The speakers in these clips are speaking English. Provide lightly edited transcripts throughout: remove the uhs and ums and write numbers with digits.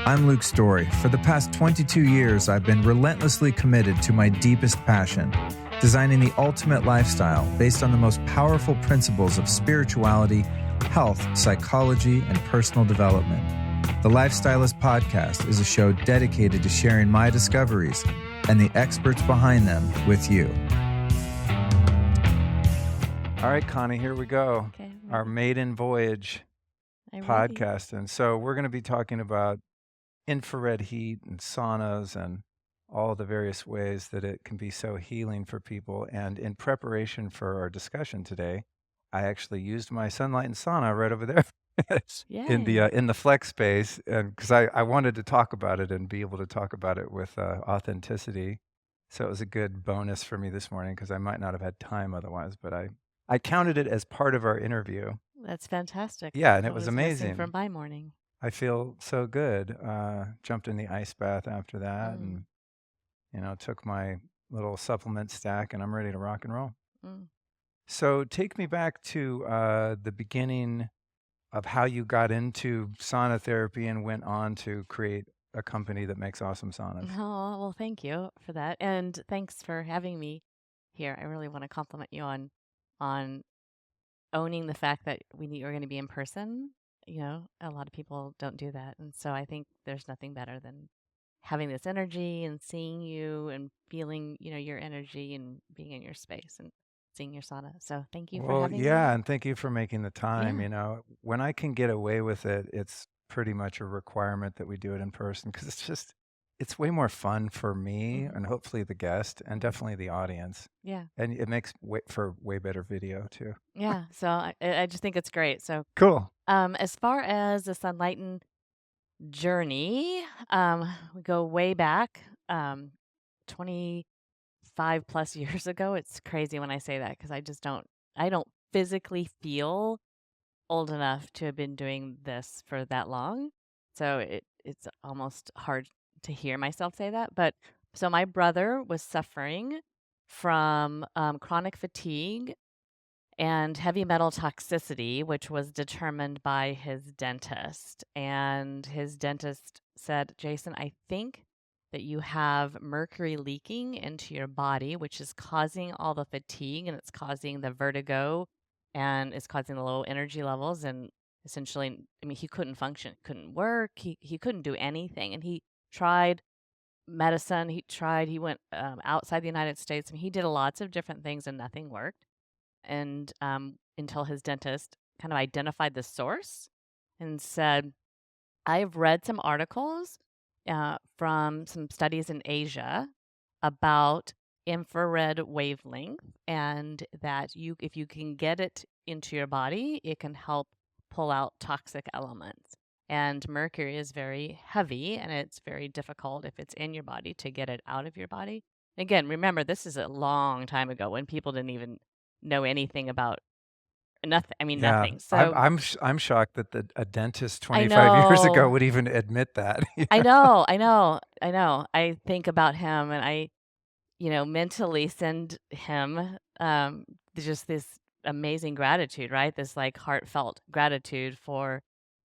I'm Luke Story. For the past 22 years, I've been relentlessly committed to my deepest passion, designing the ultimate lifestyle based on the most powerful principles of spirituality, health, psychology, and personal development. The Lifestylist Podcast is a show dedicated to sharing my discoveries and the experts behind them with you. All right, Connie, here we go. Okay. Our maiden voyage podcast. And so we're going to be talking about infrared heat and saunas and all the various ways that it can be so healing for people. And in preparation for our discussion today, I actually used my Sunlighten sauna right over there in the flex space, and because I wanted to talk about it and be able to talk about it with authenticity. So it was a good bonus for me this morning because I might not have had time otherwise, but I counted it as part of our interview. That's fantastic. Yeah, and it was amazing. From my morning. I feel so good. Jumped in the ice bath after that and, took my little supplement stack and I'm ready to rock and roll. So take me back to the beginning of how you got into sauna therapy and went on to create a company that makes awesome saunas. Oh, well, thank you for that. And thanks for having me here. I really want to compliment you on owning the fact that we're going to be in person. A lot of people don't do that. And so I think there's nothing better than having this energy and seeing you and feeling, your energy and being in your space and seeing your sauna. So thank you for having me. And thank you for making the time. When I can get away with it, it's pretty much a requirement that we do it in person because it's way more fun for me and hopefully the guest and definitely the audience. Yeah. And it makes for way better video too. Yeah. So I just think it's great. So cool. As far as the Sunlighten journey, we go way back, 25 plus years ago. It's crazy when I say that because I don't physically feel old enough to have been doing this for that long. So it's almost hard to hear myself say that. But so my brother was suffering from chronic fatigue and heavy metal toxicity, which was determined by his dentist. And his dentist said, Jason, I think that you have mercury leaking into your body, which is causing all the fatigue and it's causing the vertigo and it's causing the low energy levels. And essentially, he couldn't function, couldn't work, he couldn't do anything. And he tried medicine, he went outside the United States. He did lots of different things and nothing worked. And until his dentist kind of identified the source and said, I've read some articles from some studies in Asia about infrared wavelength and that if you can get it into your body, it can help pull out toxic elements. And mercury is very heavy and it's very difficult if it's in your body to get it out of your body. Again, remember, this is a long time ago when people didn't even know anything about nothing. Nothing. So I'm shocked that a dentist 25 years ago would even admit that. I know. I think about him and I, mentally send him just this amazing gratitude, right? This like heartfelt gratitude for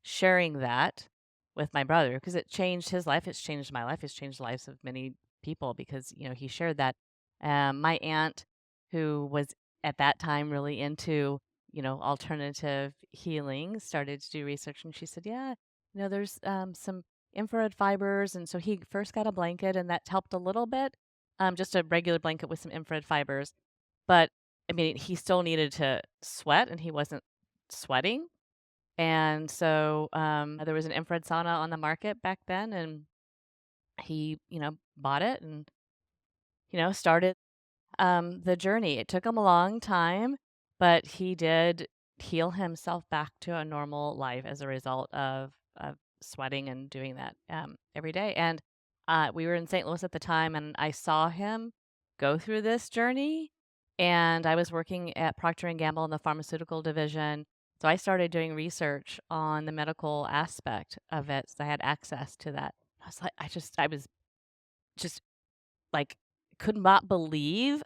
sharing that with my brother because it changed his life. It's changed my life. It's changed the lives of many people because, he shared that. My aunt, who was at that time really into, alternative healing, started to do research and she said, yeah, there's some infrared fibers. And so he first got a blanket and that helped a little bit, just a regular blanket with some infrared fibers. But he still needed to sweat and he wasn't sweating. And so there was an infrared sauna on the market back then and he, bought it and, started the journey. It took him a long time, but he did heal himself back to a normal life as a result of sweating and doing that every day. And we were in St. Louis at the time, and I saw him go through this journey. And I was working at Procter & Gamble in the pharmaceutical division. So I started doing research on the medical aspect of it. So I had access to that. I was just like, could not believe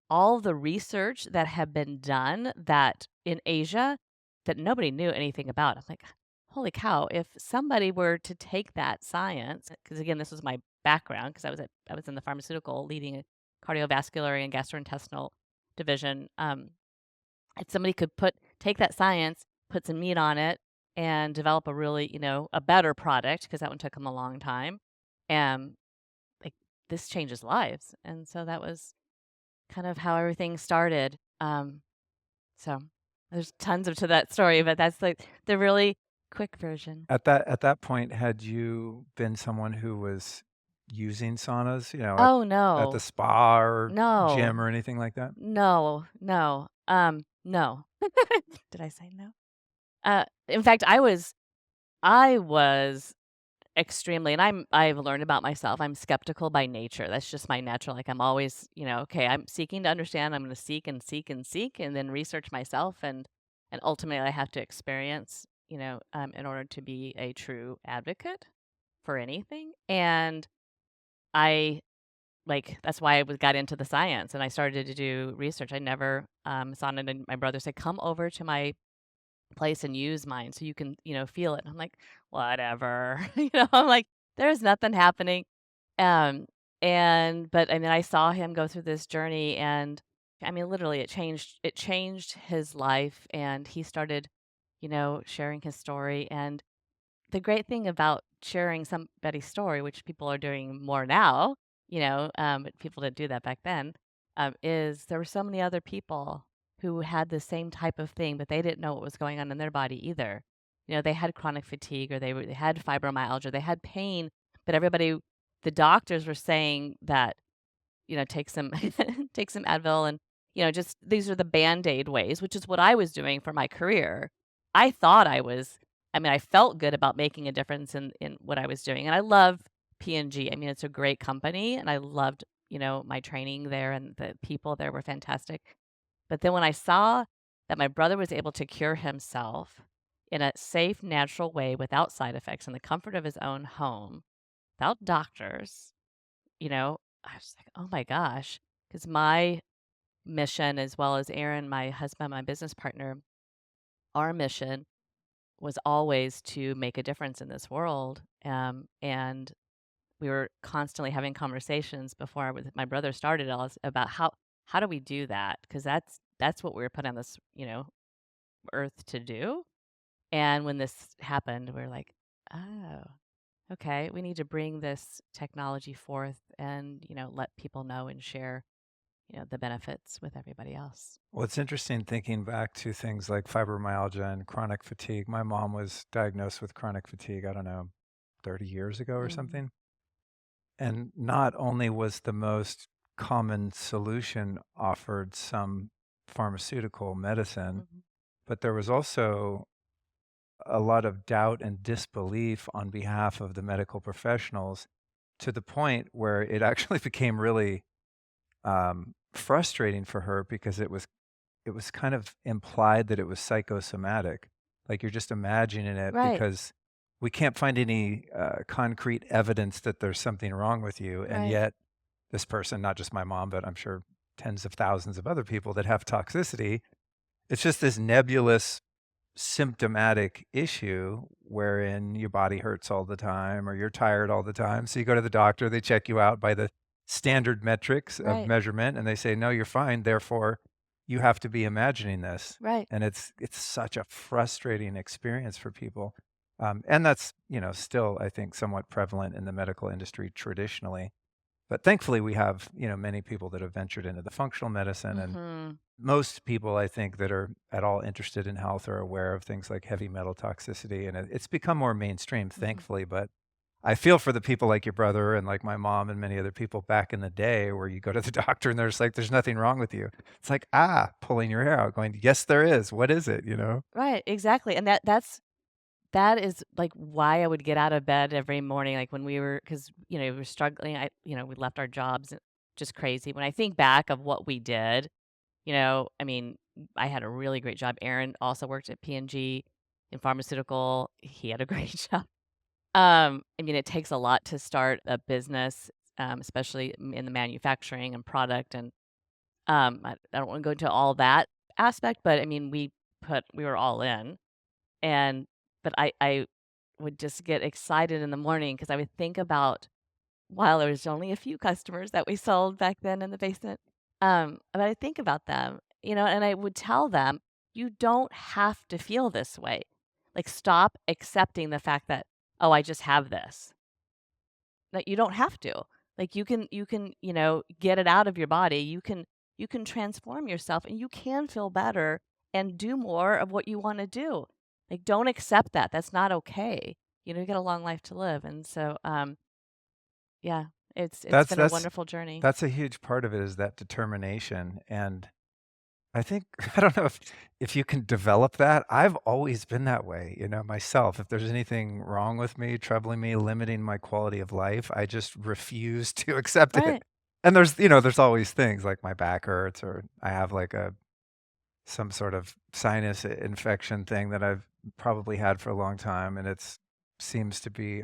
all the research that had been done that in Asia that nobody knew anything about. I'm like, holy cow, if somebody were to take that science, because again, this was my background, because I was in the pharmaceutical leading a cardiovascular and gastrointestinal division. If somebody could take that science, put some meat on it, and develop a really, a better product, because that one took them a long time, and like this changes lives. And so that was kind of how everything started. So there's tons of to that story, but that's like the really quick version. At that point, had you been someone who was using saunas, Oh at the no, spa or no, gym or anything like that? no, no, no. Did I say no? In fact, I was extremely, and I've learned about myself. I'm skeptical by nature. That's just my natural. Like I'm always, okay, I'm seeking to understand. I'm going to seek and seek and seek, and then research myself, and ultimately I have to experience, in order to be a true advocate for anything. And I that's why got into the science, and I started to do research. I never saw it, and my brother said, "Come over to my place and use mine so you can, feel it." And I'm like, "Whatever." I'm like, "There's nothing happening." Um, but I mean, I saw him go through this journey, and I mean, literally it changed his life, and he started, sharing his story. And the great thing about sharing somebody's story, which people are doing more now, but people didn't do that back then, is there were so many other people who had the same type of thing, but they didn't know what was going on in their body either. They had chronic fatigue, or they had fibromyalgia, they had pain, but the doctors were saying that, take some take some Advil, and, just these are the Band-Aid ways, which is what I was doing for my career. I thought I mean, I felt good about making a difference in what I was doing. And I love P&G. I mean, it's a great company, and I loved, my training there, and the people there were fantastic. But then when I saw that my brother was able to cure himself in a safe, natural way without side effects in the comfort of his own home, without doctors, I was like, "Oh my gosh." Because my mission, as well as Aaron, my husband, my business partner, our mission was always to make a difference in this world. And we were constantly having conversations before my brother started us about how do we do that? Because that's what we were put on this, earth to do. And when this happened, we are like, oh, okay, we need to bring this technology forth, and, let people know and share, the benefits with everybody else. Well, it's interesting thinking back to things like fibromyalgia and chronic fatigue. My mom was diagnosed with chronic fatigue, I don't know, 30 years ago or Mhm. something. And not only was the most common solution offered some pharmaceutical medicine, Mhm. but there was also a lot of doubt and disbelief on behalf of the medical professionals, to the point where it actually became really frustrating for her, because it was kind of implied that it was psychosomatic. Like you're just imagining it, Right, because we can't find any concrete evidence that there's something wrong with you. And right, yet, this person, not just my mom, but I'm sure tens of thousands of other people that have toxicity, it's just this nebulous symptomatic issue wherein your body hurts all the time or you're tired all the time. So you go to the doctor, they check you out by the standard metrics of right, measurement, and they say, "No, you're fine. Therefore, you have to be imagining this." right. And it's such a frustrating experience for people. And that's, still, I think, somewhat prevalent in the medical industry traditionally. But thankfully, we have, many people that have ventured into the functional medicine, and Mhm. most people, I think, that are at all interested in health are aware of things like heavy metal toxicity, and it's become more mainstream, Mhm. thankfully. But I feel for the people like your brother and like my mom and many other people back in the day, where you go to the doctor and there's like, "There's nothing wrong with you." It's like, pulling your hair out, going, "Yes, there is. What is it?" Right, exactly, and that is, like, why I would get out of bed every morning, like, when we were, because we were struggling. We left our jobs, just crazy. When I think back of what we did, I mean, I had a really great job. Aaron also worked at P&G in pharmaceutical. He had a great job. I mean, it takes a lot to start a business, especially in the manufacturing and product, and, I don't wanna go into all that aspect, but, I mean, we were all in. And but I would just get excited in the morning because I would think about while there was only a few customers that we sold back then in the basement, but I think about them, and I would tell them, "You don't have to feel this way. Like, stop accepting the fact that, oh, I just have this. That you don't have to. Like, you can, get it out of your body. You can transform yourself and you can feel better and do more of what you want to do. Like, don't accept that. That's not okay. You got a long life to live." And so, yeah, it's That's been a that's wonderful journey. that's a huge part of it is that determination. And I think I don't know if you can develop that. I've always been that way, myself. If there's anything wrong with me, troubling me, limiting my quality of life, I just refuse to accept it. Right. And there's always things like my back hurts or I have like some sort of sinus infection thing that I've probably had for a long time, and it's seems to be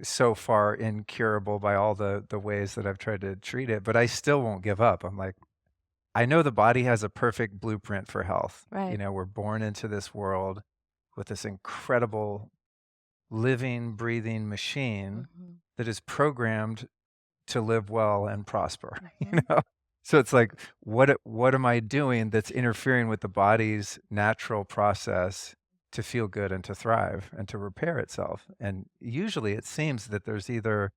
so far incurable by all the ways that I've tried to treat it, but I still won't give up. I'm like, I know the body has a perfect blueprint for health. Right. We're born into this world with this incredible living, breathing machine Mhm. that is programmed to live well and prosper, Mhm. So it's like, what am I doing that's interfering with the body's natural process to feel good and to thrive and to repair itself? And usually it seems that there's either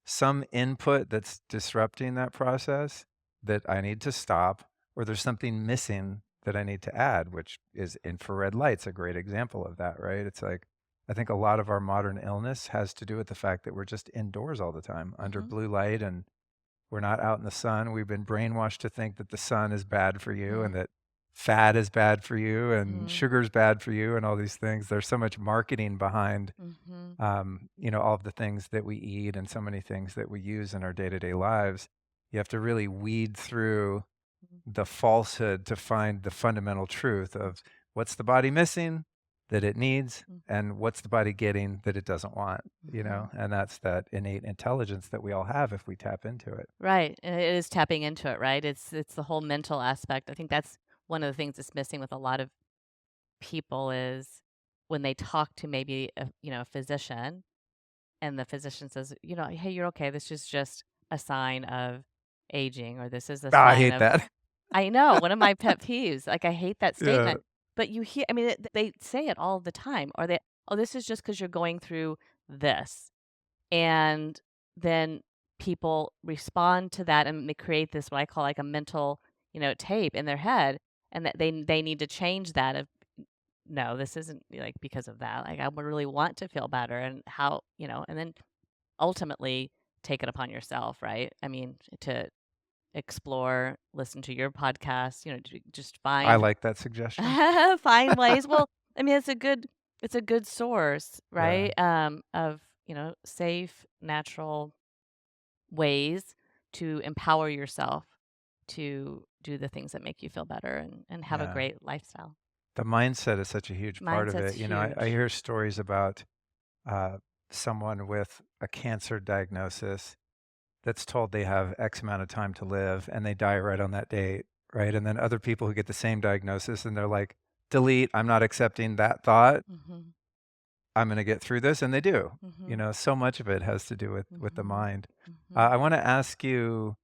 some input that's disrupting that process that I need to stop, or there's something missing that I need to add, which is infrared light's a great example of that, right? It's like, I think a lot of our modern illness has to do with the fact that we're just indoors all the time under Mhm. blue light and we're not out in the sun. We've been brainwashed to think that the sun is bad for you and Mhm. that fat is bad for you and Mhm. sugar is bad for you and all these things. There's so much marketing behind Mhm. all of the things that we eat and so many things that we use in our day-to-day lives. You have to really weed through the falsehood to find the fundamental truth of what's the body missing that it needs Mhm. and what's the body getting that it doesn't want, Mhm. and that's that innate intelligence that we all have if we tap into it. Right, and it is tapping into it, right? It's the whole mental aspect. I think that's one of the things that's missing with a lot of people is when they talk to maybe a physician, and the physician says, "Hey, you're okay. This is just a sign of aging, or this is a Ah, I sign hate of." that. I know, one of my pet peeves. Like, I hate that Yeah. statement, but you hear. I mean, they say it all the time, or "Oh, this is just because you're going through this." And then people respond to that and they create this what I call like a mental, tape in their head, and that they need to change that of, no, this isn't like because of that. Like, I would really want to feel better, and how, and then ultimately take it upon yourself, right? I mean, to explore, listen to your podcast, to just I find like that suggestion. find ways. Well, I mean, it's a good source, Yeah. right? Of, safe, natural ways to empower yourself to do the things that make you feel better and have a Yeah. great lifestyle. The mindset is such a huge part of Mindset's it. I huge. hear stories about uh, someone with a cancer diagnosis that's told they have X amount of time to live and they die right on that date, right? And then other people who get the same diagnosis and they're like, delete, I'm not accepting that thought. Mhm. I'm going to get through this. And they do. Mhm. So much of it has to do with the Mhm. mind. Mhm. I want to ask you,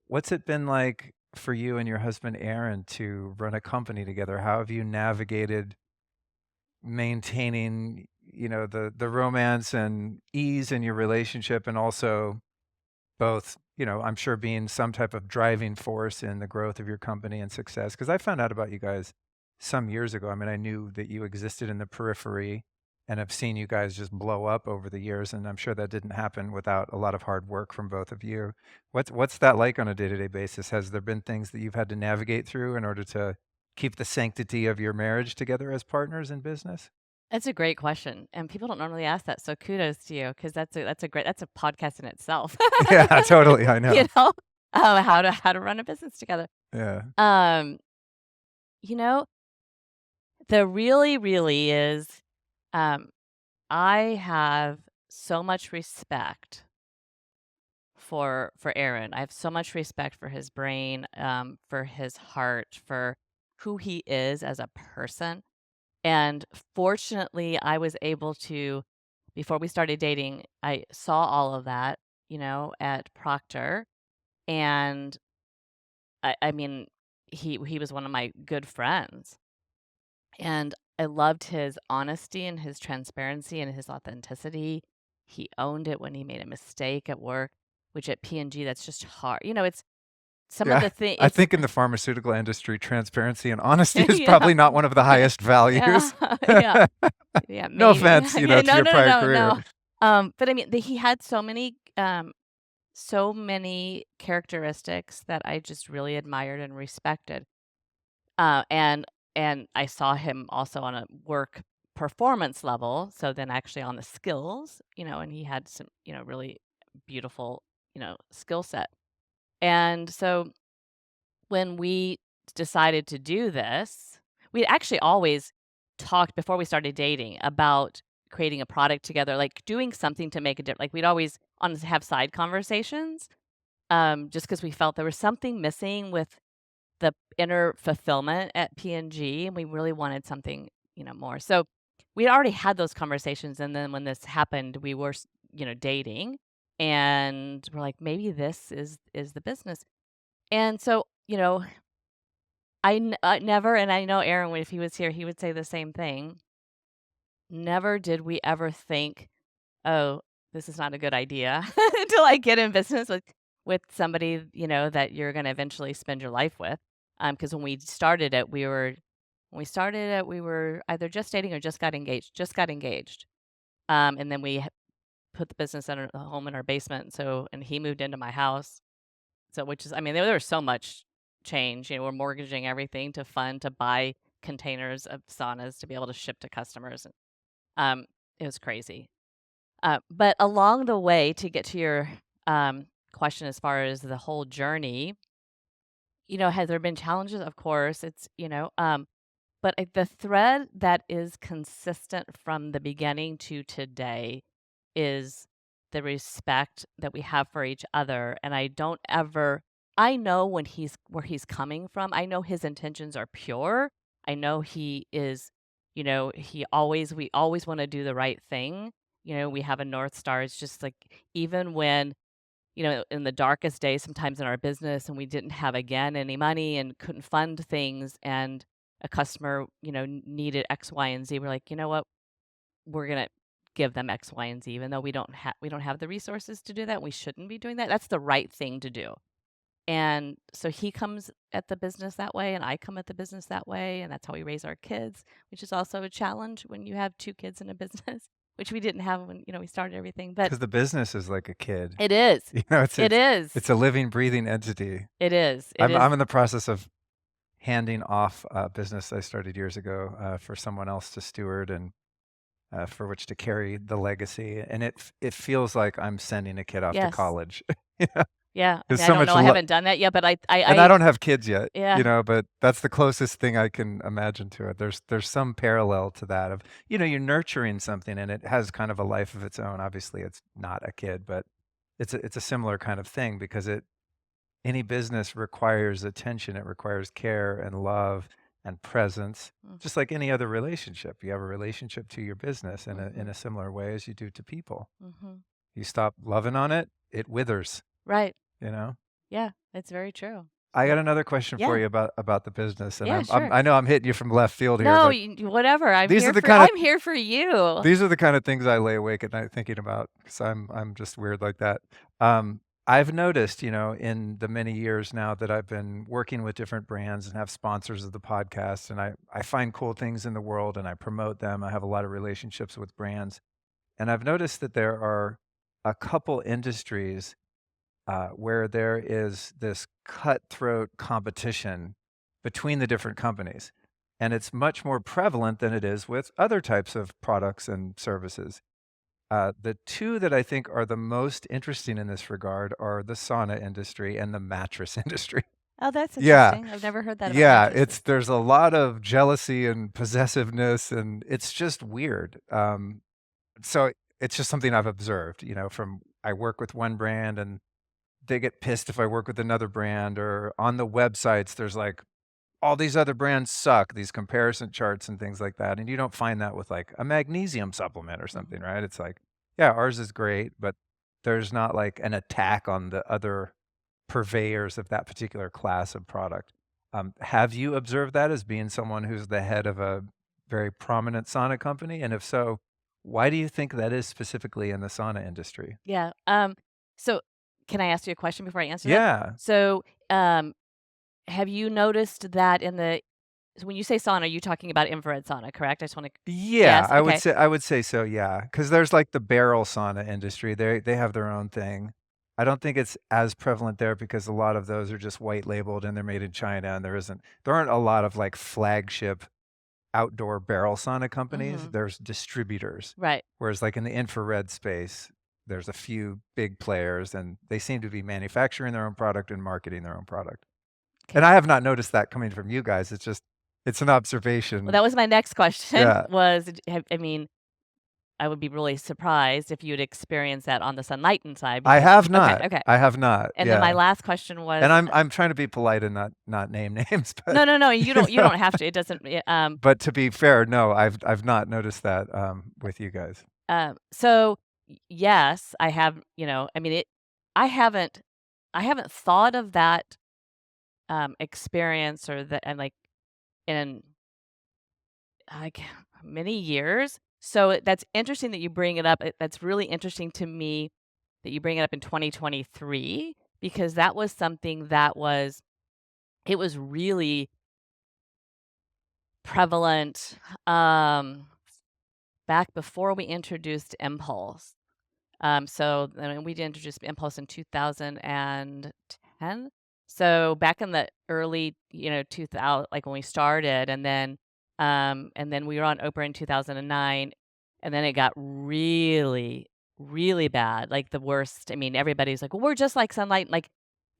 what's it been like for you and your husband, Aaron, to run a company together? How have you navigated maintaining, the romance and ease in your relationship and also both, I'm sure being some type of driving force in the growth of your company and success? Because I found out about you guys some years ago. I mean, I knew that you existed in the periphery and have seen you guys just blow up over the years. And I'm sure that didn't happen without a lot of hard work from both of you. What's that like on a day-to-day basis? Has there been things that you've had to navigate through in order to keep the sanctity of your marriage together as partners in business? That's a great question, and people don't normally ask that, so kudos to you because that's a podcast in itself. Yeah, totally. I You know. know, how to run a business together. Yeah. Um, you know, there really, really is. Um, I have so much respect for Aaron. I have so much respect for his brain, for his heart, for who he is as a person. And fortunately, I was able to, before we started dating, I saw all of that, at Procter. And I mean, he was one of my good friends. And I loved his honesty and his transparency and his authenticity. He owned it when he made a mistake at work, which at P&G, that's just hard. It's some of Yeah, the thing. I It's think in the pharmaceutical industry, transparency and honesty is yeah, probably not one of the highest yeah, values. yeah, yeah, No maybe. offense, Yeah, to no, your no, prior no, career. no. But I mean, he had so many characteristics that I just really admired and respected. Uh, and and I saw him also on a work performance level, so then actually on the skills, and he had some, really beautiful, skill set. And so when we decided to do this, we actually always talked before we started dating about creating a product together, like doing something to make a difference. Like we'd always honestly have side conversations, just because we felt there was something missing with the inner fulfillment at P&G, and we really wanted something, more. So we'd already had those conversations, and then when this happened, we were, dating, and we're like, maybe this is the business. And so, I never, and I know Aaron, if he was here, he would say the same thing. Never did we ever think, oh, this is not a good idea to like get in business with somebody, that you're going to eventually spend your life with. Because when we started it, we were either just dating or just got engaged. And then we put the business in a home in our basement. And he moved into my house. So, which is, I mean, there was so much change. We're mortgaging everything to fund to buy containers of saunas to be able to ship to customers. Um, it was crazy. But along the way, to get to your question as far as the whole journey, has there been challenges? Of course, but the thread that is consistent from the beginning to today is the respect that we have for each other. And I know where he's coming from. I know his intentions are pure. I know he is, we always want to do the right thing. We have a North Star. It's just like, even when, in the darkest days, sometimes in our business, and we didn't have, again, any money and couldn't fund things, and a customer, needed X, Y, and Z. We're like, you know what? We're gonna give them X, Y, and Z, even though we don't have the resources to do that. We shouldn't be doing that. That's the right thing to do. And so he comes at the business that way, and I come at the business that way, and that's how we raise our kids, which is also a challenge when you have two kids in a business, which we didn't have when we started everything. But Because the business is like a kid. it is, It's it is, it's a living, breathing entity. it is, it I'm is. in the process of handing off a business I started years ago for someone else to steward and for which to carry the legacy. And it feels like I'm sending a kid off to Yes, college. yeah. I There's mean, I so don't much know. I haven't done that yet, but and I don't have kids yet, yeah. but that's the closest thing I can imagine to it. There's some parallel to that of, you're nurturing something and it has kind of a life of its own. Obviously, it's not a kid, but it's a similar kind of thing because any business requires attention. It requires care and love and presence, just like any other relationship. You have a relationship to your business in a similar way as you do to people. Mm-hmm. You stop loving on it, it withers, Right. you know? Yeah, it's very true. I got another question for Yeah. you about the business, and Yeah, sure. I know I'm hitting you from left field here, No, but whatever. these are the I'm here for you. these are the kind of things I lay awake at night thinking about because I'm just weird like that. I've noticed, in the many years now that I've been working with different brands and have sponsors of the podcast, and I find cool things in the world and I promote them. I have a lot of relationships with brands, and I've noticed that there are a couple industries where there is this cutthroat competition between the different companies. And it's much more prevalent than it is with other types of products and services. The two that I think are the most interesting in this regard are the sauna industry and the mattress industry. Oh, that's Yeah, interesting. I've never heard that about yeah, mattresses. there's a lot of jealousy and possessiveness, and it's just weird. So it's just something I've observed, from I work with one brand and they get pissed if I work with another brand, or on the websites, there's like all these other brands suck, these comparison charts and things like that. And you don't find that with like a magnesium supplement or something, right? It's like, yeah, ours is great, but there's not like an attack on the other purveyors of that particular class of product. Have you observed that as being someone who's the head of a very prominent sauna company? And if so, why do you think that is specifically in the sauna industry? Yeah. So can I ask you a question before I answer that? Yeah. So, have you noticed that so when you say sauna, you're talking about infrared sauna, correct? I just want to. Yeah, Yes. Okay. I would say so, yeah. Because there's like the barrel sauna industry. They have their own thing. I don't think it's as prevalent there because a lot of those are just white labeled and they're made in China and there aren't a lot of like flagship outdoor barrel sauna companies. There's distributors. Right. Whereas like in the infrared space, there's a few big players and they seem to be manufacturing their own product and marketing their own product. And Okay. I have not noticed that coming from you guys. It's an Well, observation. that was my next question. Yeah. I mean, I would be really surprised if you'd experienced that on the Sunlighten side I because have okay, not. okay. I have not. And then my Yeah. last question was And I'm trying to be polite and not name names, but no, you you know, don't have to. It doesn't. but to be fair, no, I've not noticed that with you guys. So yes, I have. I mean, I haven't. I haven't thought of that experience or that, and like in like many years. So that's interesting that you bring it up. That's really interesting to me that you bring it up in 2023 because that was something that it was really prevalent back before we introduced Impulse. So I mean, we did introduce Impulse in 2010. So back in the early, 2000, like when we started, and then we were on Oprah in 2009, and then it got really, really bad, like the worst. I mean, everybody's like, "Well, we're just like Sunlight," like,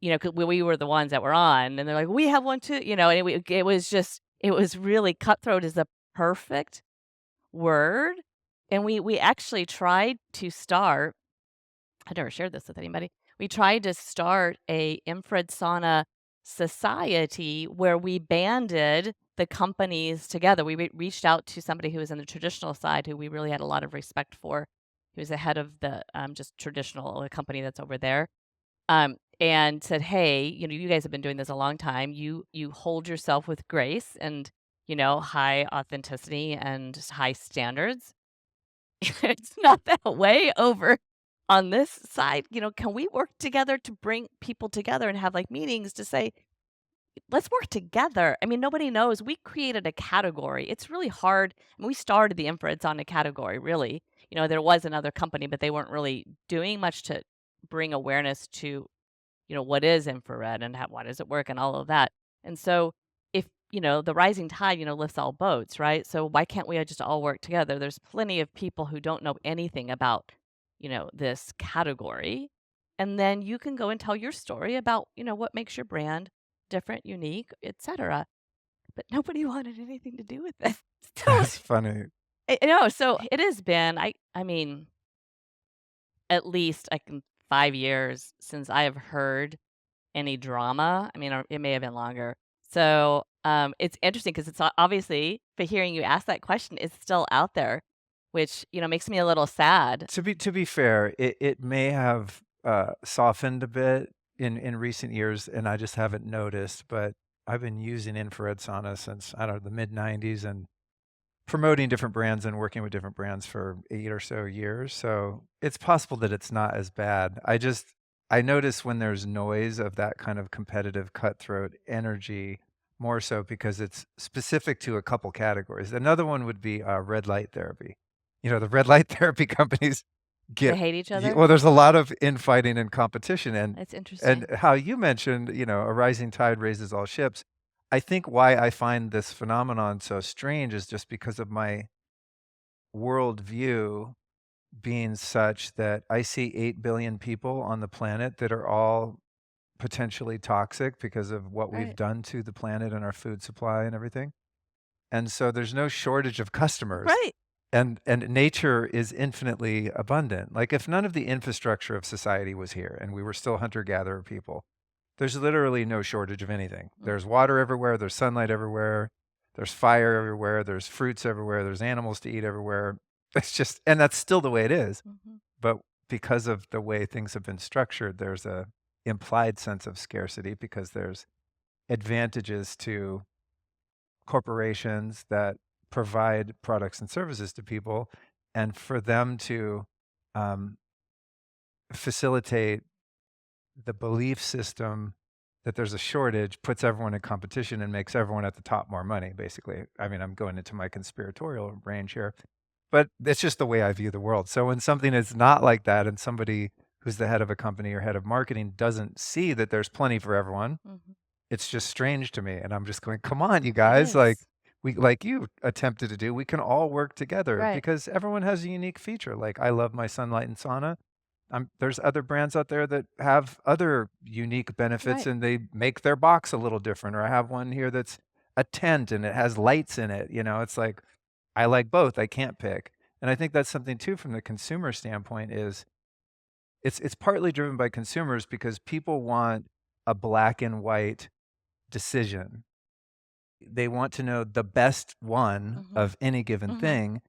'cause we were the ones that were on, and they're like, "We have one too," and it was just, it was really cutthroat is the perfect word, and we actually tried to start. I never shared this with anybody. We tried to start a infrared sauna society where we banded the companies together. We reached out to somebody who was in the traditional side, who we really had a lot of respect for, who was the head of the just traditional company that's over there, and said, "Hey, you guys have been doing this a long time. You hold yourself with grace and high authenticity and high standards. It's not that way over on this side. Can we work together to bring people together and have like meetings to say, let's work together? I mean, nobody knows. We created a category. It's really hard. I mean, we started the infrared sauna category, really. There was another company, but they weren't really doing much to bring awareness to, what is infrared and why does it work and all of that. And so if, the rising tide, lifts all boats, right? So why can't we just all work together? There's plenty of people who don't know anything about, this category. And then you can go and tell your story about, what makes your brand different, unique, etc. But nobody wanted anything to do with it. So That's funny. so it has been, I mean, at least 5 years since I have heard any drama. I mean, or it may have been longer. So, it's interesting because it's obviously, for hearing you ask that question, it's still out there, which, makes me a little sad. To be fair, it may have softened a bit in recent years, and I just haven't noticed. But I've been using infrared sauna since I don't know the mid '90s, and promoting different brands and working with different brands for 8 or so years. So it's possible that it's not as bad. I notice when there's noise of that kind of competitive cutthroat energy more so because it's specific to a couple categories. Another one would be red light therapy. The red light therapy companies They get hate each other. well, there's a lot of infighting and competition, It's interesting. and how you mentioned, a rising tide raises all ships. I think why I find this phenomenon so strange is just because of my worldview being such that I see 8 billion people on the planet that are all potentially toxic because of what we've Right. done to the planet and our food supply and everything. And so there's no shortage of customers. Right. And nature is infinitely abundant. Like if none of the infrastructure of society was here and we were still hunter-gatherer people, there's literally no shortage of anything. There's water everywhere, there's sunlight everywhere, there's fire everywhere, there's fruits everywhere, there's animals to eat everywhere. It's just, and that's still the way it is. But because of the way things have been structured, there's a implied sense of scarcity because there's advantages to corporations that provide products and services to people, and for them to facilitate the belief system that there's a shortage puts everyone in competition and makes everyone at the top more money, basically. I mean, I'm going into my conspiratorial range here, but it's just the way I view the world. So when something is not like that and somebody who's the head of a company or head of marketing doesn't see that there's plenty for everyone, it's just strange to me. And I'm just going, come on, you guys, like you attempted to do, we can all work together because everyone has a unique feature. Like I love my Sunlighten sauna. There's other brands out there that have other unique benefits and they make their box a little different. Or I have one here that's a tent and it has lights in it. You know, it's like, I like both. I can't pick. And I think that's something too from the consumer standpoint is it's partly driven by consumers because people want a black and white decision. They want to know the best one of any given thing.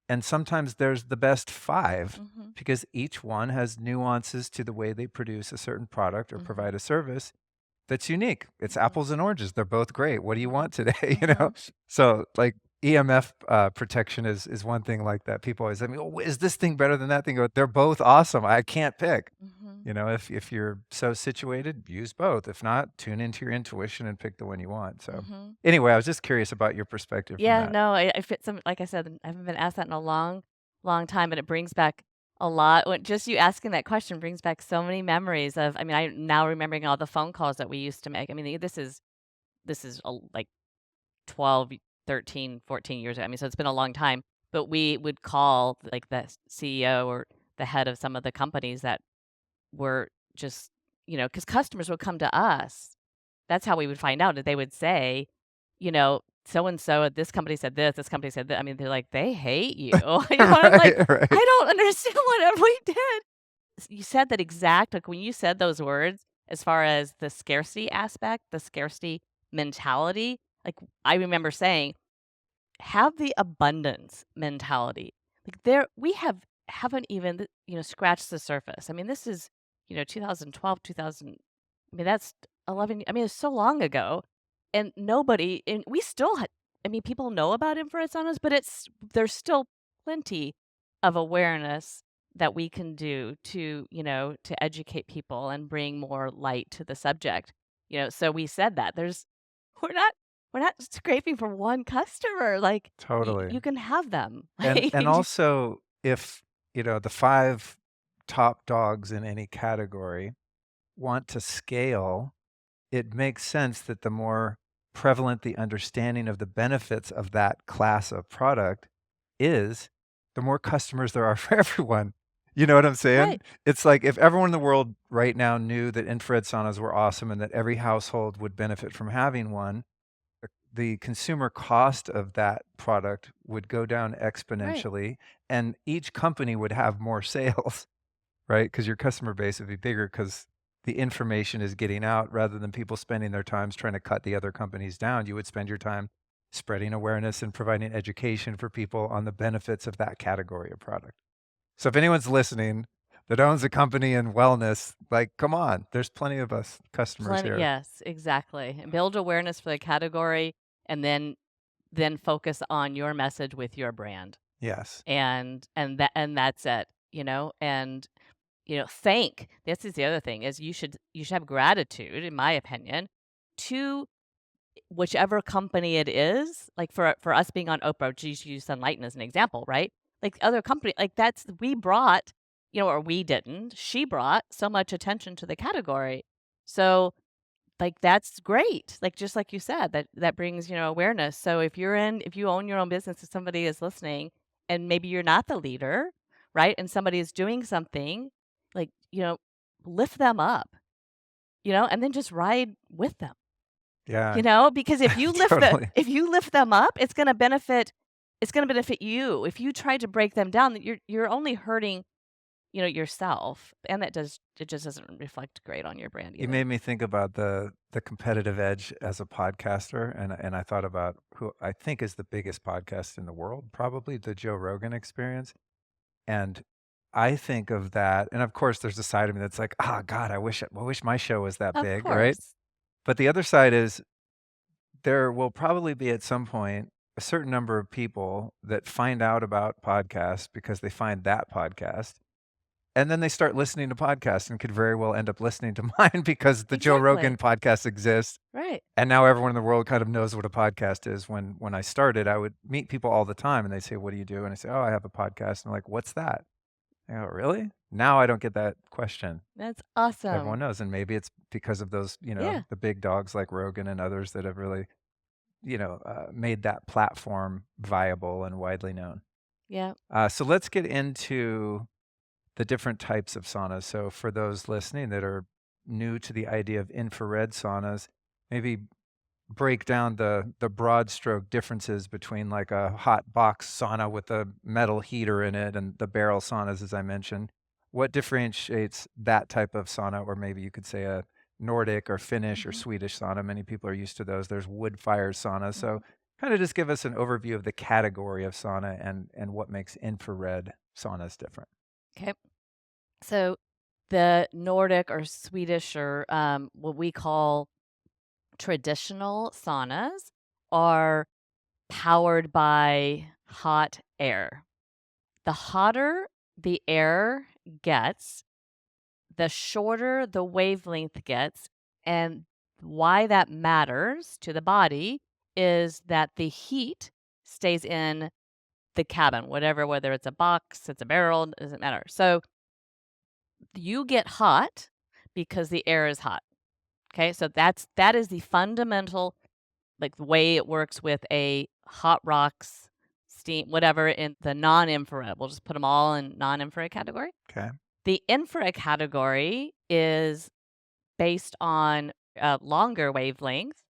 And sometimes there's the best 5 because each one has nuances to the way they produce a certain product or provide a service that's unique. It's apples and oranges. They're both great. What do you want today? You know? So like EMF protection is one thing like that. People always say, oh, is this thing better than that thing? They're both awesome. I can't pick. You know, if you're so situated, use both. If not, tune into your intuition and pick the one you want. So anyway, I was just curious about your perspective. Yeah, no, I fit some, like I said, I haven't been asked that in a long, long time, but it brings back a lot. Just you asking that question brings back so many memories of, I mean, I'm now remembering all the phone calls that we used to make. I mean, this is like 12, 13, 14 years ago. I mean, so it's been a long time, but we would call like the CEO or the head of some of the companies that were just, because customers would come to us. That's how we would find out. They would say, so-and-so at this company said this company said that. I mean, they're like, they hate you. I'm like, I don't understand whatever we did. You said that exact, like when you said those words, as far as the scarcity aspect, the scarcity mentality, like I remember saying, have the abundance mentality. Like we haven't even, scratched the surface. I mean, this is, 2012, 2000. I mean, that's 11. I mean, it's so long ago, and we still had. I mean, people know about infrared saunas, but there's still plenty of awareness that we can do to, to educate people and bring more light to the subject. So we said that we're not scraping for one customer. Like Totally. you can have them. And also if, the 5 top dogs in any category want to scale, it makes sense that the more prevalent the understanding of the benefits of that class of product is, the more customers there are for everyone. You know what I'm saying? Right. It's like if everyone in the world right now knew that infrared saunas were awesome and that every household would benefit from having one, the consumer cost of that product would go down exponentially, and each company would have more sales, right? Because your customer base would be bigger because the information is getting out rather than people spending their times trying to cut the other companies down. You would spend your time spreading awareness and providing education for people on the benefits of that category of product. So if anyone's listening that owns a company in wellness, like, come on, there's plenty of us customers here. Yes, exactly. And build awareness for the category, and then focus on your message with your brand. Yes. And that's it, and this is the other thing is you should have gratitude, in my opinion, to whichever company it is. Like for us being on Oprah, just use Sunlighten as an example, right? Like other company, like we brought, or we didn't, she brought so much attention to the category. So like that's great. Like just like you said, that brings, awareness. So if you own your own business, if somebody is listening and maybe you're not the leader, right? And somebody is doing something, like, lift them up, and then just ride with them. Yeah. Because if you lift them up, it's going to benefit you. If you try to break them down, you're only hurting yourself. And it just doesn't reflect great on your brand You either. made me think about the competitive edge as a podcaster, and I thought about who I think is the biggest podcast in the world, probably the Joe Rogan Experience. And I think of that, and of course, there's a side of me that's like, "Ah, God, I wish my show was that Of big," right? course. But the other side is there will probably be at some point a certain number of people that find out about podcasts because they find that podcast, and then they start listening to podcasts and could very well end up listening to mine because the Joe Rogan Exactly. podcast exists. Right. And now everyone in the world kind of knows what a podcast is. When I started, I would meet people all the time and they say, "What do you do?" And I say, "Oh, I have a podcast." And I'm like, "What's that?" I go, "Really?" Now I don't get that question. That's awesome. Everyone knows. And maybe it's because of those, Yeah. the big dogs like Rogan and others that have really, made that platform viable and widely known. Yeah. So let's get into the different types of saunas. So for those listening that are new to the idea of infrared saunas, maybe break down the broad stroke differences between like a hot box sauna with a metal heater in it and the barrel saunas, as I mentioned. What differentiates that type of sauna, or maybe you could say a Nordic or Finnish or Mhm. Swedish sauna? Many people are used to those. There's wood fire sauna. So Mhm. kind of just give us an overview of the category of sauna and what makes infrared saunas different. Okay. So the Nordic or Swedish or what we call traditional saunas are powered by hot air. The hotter the air gets, the shorter the wavelength gets. And why that matters to the body is that the heat stays in the cabin, whether it's a box, it's a barrel, doesn't matter. So you get hot because the air is hot. Okay, so that is the fundamental like the way it works with a hot rocks, steam, whatever in the non-infrared. We'll just put them all in non-infrared category. Okay. The infrared category is based on a longer wavelength.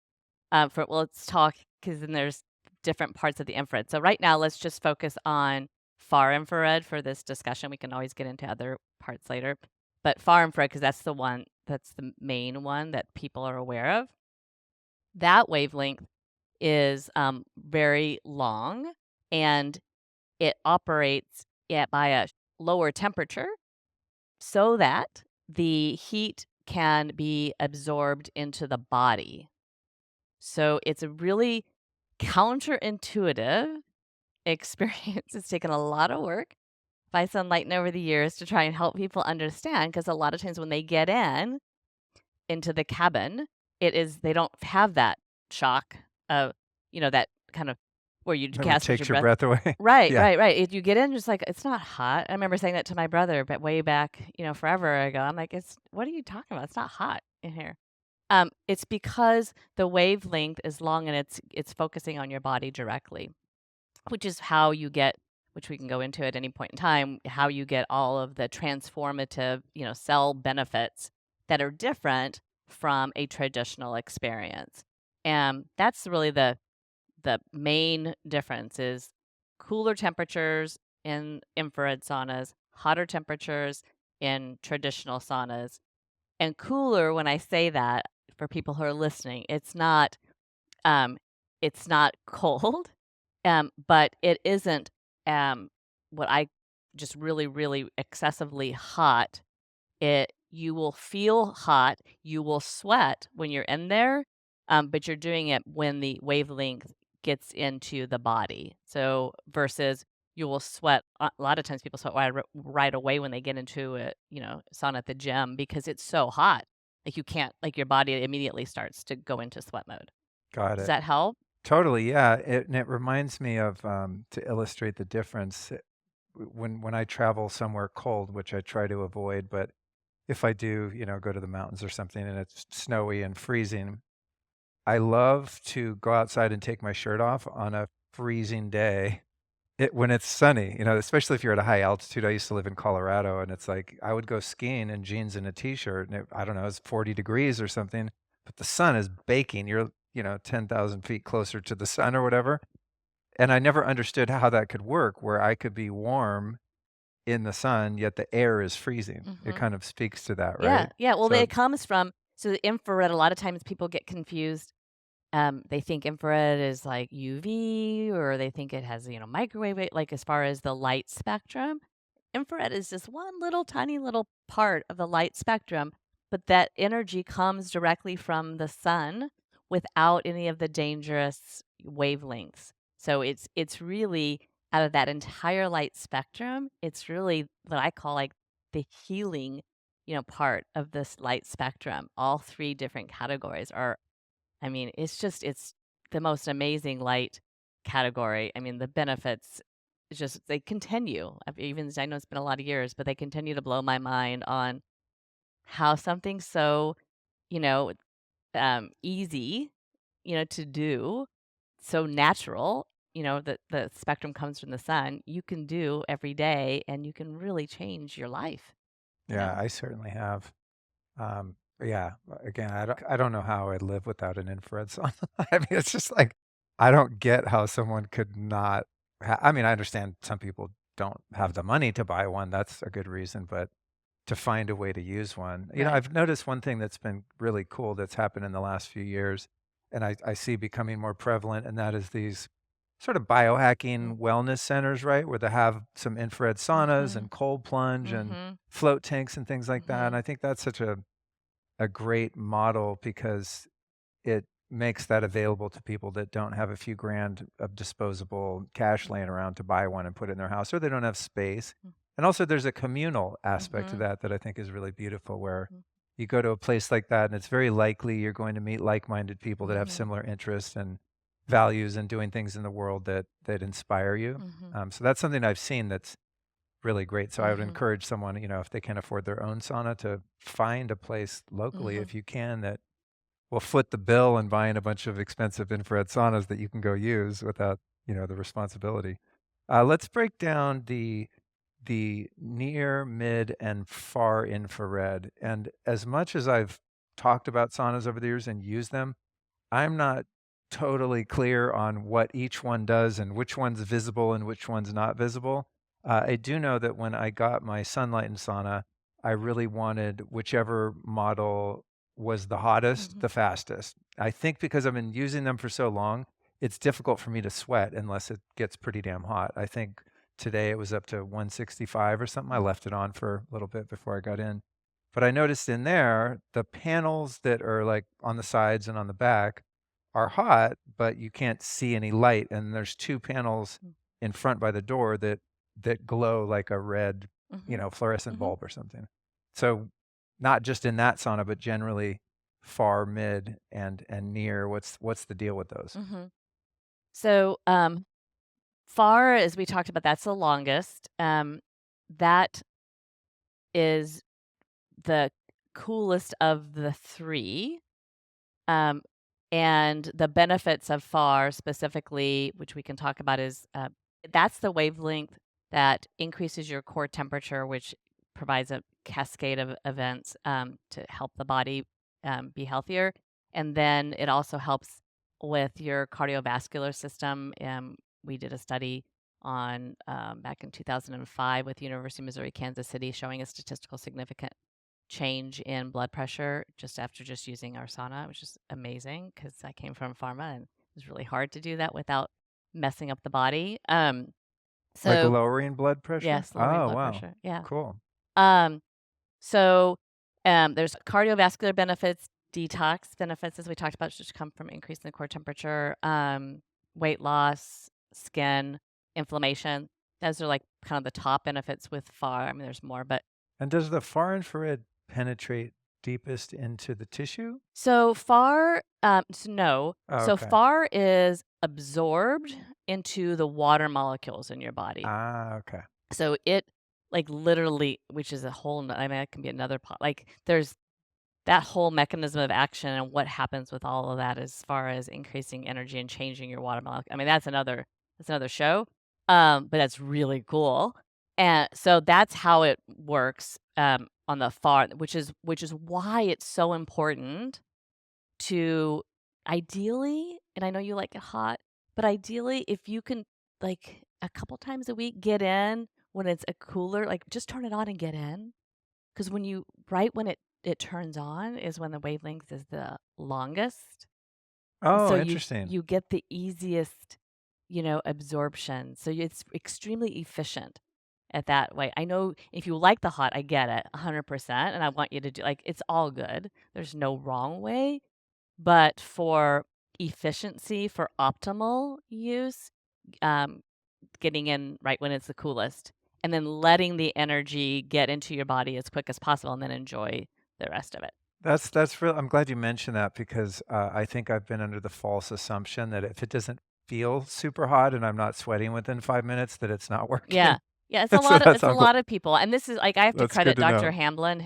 Let's talk because then there's different parts of the infrared. So right now, let's just focus on far infrared for this discussion. We can always get into other parts later, but far infrared because that's the main one that people are aware of. That wavelength is very long and it operates at by a lower temperature so that the heat can be absorbed into the body. So it's a really counterintuitive experience. It's taken a lot of work by Sunlighten over the years to try and help people understand because a lot of times when they get into the cabin, they don't have that shock of, that kind of where you That would gasp at your takes your breath. breath away. Right, Yeah. right, right. If you get in, just like it's not hot. I remember saying that to my brother, but way back, forever ago. I'm like, what are you talking about? It's not hot in here. It's because the wavelength is long and it's focusing on your body directly, which is how you get, which we can go into at any point in time, how you get all of the transformative, cell benefits that are different from a traditional experience. And that's really the main difference is cooler temperatures in infrared saunas, hotter temperatures in traditional saunas. And cooler, when I say that for people who are listening, um, it's not cold, but it isn't what I just really, really excessively hot. You will feel hot, you will sweat when you're in there, but you're doing it when the wavelength gets into the body. So versus you will sweat. A lot of times people sweat right away when they get into a sauna at the gym because it's so hot. Like you can't like your body immediately starts to go into sweat mode. Got Does it. that help? Totally, yeah. And it reminds me of, to illustrate the difference, when I travel somewhere cold, which I try to avoid, but if I do, go to the mountains or something and it's snowy and freezing, I love to go outside and take my shirt off on a freezing day. When it's sunny, especially if you're at a high altitude. I used to live in Colorado, and it's like I would go skiing in jeans and a t-shirt, and I don't know, it's 40 degrees or something, but the sun is baking. You're, 10,000 feet closer to the sun or whatever. And I never understood how that could work, where I could be warm in the sun, yet the air is freezing. It Mhm. kind of speaks to that, Yeah, right? yeah, well, So it comes from so the infrared, a lot of times people get confused. They think infrared is like UV, or they think it has, microwave, like as far as the light spectrum. Infrared is just one little tiny little part of the light spectrum, but that energy comes directly from the sun without any of the dangerous wavelengths. So it's really out of that entire light spectrum, it's really what I call like the healing, part of this light spectrum. All three different categories are, I mean, it's the most amazing light category. I mean, the benefits just they continue. I know it's been a lot of years, but they continue to blow my mind on how something so, you know, easy, to do, so natural, that the spectrum comes from the sun, you can do every day and you can really change your life, you yeah, know. I certainly have. Yeah, again, I don't know how I'd live without an infrared sauna. I mean, it's just like I don't get how someone could not I mean, I understand some people don't have the money to buy one. That's a good reason, but to find a way to use one. Right. I've noticed one thing that's been really cool that's happened in the last few years, and I see becoming more prevalent, and that is these sort of biohacking wellness centers, right? Where they have some infrared saunas Mhm. and cold plunge and Mhm. float tanks and things like that. And Mhm. I think that's such a great model because it makes that available to people that don't have a few grand of disposable cash laying around to buy one and put it in their house, or they don't have space. And also, there's a communal aspect to Mhm. that that I think is really beautiful, where Mhm. you go to a place like that, and it's very likely you're going to meet like-minded people that have Mhm. similar interests and values and doing things in the world that inspire you. Mhm. So that's something I've seen that's really great. So I would Mhm. encourage someone, if they can afford their own sauna, to find a place locally, Mhm. if you can, that will foot the bill and buying a bunch of expensive infrared saunas that you can go use without, the responsibility. Let's break down the near, mid, and far infrared. And as much as I've talked about saunas over the years and used them, I'm not totally clear on what each one does and which one's visible and which one's not visible. I do know that when I got my Sunlighten sauna, I really wanted whichever model was the hottest, Mhm. the fastest. I think because I've been using them for so long, it's difficult for me to sweat unless it gets pretty damn hot. I think today it was up to 165 or something. I Mhm. left it on for a little bit before I got in. But I noticed in there, the panels that are like on the sides and on the back are hot, but you can't see any light, and there's 2 panels in front by the door that glow like a red, Mhm. fluorescent Mhm. bulb or something. So, not just in that sauna, but generally far, mid, and near, what's the deal with those? Mhm. So, far as we talked about, that's the longest. That is the coolest of the 3. Um, and the benefits of FAR specifically, which we can talk about, is that's the wavelength that increases your core temperature, which provides a cascade of events to help the body be healthier. And then it also helps with your cardiovascular system. We did a study on back in 2005 with University of Missouri, Kansas City, showing a statistical significant change in blood pressure just after just using our sauna, which is amazing because I came from pharma and it was really hard to do that without messing up the body. Like So lowering blood pressure? yes, lowering Oh, blood wow. pressure. Yeah. Cool. Um, so there's cardiovascular benefits, detox benefits, as we talked about, which come from increasing the core temperature, weight loss, skin, inflammation. Those are like kind of the top benefits with FAR. I mean, there's more, but And does the far infrared penetrate deepest into the tissue? so FAR, no. Oh, So okay. FAR is absorbed into the water molecules in your body. Ah, okay. So it like literally, which is a whole, I mean, that can be another pot. Like there's that whole mechanism of action and what happens with all of that as far as increasing energy and changing your water molecule. I mean, that's another show. But that's really cool. And so that's how it works on the far, which is why it's so important to ideally, and I know you like it hot, but ideally, if you can, like, a couple times a week, get in when it's a cooler, like just turn it on and get in. Because when it turns on is when the wavelength is the longest. Oh, So interesting. you get the easiest, absorption. So it's extremely efficient at that way. I know if you like the hot, I get it 100%. And I want you to do like, it's all good. There's no wrong way. But for efficiency, for optimal use, um, getting in right when it's the coolest and then letting the energy get into your body as quick as possible and then enjoy the rest of it. That's real. I'm glad you mentioned that because I think I've been under the false assumption that if it doesn't feel super hot and I'm not sweating within 5 minutes, that it's not Yeah. working. Yeah, So that's it's a lot of people. And this is like I have to that's good credit to Dr. know. Hamblin,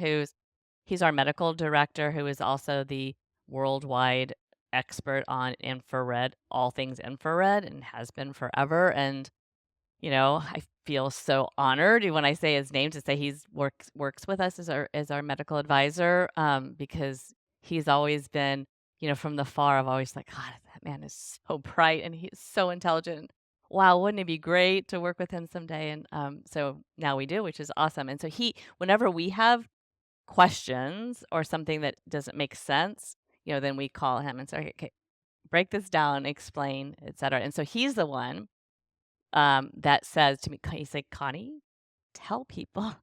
he's our medical director, who is also the worldwide expert on infrared, all things infrared, and has been forever. And I feel so honored when I say his name to say he's works with us as our medical advisor, because he's always been, from the far, I've always like, God, that man is so bright and he's so intelligent. Wow, wouldn't it be great to work with him someday? And so now we do, which is awesome. And so whenever we have questions or something that doesn't make sense, then we call him and say, okay, break this down, explain, etc. And so he's the one that says to me, he's like, Connie, tell people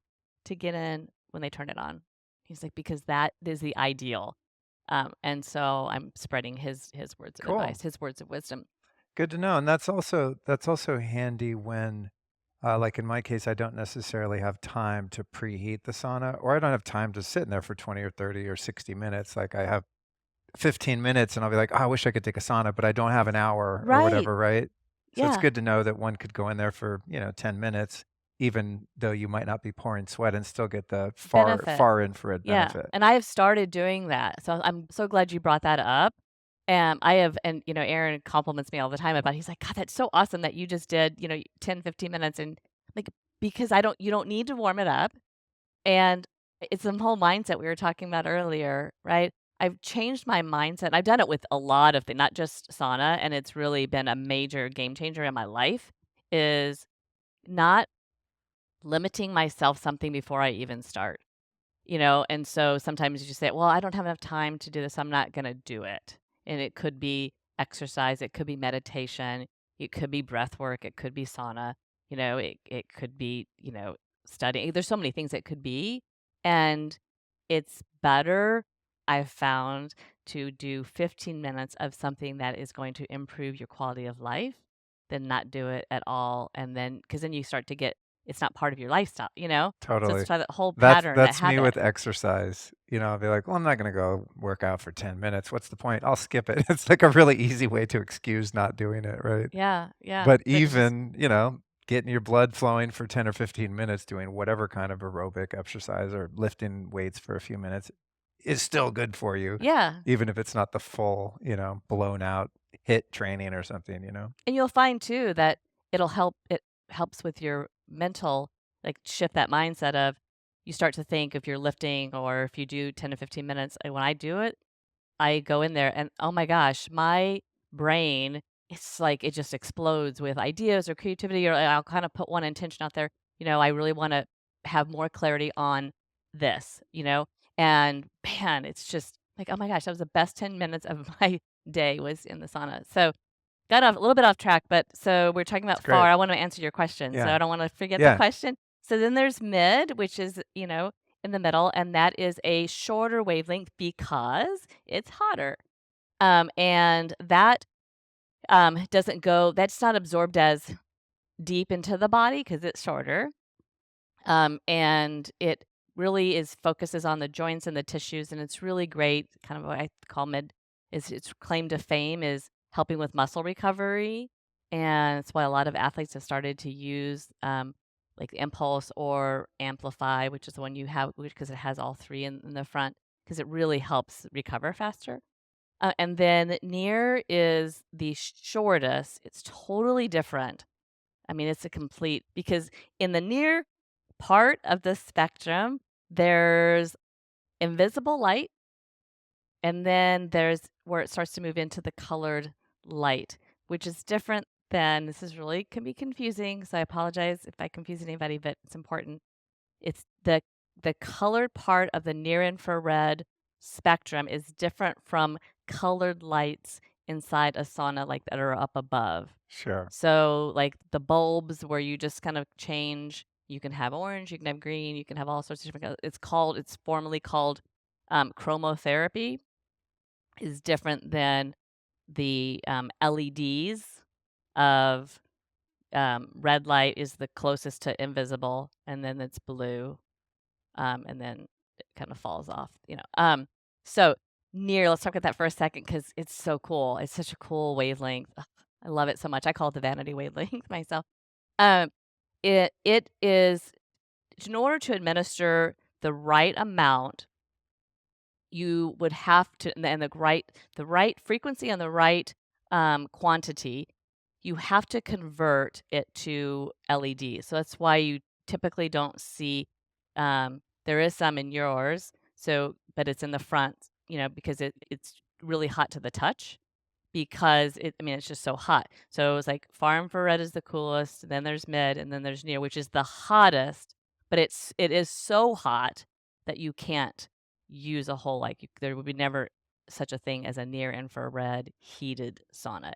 to get in when they turn it on. He's like, because that is the ideal. And so I'm spreading his words of Cool. advice, his words of wisdom. Good to know. And that's also handy when like in my case, I don't necessarily have time to preheat the sauna, or I don't have time to sit in there for 20 or 30 or 60 minutes. Like I have 15 minutes and I'll be like, oh, I wish I could take a sauna, but I don't have an hour or Right. whatever, right? So it's Yeah. good to know that one could go in there for, 10 minutes, even though you might not be pouring sweat and still get the far, Benefit. far infrared Yeah. benefit. And I have started doing that. So I'm so glad you brought that up. And I have, and Aaron compliments me all the time about, he's like, God, that's so awesome that you just did, 10, 15 minutes. And like, because you don't need to warm it up. And it's the whole mindset we were talking about earlier, right? I've changed my mindset. I've done it with a lot of things, not just sauna, and it's really been a major game changer in my life, is not limiting myself something before I even start. And so sometimes you just say, well, I don't have enough time to do this. I'm not going to do it. And it could be exercise, it could be meditation, it could be breath work, it could be sauna, it could be, studying. There's so many things it could be. And it's better, I've found, to do 15 minutes of something that is going to improve your quality of life than not do it at all. And then, because then you start to get, it's not part of your lifestyle. So it's Totally. that whole That's pattern, that that's me habit. with exercise. I'll be like, well, I'm not going to go work out for 10 minutes. What's the point? I'll skip it. It's like a really easy way to excuse not doing it, right? Yeah, yeah. But But just even, getting your blood flowing for 10 or 15 minutes, doing whatever kind of aerobic exercise or lifting weights for a few minutes is still good for you, yeah. even if it's not the full, blown out hit training or something. And you'll find too that it helps with your mental, like shift that mindset of you start to think if you're lifting or if you do 10 to 15 minutes. And when I do it, I go in there and oh my gosh, my brain, it's like it just explodes with ideas or creativity, or I'll kind of put one intention out there. I really want to have more clarity on this. And man, it's just like, oh my gosh, that was the best 10 minutes of my day was in the sauna. So got off a little bit off track, but so we're talking It's about great. far. I want to answer your question, so Yeah. I don't want to forget the Yeah. question. So then there's mid, which is, in the middle, and that is a shorter wavelength because it's hotter. And that doesn't go, that's not absorbed as deep into the body because it's shorter. And it really focuses on the joints and the tissues, and it's really great. Kind of what I call mid is its claim to fame is helping with muscle recovery, and it's why a lot of athletes have started to use like Impulse or Amplify, which is the one you have, because it has all three in the front, because it really helps recover faster. And then near is the shortest. It's totally different. I mean, it's a complete, because in the near part of the spectrum, there's invisible light, and then there's where it starts to move into the colored light, which is different than, this is really can be confusing, so I apologize if I confuse anybody, but it's important. It's the colored part of the near infrared spectrum is different from colored lights inside a sauna like that are up above. Sure. So like the bulbs where you just kind of change, you can have orange, you can have green, you can have all sorts of different it's formally called chromotherapy, is different than the LEDs of red light is the closest to invisible, and then it's blue, and then it kind of falls off, So near, let's talk about that for a second because it's so cool. It's such a cool wavelength. Ugh, I love it so much. I call it the vanity wavelength myself. Um, it is, in order to administer the right amount, you would have to, and the right frequency and the right quantity, you have to convert it to LED. So that's why you typically don't see, there is some in yours, so, but it's in the front, because it's really hot to the touch because it's just so hot. So it was like far infrared is the coolest, then there's mid, and then there's near, which is the hottest, but it is so hot that you can't use a whole, there would be never such a thing as a near infrared heated sauna.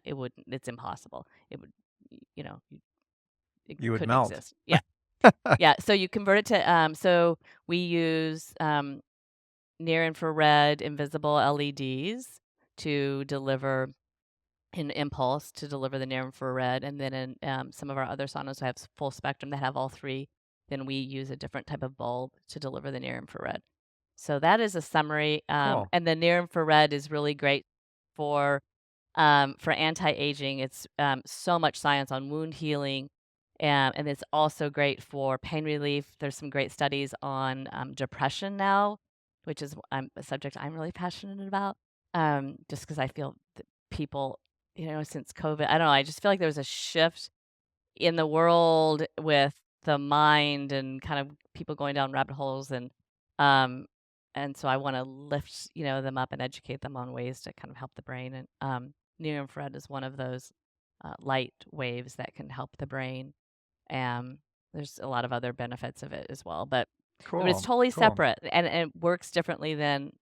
It's impossible. It would, you know, it You would couldn't melt. exist. Yeah. Yeah. So you convert it to, so we use near infrared invisible LEDs to deliver an impulse to deliver the near infrared, and then in some of our other saunas have full spectrum that have all three. Then we use a different type of bulb to deliver the near infrared. So that is a summary. Cool. And the near infrared is really great for anti-aging. It's so much science on wound healing, and it's also great for pain relief. There's some great studies on depression now, which is a subject I'm really passionate about. Just because I feel that people, since COVID, I don't know, I just feel like there was a shift in the world with the mind and kind of people going down rabbit holes, um and so I want to lift, them up and educate them on ways to kind of help the brain, and near infrared is one of those light waves that can help the brain. There's a lot of other benefits of it as well, but it's Cool. totally Cool. separate, and it works differently than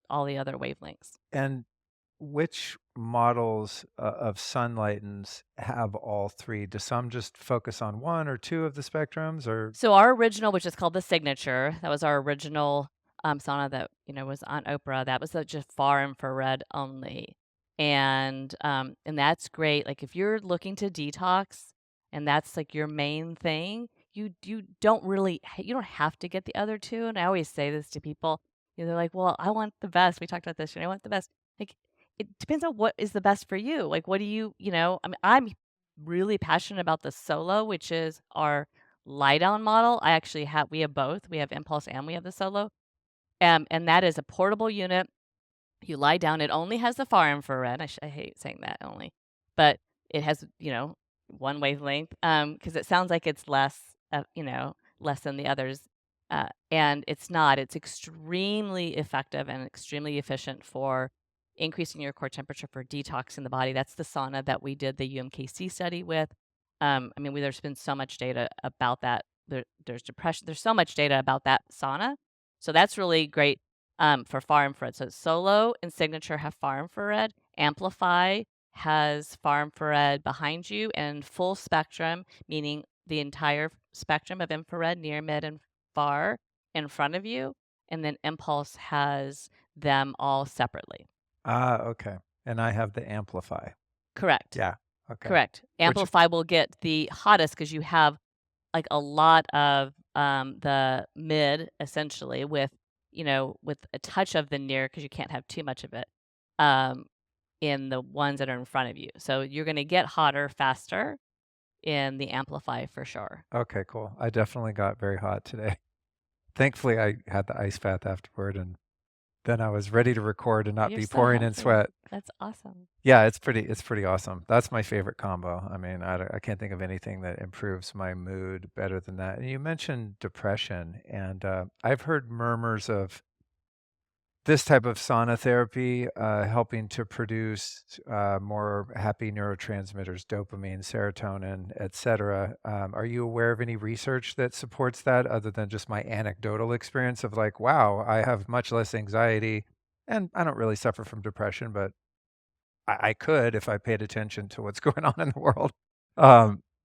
all the other wavelengths. And which models of Sunlightens have all three? Do some just focus on one or two of the spectrums, or? So our original, which is called the Signature, that was our original sauna that was on Oprah. That was just far infrared only, and that's great. Like if you're looking to detox, and that's like your main thing, you don't have to get the other two. And I always say this to people. They're like, "Well, I want the best." We talked about this. I want the best. Like it depends on what is the best for you. Like what do you, I'm really passionate about the Solo, which is our lie down model. We have both. We have Impulse and we have the Solo. And that is a portable unit. You lie down. It only has the far infrared. I hate saying that only, but it has, one wavelength. Because it sounds like it's less than the others. And it's not. It's extremely effective and extremely efficient for increasing your core temperature for detoxing the body. That's the sauna that we did the UMKC study with. There's been so much data about that. There's depression. There's so much data about that sauna. So that's really great for far infrared. So Solo and Signature have far infrared. Amplify has far infrared behind you, and full spectrum, meaning the entire spectrum of infrared, near, mid, and far in front of you. And then Impulse has them all separately. Okay. And I have the Amplify. Correct. Yeah. Okay. Correct. Amplify will get the hottest because you have like a lot of the mid essentially with a touch of the near because you can't have too much of it in the ones that are in front of you. So you're going to get hotter faster in the Amplify for sure. Okay, cool. I definitely got very hot today. Thankfully, I had the ice bath afterward, and then I was ready to record and not You're be so pouring in healthy. sweat. That's awesome. Yeah, it's pretty awesome. That's my favorite combo. I can't think of anything that improves my mood better than that. And you mentioned depression, and I've heard murmurs of this type of sauna therapy helping to produce more happy neurotransmitters, dopamine, serotonin, etc. Are you aware of any research that supports that other than just my anecdotal experience of like, wow, I have much less anxiety and I don't really suffer from depression, but I could if I paid attention to what's going on in the world.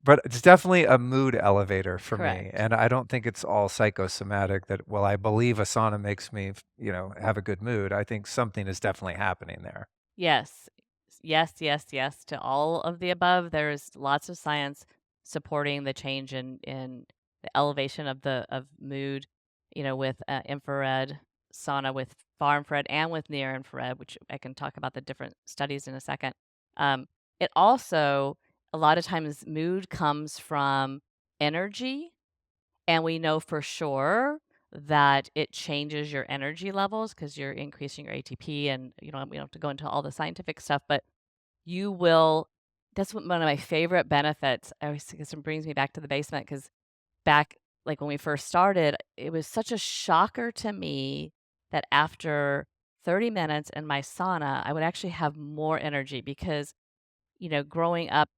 But it's definitely a mood elevator for me, Correct. and I don't think it's all psychosomatic that, well, I believe a sauna makes me, have a good mood. I think something is definitely happening there. Yes. Yes, yes, yes to all of the above. There's lots of science supporting the change in the elevation of the of mood, with infrared sauna, with far infrared, and with near infrared, which I can talk about the different studies in a second. Um, it also, a lot of times, mood comes from energy, and we know for sure that it changes your energy levels because you're increasing your ATP, and we don't have to go into all the scientific stuff, but you will that's one of my favorite benefits. I always guess it brings me back to the basement because back, like, when we first started, it was such a shocker to me that after 30 minutes in my sauna, I would actually have more energy because, growing up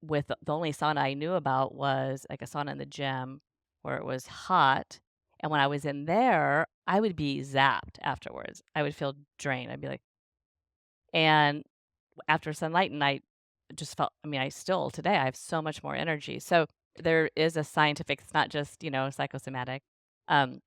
with the only sauna I knew about was like a sauna in the gym where it was hot. And when I was in there, I would be zapped afterwards. I would feel drained. I'd be like, and after Sunlighten, I just felt, I mean, I still today, I have so much more energy. So there is a scientific, it's not just, psychosomatic, um,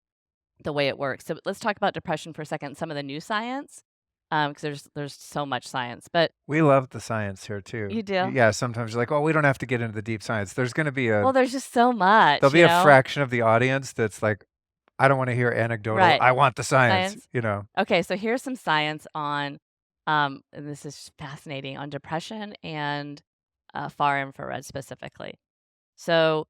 the way it works. So let's talk about depression for a second, some of the new science, because there's so much science, but We love the science here too. you do. Yeah, sometimes you're like, oh, we don't have to get into the deep science. There's going to be Well, there's just so much, there'll be a fraction of the audience that's like, I don't want to hear anecdotal. Right. I want the science, Science. you know. Okay, so here's some science on, and this is fascinating, on depression and far infrared specifically. So,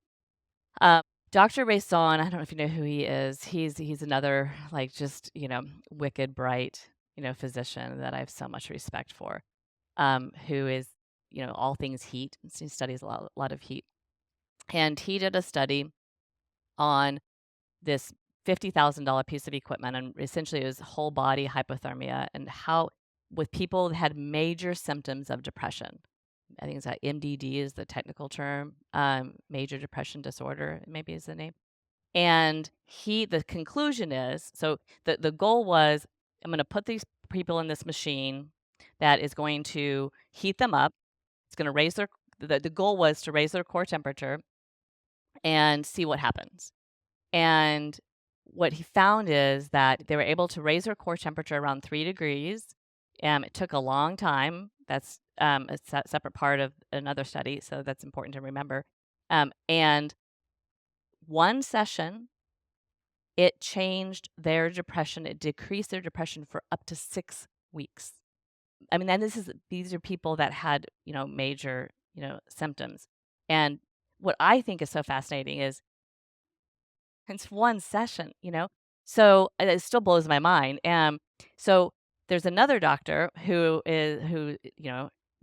uh, Dr. Raison, I don't know if you know who he is. He's another, like, just wicked bright physician that I have so much respect for. Who is all things heat. He studies a lot of heat, and he did a study on this $50,000 piece of equipment, and essentially it was whole body hypothermia, and how with people that had major symptoms of depression. I think it's that MDD is the technical term, major depression disorder, maybe is the name. And the conclusion is, so the goal was, I'm going to put these people in this machine that is going to heat them up. It's going to raise the goal was to raise their core temperature and see what happens. And what he found is that they were able to raise their core temperature around 3 degrees. It took a long time. That's a separate part of another study, so that's important to remember. And one session, it changed their depression. It decreased their depression for up to 6 weeks. I mean, and these are people that had, major, symptoms. And what I think is so fascinating is it's one session. So it still blows my mind. So there's another doctor who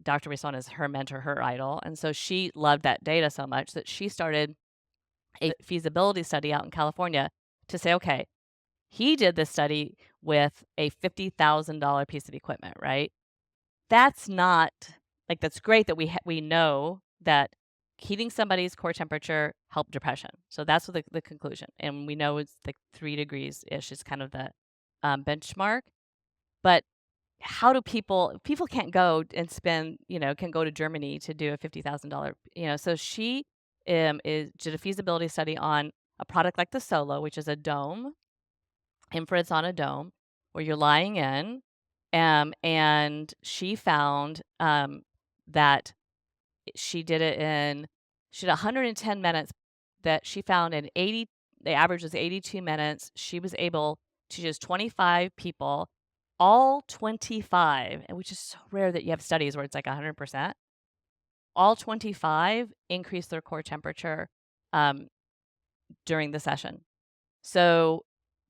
Dr. Rison is her mentor, her idol, and so she loved that data so much that she started a feasibility study out in California to say, okay, he did this study with a $50,000 piece of equipment, right? That's not like, that's great that we know that heating somebody's core temperature helped depression. So that's what the conclusion, and we know it's like 3 degrees ish is kind of the benchmark. But how do people can't go and spend, can go to Germany to do a $50,000, so she did a feasibility study on a product like the Solo, which is a dome, infrared's on a dome where you're lying in, and she found that she did 110 minutes, that she found in 80, the average was 82 minutes. She was able to just 25 people, all 25, and which is so rare that you have studies where it's like 100%. All 25 increased their core temperature um, during the session. So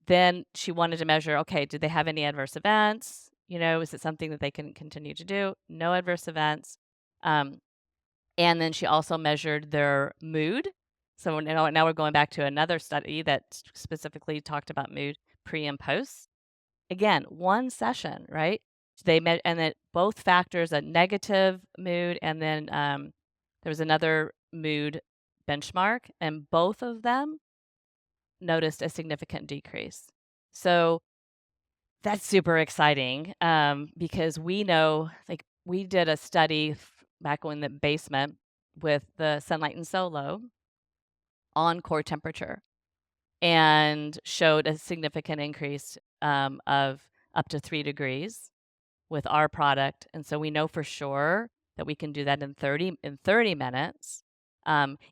then she wanted to measure, okay, did they have any adverse events? Is it something that they can continue to do? No adverse events. Um, and then she also measured their mood. So now we're going back to another study that specifically talked about mood pre and post. Again, one session, right? They met, and then both factors, a negative mood, and then there was another mood benchmark, and both of them noticed a significant decrease. So that's super exciting, because we know, like, we did a study back in the basement with the Sunlighten Solo on core temperature and showed a significant increase of up to 3 degrees with our product. And so we know for sure that we can do that in 30 minutes.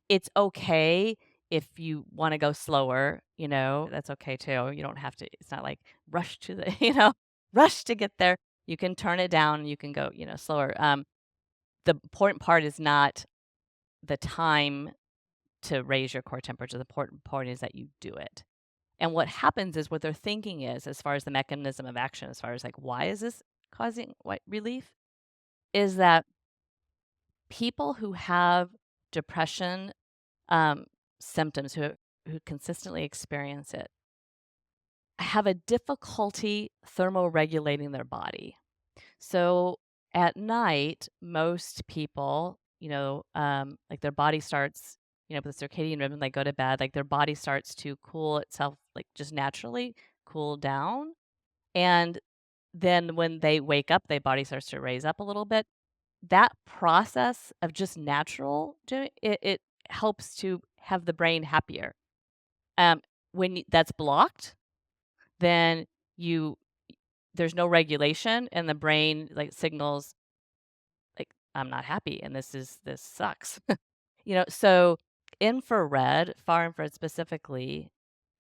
It's okay if you want to go slower, that's okay too. You don't have to, it's not like rush to the, rush to get there. You can turn it down, you can go, slower. The important part is not the time to raise your core temperature. The important part is that you do it. And what happens is what they're thinking is, as far as the mechanism of action, as far as like, why is this causing what relief? Is that people who have depression symptoms, who consistently experience it, have a difficulty thermoregulating their body. So at night, most people, like their body starts, with the circadian rhythm, they go to bed, like their body starts to cool itself, like just naturally cool down. And then when they wake up, their body starts to raise up a little bit. That process of just natural doing it helps to have the brain happier. When that's blocked, then you there's no regulation, and the brain like signals like, I'm not happy, and this sucks. So infrared, far infrared specifically,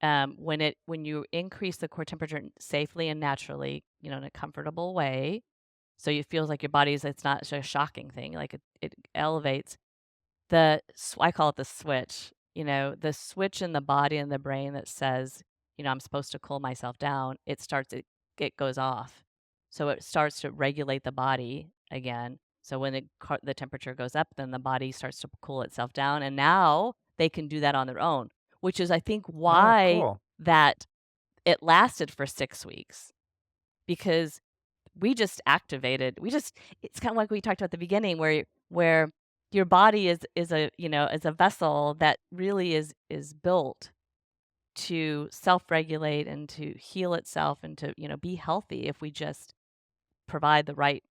when you increase the core temperature safely and naturally, in a comfortable way, so it feels like your body's, it's not a shocking thing, like it elevates I call it the switch, the switch in the body and the brain that says, I'm supposed to cool myself down. It goes off. So it starts to regulate the body again. So when the temperature goes up, then the body starts to cool itself down. And now they can do that on their own, which is, I think, Oh, why cool. that it lasted for 6 weeks, because it's kind of like we talked about at the beginning, where your body is a vessel that really is built to self-regulate and to heal itself and to, be healthy if we just provide the right,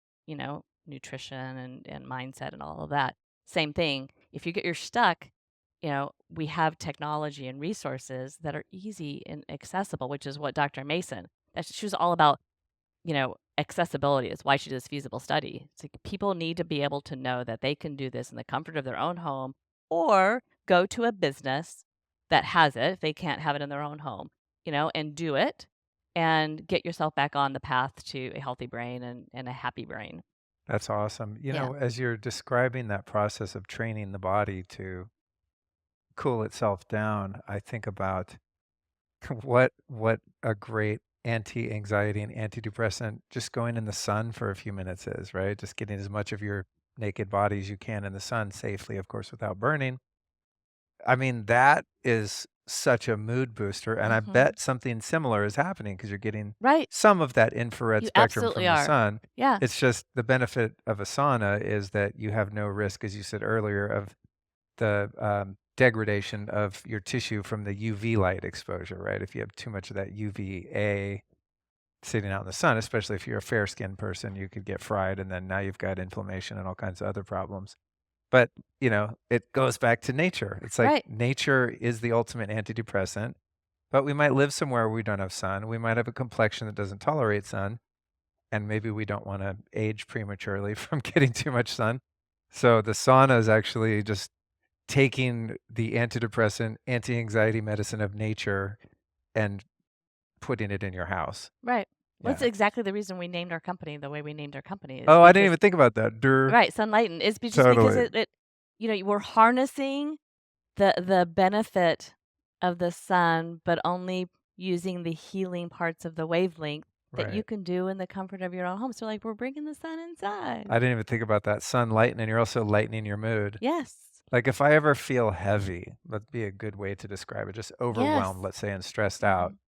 nutrition and mindset and all of that. Same thing. If you're stuck, we have technology and resources that are easy and accessible, which is what Dr. Mason, she was all about, accessibility is why she does feasible study. It's like people need to be able to know that they can do this in the comfort of their own home, or go to a business that has it if they can't have it in their own home, and do it and get yourself back on the path to a healthy brain and a happy brain. That's awesome. Yeah. As you're describing that process of training the body to cool itself down, I think about what a great anti-anxiety and antidepressant just going in the sun for a few minutes is, right? Just getting as much of your naked body as you can in the sun safely, of course, without burning. I mean, that is such a mood booster, and I Mhm. bet something similar is happening because you're getting Right. some of that infrared You spectrum absolutely from the are. sun. Yeah. It's just the benefit of a sauna is that you have no risk, as you said earlier, of the degradation of your tissue from the UV light exposure, right? If you have too much of that UVA sitting out in the sun, especially if you're a fair-skinned person, you could get fried, and then now you've got inflammation and all kinds of other problems. But, it goes back to nature. It's like Right. nature is the ultimate antidepressant, but we might live somewhere where we don't have sun. We might have a complexion that doesn't tolerate sun, and maybe we don't want to age prematurely from getting too much sun. So the sauna is actually just taking the antidepressant, anti-anxiety medicine of nature and putting it in your house. Right. Well, that's Yeah. exactly the reason we named our company the way we named our company, is Oh, I didn't because even think about that. right, Sunlighten is just because Totally. we're harnessing the benefit of the sun, but only using the healing parts of the wavelength that you Right. can do in the comfort of your own home. So, like, we're bringing the sun inside. I didn't even think about that. Sunlighten, and you're also lightening your mood. Yes. Like if I ever feel heavy, that'd be a good way to describe it, just Yes. overwhelmed, let's say, and stressed out. Mhm.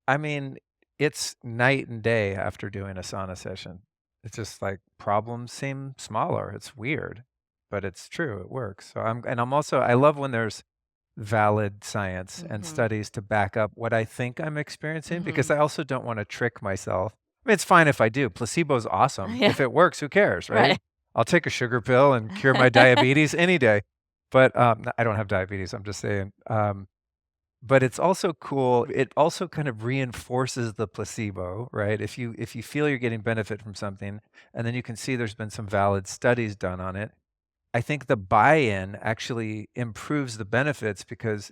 I mean, it's night and day after doing a sauna session. It's just like problems seem smaller. It's weird, but it's true. It works. So I'm also, I love when there's valid science and Mhm. studies to back up what I think I'm experiencing, because Mhm. I also don't want to trick myself. I mean, it's fine if I do. Placebo's awesome. Yeah. If it works, who cares, right? Right. I'll take a sugar pill and cure my diabetes any day. But I don't have diabetes. I'm just saying. But it's also cool. It also kind of reinforces the placebo, right? If you feel you're getting benefit from something, and then you can see there's been some valid studies done on it, I think the buy-in actually improves the benefits, because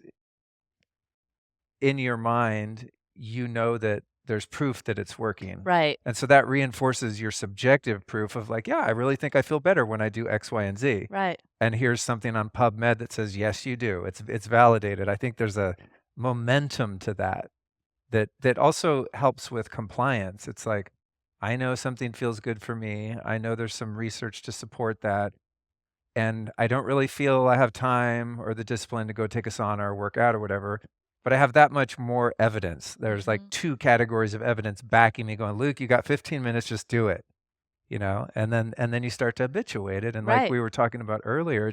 in your mind, you know that there's proof that it's working. Right. And so that reinforces your subjective proof of like, yeah, I really think I feel better when I do X, Y, and Z. Right. And here's something on PubMed that says, yes, you do. It's validated. I think there's a momentum to that also helps with compliance. It's like, I know something feels good for me. I know there's some research to support that. And I don't really feel I have time or the discipline to go take a sauna or work out or whatever, but I have that much more evidence. There's like Mhm. 2 categories of evidence backing me going, "Luke, you got 15 minutes, just do it." You know? And then you start to habituate it, and like Right. we were talking about earlier,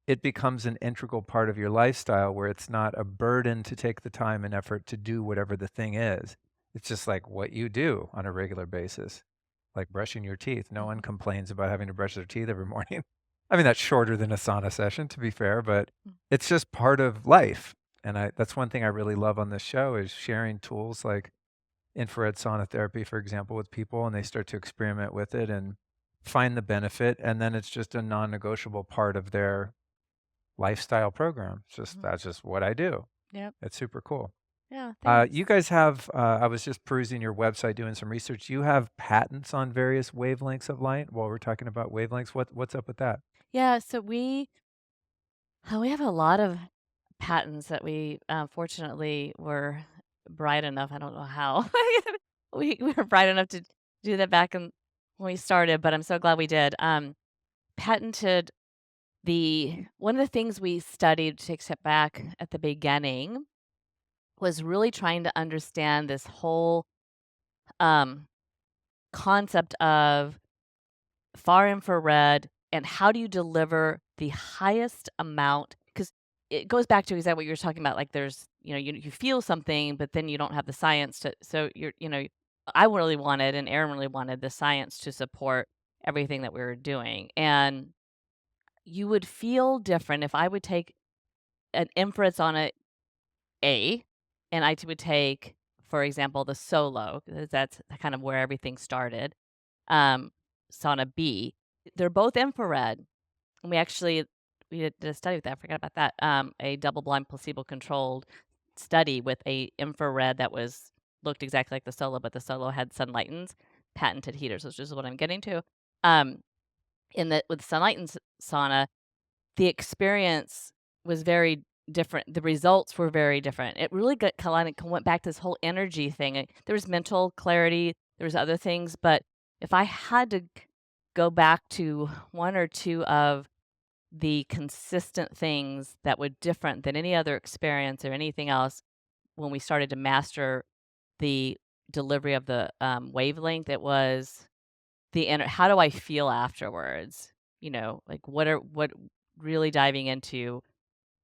it becomes an integral part of your lifestyle, where it's not a burden to take the time and effort to do whatever the thing is. It's just like what you do on a regular basis, like brushing your teeth. No one Mhm. complains about having to brush their teeth every morning. I mean, that's shorter than a sauna session, to be fair, but Mm. it's just part of life. And that's one thing I really love on this show, is sharing tools like infrared sauna therapy, for example, with people, and they start to experiment with it and find the benefit. And then it's just a non-negotiable part of their lifestyle program. It's just, Mhm. that's just what I do. Yep. It's super cool. Yeah, thanks. You guys have, I was just perusing your website doing some research. You have patents on various wavelengths of light. While we're talking about wavelengths, what's up with that? Yeah, so we have a lot of patents that we, fortunately were bright enough, I don't know how. We were bright enough to do that back in when we started, but I'm so glad we did. Patented the one of the things we studied, to take a step back at the beginning, was really trying to understand this whole, um, concept of far infrared and how do you deliver the highest amount, because it goes back to exactly what you were talking about, like, there's you feel something, but then you don't have the science to, so I really wanted, and Aaron really wanted, the science to support everything that we were doing, and you would feel different if I would take an inference on A, and would take, for example, the solo, 'cause that's kind of where everything started, um, sauna B. They're both infrared, and we did a study with that, I forgot about that, a double-blind, placebo-controlled study with a infrared that looked exactly like the solo, but the solo had Sunlighten's patented heaters, which is what I'm getting to. Um, with Sunlighten's sauna, the experience was very different. The results were very different. It really got kind of went back to this whole energy thing. There was mental clarity, there was other things, but if I had to go back to one or two of the consistent things that were different than any other experience or anything else when we started to master the delivery of the wavelength, it was how do I feel afterwards? Like what really diving into,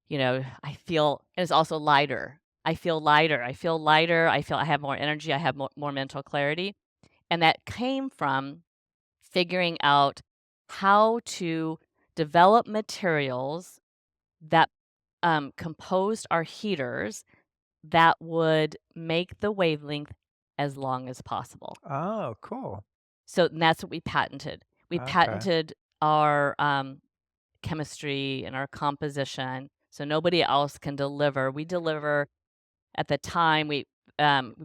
I feel, and it's also lighter. I feel lighter. I feel lighter. I feel I have more energy. I have more mental clarity. And that came from figuring out how to develop materials that composed our heaters that would make the wavelength as long as possible. Oh, cool. So that's what we patented. We Okay. patented our chemistry and our composition, so nobody else can deliver. We deliver at the time we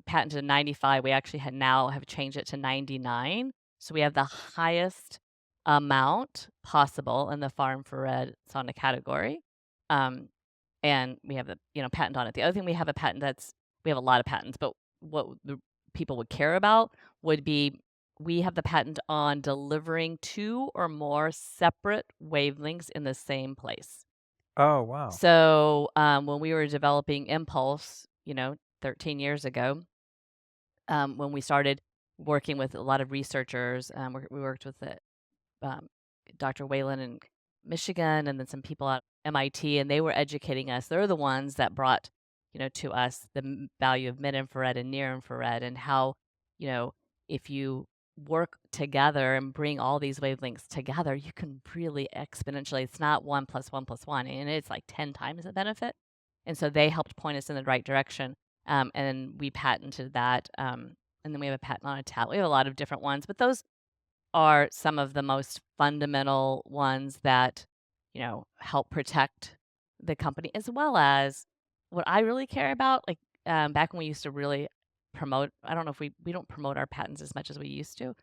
patented 95. We actually have changed it to 99. So we have the highest amount possible in the far infrared sauna category. Um, and we have the patent on it. The other thing we have a lot of patents, but what the people would care about would be we have the patent on delivering two or more separate wavelengths in the same place. Oh, wow. So when we were developing Impulse, 13 years ago, when we started working with a lot of researchers. We worked with Dr. Whalen in Michigan, and then some people at MIT, and they were educating us. They're the ones that brought, to us the value of mid-infrared and near-infrared, and how, if you work together and bring all these wavelengths together, you can really exponentially. It's not 1 + 1 + 1, and it's like 10 times the benefit. And so they helped point us in the right direction, and we patented that. And then we have a patent on a tablet. We have a lot of different ones, but those are some of the most fundamental ones that, help protect the company, as well as what I really care about. Like, back when we used to really promote, I don't know if we don't promote our patents as much as we used to,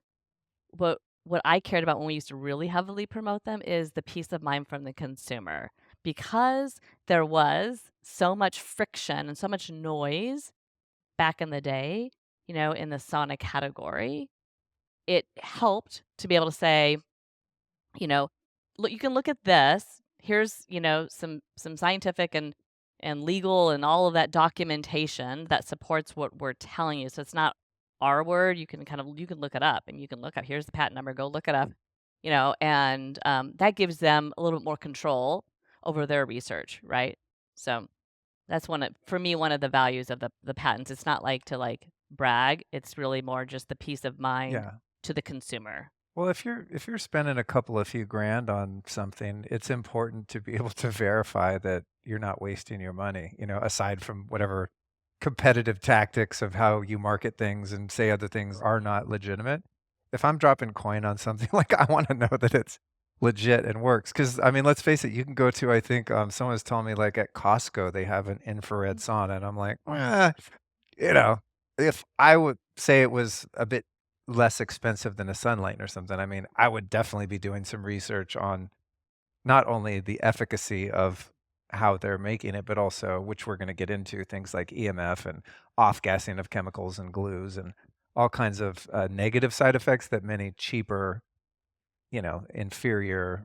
but what I cared about when we used to really heavily promote them is the peace of mind from the consumer. Because there was so much friction and so much noise back in the day, in the sauna category, it helped to be able to say, look, you can look at this. Here's, some scientific and legal and all of that documentation that supports what we're telling you. So it's not our word. You can look it up, and you can look up, here's the patent number, go look it up, and that gives them a little bit more control over their research, right? So that's for me, one of the values of the patents. It's not like to brag. It's really more just the peace of mind Yeah. to the consumer. Well, if you're spending a few grand on something, it's important to be able to verify that you're not wasting your money, aside from whatever competitive tactics of how you market things and say other things are not legitimate. If I'm dropping coin on something, like, I want to know that it's legit and works. Because I mean, let's face it, you can go to, I think someone was telling me, like, at Costco they have an infrared sauna, and I'm like, you know, if I would say it was a bit less expensive than a Sunlighten or something, I mean, I would definitely be doing some research on not only the efficacy of how they're making it, but also, which we're going to get into, things like EMF and off-gassing of chemicals and glues and all kinds of negative side effects that many cheaper, inferiorly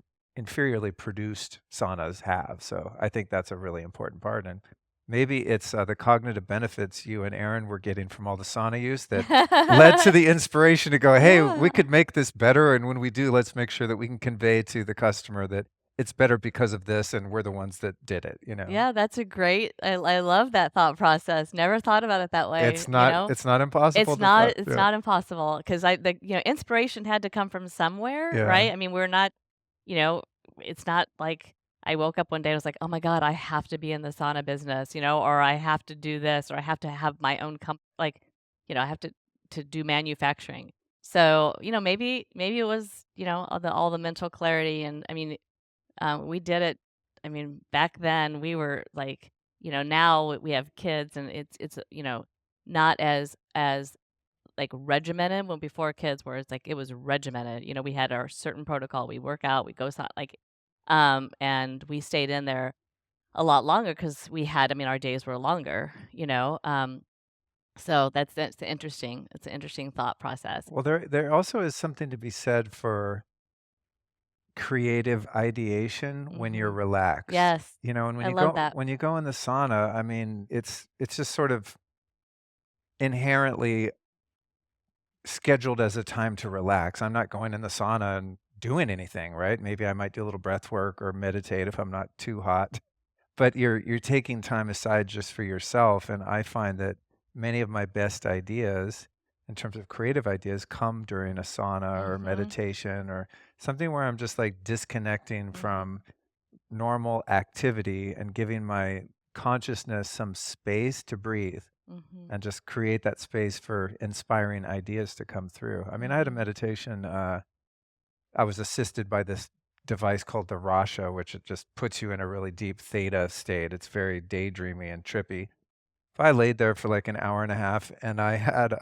produced saunas have. So I think that's a really important part. And maybe it's the cognitive benefits you and Aaron were getting from all the sauna use that led to the inspiration to go, hey, we could make this better. And when we do, let's make sure that we can convey to the customer that it's better because of this, and we're the ones that did it, Yeah, that's a great. I love that thought process. Never thought about it that way. It's not impossible It's to find. not. It's Yeah. not impossible, because inspiration had to come from somewhere, Yeah. right? I mean, we're not. You know, it's not like I woke up one day and was like, oh my god, I have to be in the sauna business, or I have to do this, or I have to have my own I have to do manufacturing. So maybe it was all the mental clarity, and I mean, we did it. I mean, back then we were like, now we have kids, and it's not as like regimented when before kids, where it's like it was regimented. We had our certain protocol. We work out, we go and we stayed in there a lot longer because I mean, our days were longer. So that's interesting. It's an interesting thought process. Well, there also is something to be said for creative ideation when you're relaxed. Yes, And I love that. when you go in the sauna, I mean, it's just sort of inherently scheduled as a time to relax. I'm not going in the sauna and doing anything, right? Maybe I might do a little breath work or meditate if I'm not too hot. But you're taking time aside just for yourself, and I find that many of my best ideas, in terms of creative ideas, come during a sauna or meditation or something where I'm just like disconnecting from normal activity and giving my consciousness some space to breathe and just create that space for inspiring ideas to come through. I mean, I had a meditation, I was assisted by this device called the Rasha, which it just puts you in a really deep theta state. It's very daydreamy and trippy. I laid there for like an hour and a half, and I had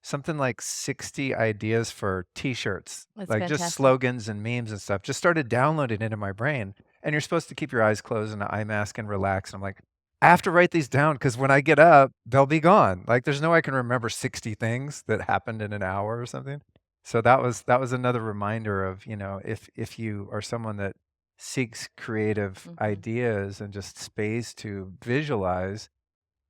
something like 60 ideas for T-shirts, That's like just fantastic. slogans and memes and stuff. Just started downloading into my brain. And you're supposed to keep your eyes closed and an eye mask and relax. And I'm like, I have to write these down because when I get up, they'll be gone. Like, there's no way I can remember 60 things that happened in an hour or something. So that was another reminder of, if you are someone that seeks creative ideas and just space to visualize,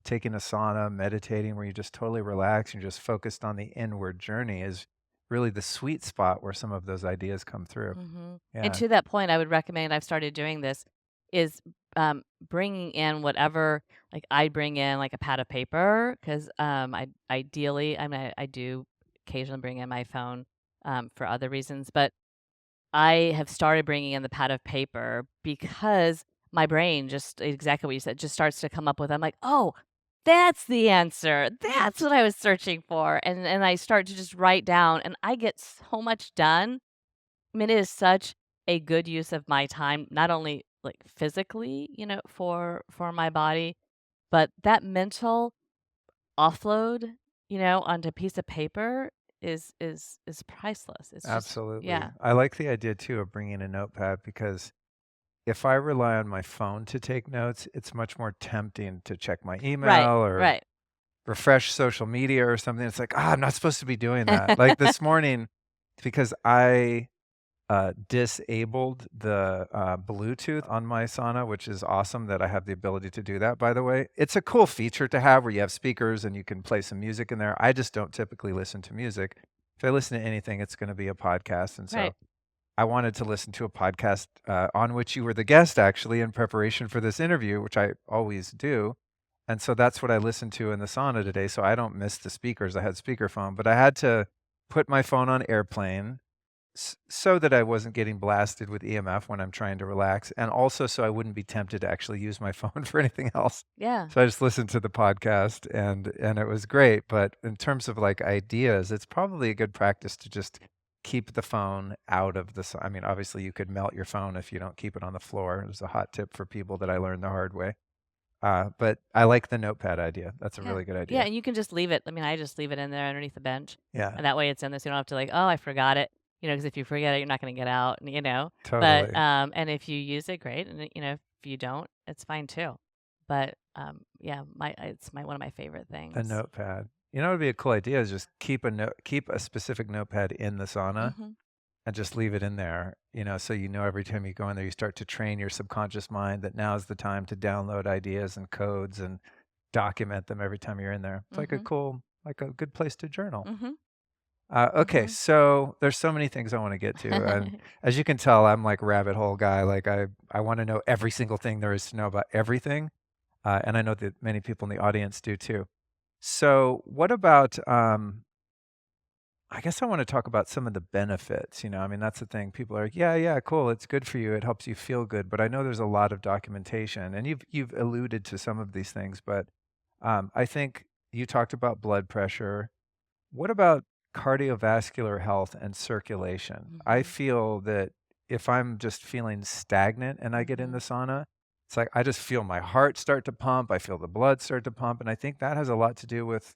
taking a sauna, meditating, where you just totally relax and just focused on the inward journey is really the sweet spot where some of those ideas come through. And Yeah. to that point, I would recommend, I've started doing this, is bringing in whatever, like I bring in like a pad of paper because I ideally, I do occasionally bring in my phone for other reasons, but I have started bringing in the pad of paper because my brain, just exactly what you said, just starts to come up with, I'm like, oh, that's the answer. That's what I was searching for. And I start to just write down and I get so much done. I mean, it is such a good use of my time, not only like physically, for my body, but that mental offload, onto a piece of paper is priceless. It's just, Absolutely. yeah. I like the idea too of bringing a notepad because if I rely on my phone to take notes, it's much more tempting to check my Right, email or right. refresh social media or something. It's like, I'm not supposed to be doing that. Like this morning, because I disabled the Bluetooth on my sauna, which is awesome that I have the ability to do that, by the way. It's a cool feature to have where you have speakers and you can play some music in there. I just don't typically listen to music. If I listen to anything, it's going to be a podcast. And Right. so I wanted to listen to a podcast on which you were the guest, actually, in preparation for this interview, which I always do. And so that's what I listened to in the sauna today. So I don't miss the speakers. I had speakerphone, but I had to put my phone on airplane so that I wasn't getting blasted with EMF when I'm trying to relax, and also so I wouldn't be tempted to actually use my phone for anything else. Yeah. So I just listened to the podcast and it was great, but in terms of, like, ideas, it's probably a good practice to just keep the phone out of the I mean, obviously, you could melt your phone if you don't keep it on the floor. It's a hot tip for people that I learned the hard way. But I like the notepad idea. That's a Yeah. really good Yeah, idea. and you can just leave it. I mean, I just leave it in there underneath the bench, Yeah, and that way it's in there, so you don't have to like, "Oh, I forgot it," because if you forget it, you're not gonna get out, But, totally. and if you use it, great, and, if you don't, it's fine too. But, yeah, it's one of my favorite A things. notepad. You know what would be a cool idea is just keep a specific notepad in the sauna Mhm. and just leave it in there, so every time you go in there, you start to train your subconscious mind that now is the time to download ideas and codes and document them every time you're in there. It's Mhm. like a good place to journal. Mhm. Okay, Mhm. so there's so many things I want to get to, and as you can tell, I'm like rabbit hole guy. Like I want to know every single thing there is to know about everything, and I know that many people in the audience do too. So, what about, I guess I want to talk about some of the benefits. I mean, that's the thing. People are like, yeah, yeah, cool. It's good for you. It helps you feel good. But I know there's a lot of documentation, and you've alluded to some of these things. But I think you talked about blood pressure. What about cardiovascular health and circulation? I Mhm. feel that if I'm just feeling stagnant and I get in the Mhm. sauna, it's like I just feel my heart start to pump. I feel the blood start to pump. And I think that has a lot to do with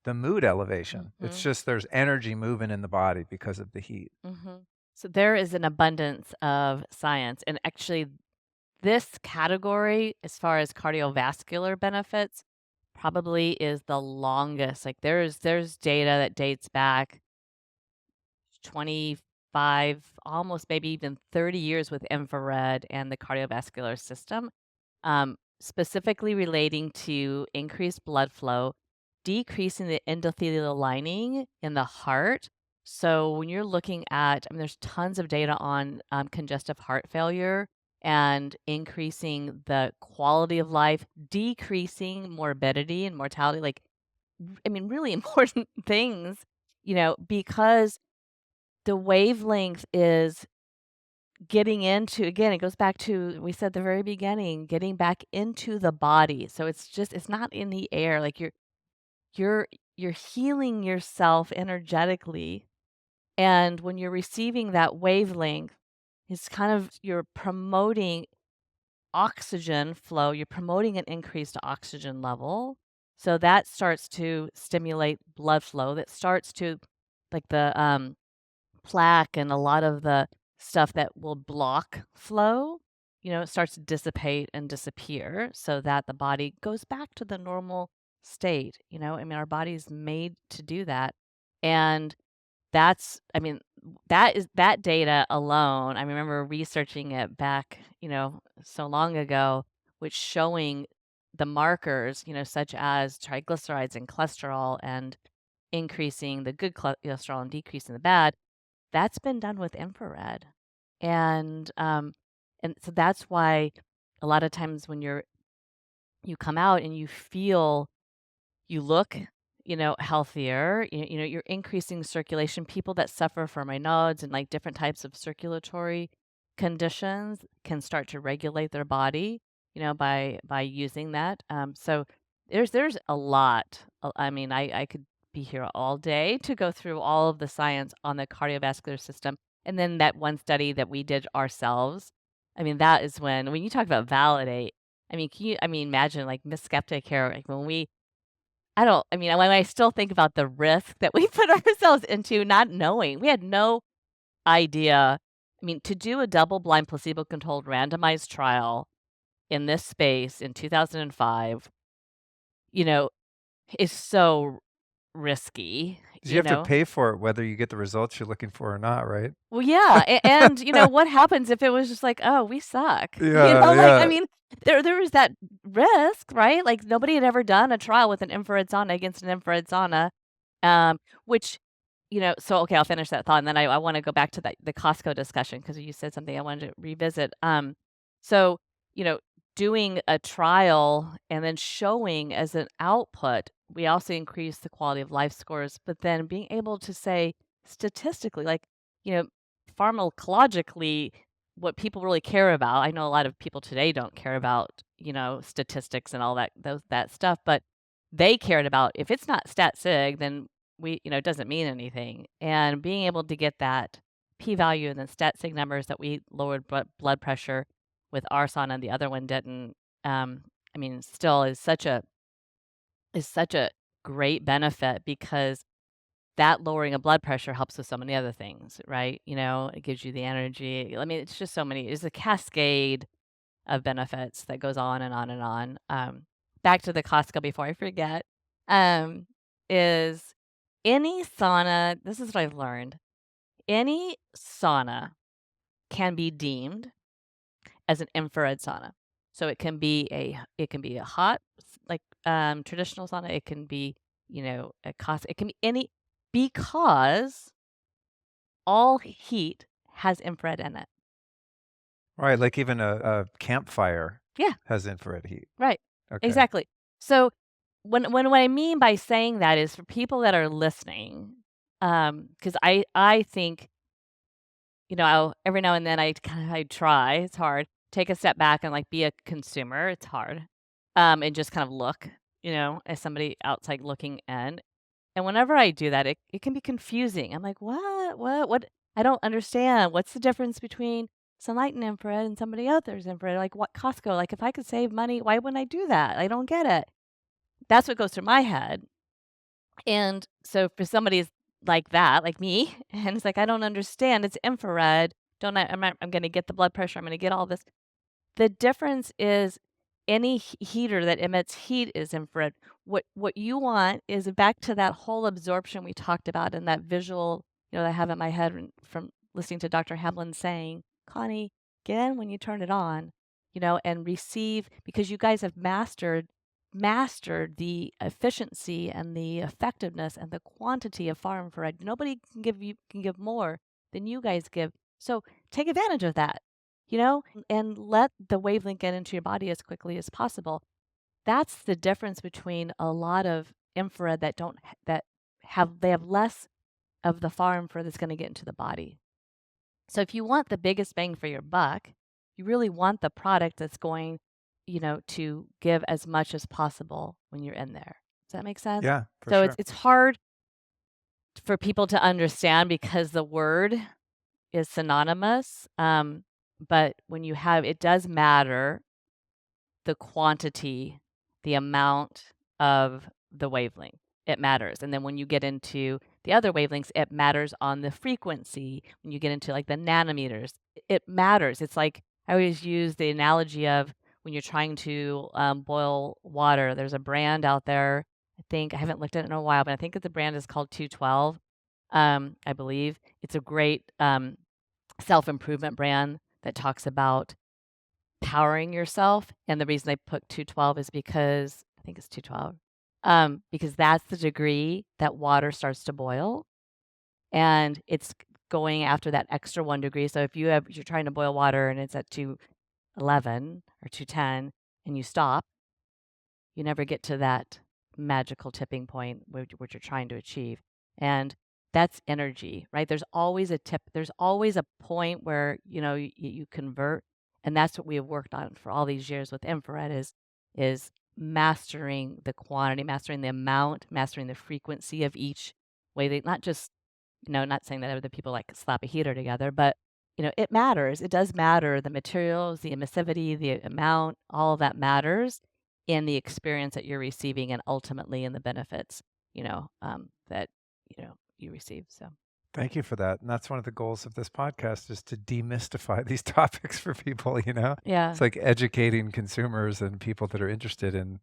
the mood elevation. It's Mhm. just there's energy moving in the body because of the heat. Mhm. So there is an abundance of science, and actually this category, as far as cardiovascular benefits, probably is the longest. Like there's data that dates back 25, almost maybe even 30 years with infrared and the cardiovascular system, specifically relating to increased blood flow, decreasing the endothelial lining in the heart. So when you're looking at, I mean, there's tons of data on congestive heart failure and increasing the quality of life, decreasing morbidity and mortality. Like, I mean, really important things, because the wavelength is getting into, again, it goes back to, we said at the very beginning, getting back into the body. So it's not in the air. Like you're you're healing yourself energetically. And when you're receiving that wavelength, it's kind of, you're promoting oxygen flow, you're promoting an increased oxygen level. So that starts to stimulate blood flow. That starts to, like the plaque and a lot of the stuff that will block flow, it starts to dissipate and disappear so that the body goes back to the normal state. I mean, our body's made to do that. And I mean, that data alone. I remember researching it back, so long ago, which showing the markers, such as triglycerides and cholesterol, and increasing the good cholesterol and decreasing the bad, that's been done with infrared. And so that's why a lot of times when you come out and you look, healthier, you're increasing circulation. People that suffer from Raynaud's and like different types of circulatory conditions can start to regulate their body, by using that. So there's a lot. I mean, I could be here all day to go through all of the science on the cardiovascular system. And then that one study that we did ourselves. I mean, that is when you talk about validate. I mean, imagine like Miss Skeptic here, like when I still think about the risk that we put ourselves into not knowing. We had no idea. I mean, to do a double-blind, placebo-controlled randomized trial in this space in 2005, you know, is so risky, 'Cause you have to pay for it whether you get the results you're looking for or not, right? Well, yeah, and, what happens if it was just like, "Oh, we suck?" Yeah, I yeah. mean, there was that risk, right? Like, nobody had ever done a trial with an infrared sauna against an infrared sauna, which, so, okay, I'll finish that thought, and then I wanna go back to the Costco discussion because you said something I wanted to revisit. So, you know, doing a trial and then showing as an output, we also increase the quality of life scores, but then being able to say statistically, like, you know, pharmacologically, what people really care about. I know a lot of people today don't care about, statistics and all that stuff, but they cared about if it's not stat sig, then it doesn't mean anything. And being able to get that p value and the stat sig numbers that we lowered blood pressure with our sauna and the other one didn't. I mean, still is such a great benefit because that lowering of blood pressure helps with so many other things, right? It gives you the energy. I mean, it's just so many. It's a cascade of benefits that goes on and on and on. Back to the Costco before I forget, is any sauna, this is what I've learned, any sauna can be deemed as an infrared sauna. So it can be a hot, like traditional sauna. It can be, a cost. It can be any, because all heat has infrared in it. Right, like even a campfire Yeah, has infrared heat. right. Okay. Exactly. So when what I mean by saying that is for people that are listening, because I think, every now and then I try, it's hard, take a step back and, like, be a consumer, it's hard, and just kind of look, as somebody outside looking in, and whenever I do that, it can be confusing. I'm like, "What? What? I don't understand. What's the difference between Sunlighten infrared and somebody else's infrared? Like, what Costco? Like, if I could save money, why wouldn't I do that? I don't get it." That's what goes through my head. And so for somebody like that, like me, and it's like, "I don't understand. It's infrared. Don't I I'm gonna get the blood pressure. I'm gonna get all this." The difference is any heater that emits heat is infrared. What you want is back to that whole absorption we talked about and that visual, that I have in my head from listening to Dr. Hamlin saying, "Connie, get in when you turn it on, and receive because you guys have mastered the efficiency and the effectiveness and the quantity of far infrared. Nobody can give more than you guys give. So take advantage of that, and let the wavelength get into your body as quickly as possible." That's the difference between a lot of infrared that don't that have less of the far infrared that's going to get into the body. So if you want the biggest bang for your buck, you really want the product that's going, to give as much as possible when you're in there. Does that make sense? Yeah, for So it's sure. it's hard for people to understand because the word is synonymous. But when you have, it does matter the quantity, the amount of the wavelength. It matters. And then when you get into the other wavelengths, it matters on the frequency. When you get into like the nanometers, it matters. It's like I always use the analogy of when you're trying to boil water. There's a brand out there. I think I haven't looked at it in a while, but I think the brand is called 212. I believe it's a great self improvement brand that talks about powering yourself. And the reason I put 212 is because I think it's 212, because that's the degree that water starts to boil, and it's going after that extra 1 degree. So if you're trying to boil water and it's at 211 or 210 and you stop, you never get to that magical tipping point which you're trying to achieve. And that's energy, right? There's always a tip. There's always a point where, you convert. And that's what we have worked on for all these years with infrared is mastering the quantity, mastering the amount, mastering the frequency of each way. They not just, not saying that other people like slap a heater together, but it matters. It does matter. The materials, the emissivity, the amount, all of that matters in the experience that you're receiving and ultimately in the benefits, that, you receive. So, Thank you for that. And that's one of the goals of this podcast is to demystify these topics for people, yeah. It's like educating consumers and people that are interested in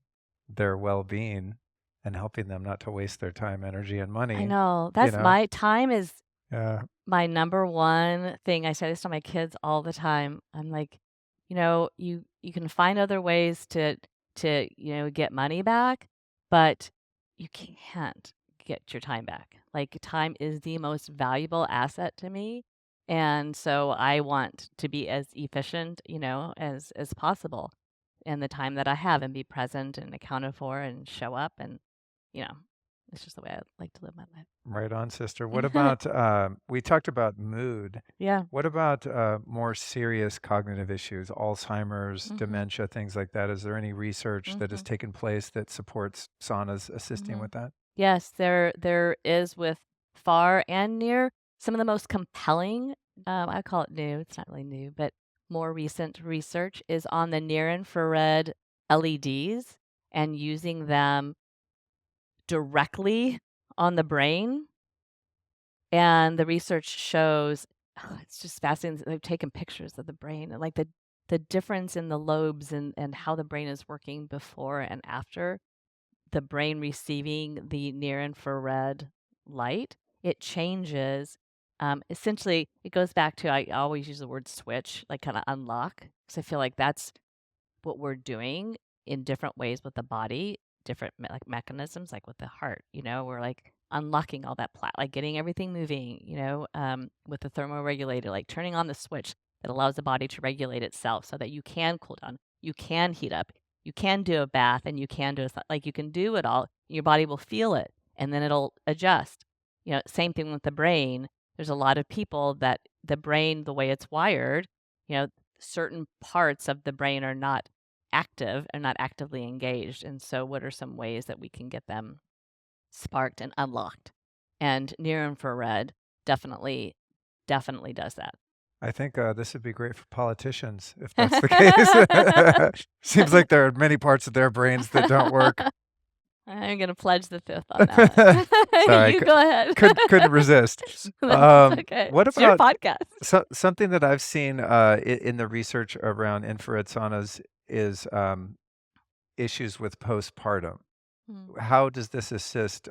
their well-being and helping them not to waste their time, energy, and I money, know. That's my time is Yeah. my number one thing. I say this to my kids all the time. I'm like, you can find other ways to get money back, but you can't get your time back. Like time is the most valuable asset to me. And so I want to be as efficient, as possible in the time that I have and be present and accounted for and show up and, you know, it's just the way I like to live my Right on, sister. What life. about, we talked about mood. Yeah. What about more serious cognitive issues, Alzheimer's, Mhm. dementia, things like that? Is there any research that has Mhm. taken place that supports saunas assisting Mhm. with that? Yes, there is with far and near. Some of the most compelling, I call it new, it's not really new, but more recent research is on the near infrared LEDs and using them directly on the brain. And the research shows, it's just fascinating. They've taken pictures of the brain and like the difference in the lobes and how the brain is working before and after the brain receiving the near infrared light. It changes. Essentially, it goes back to I always use the word switch, like kind of unlock, because I feel like that's what we're doing in different ways with the body, different like mechanisms, like with the heart. We're like unlocking all that like getting everything moving. With the thermoregulator, like turning on the switch that allows the body to regulate itself, so that you can cool down, you can heat up, you can do a bath, and you can do like you can do it all. Your body will feel it, and then it'll adjust. Same thing with the brain. There's a lot of people that the brain, the way it's wired, certain parts of the brain are not active and not actively engaged. And so, what are some ways that we can get them sparked and unlocked? And near infrared definitely does that. I think this would be great for politicians if that's the case. Seems like there are many parts of their brains that don't work. I'm going to pledge the fifth on that one. Sorry, You go ahead. couldn't resist. That's okay. What It's your about podcast. something that I've seen in the research around infrared saunas is issues with postpartum. Mm. How does this assist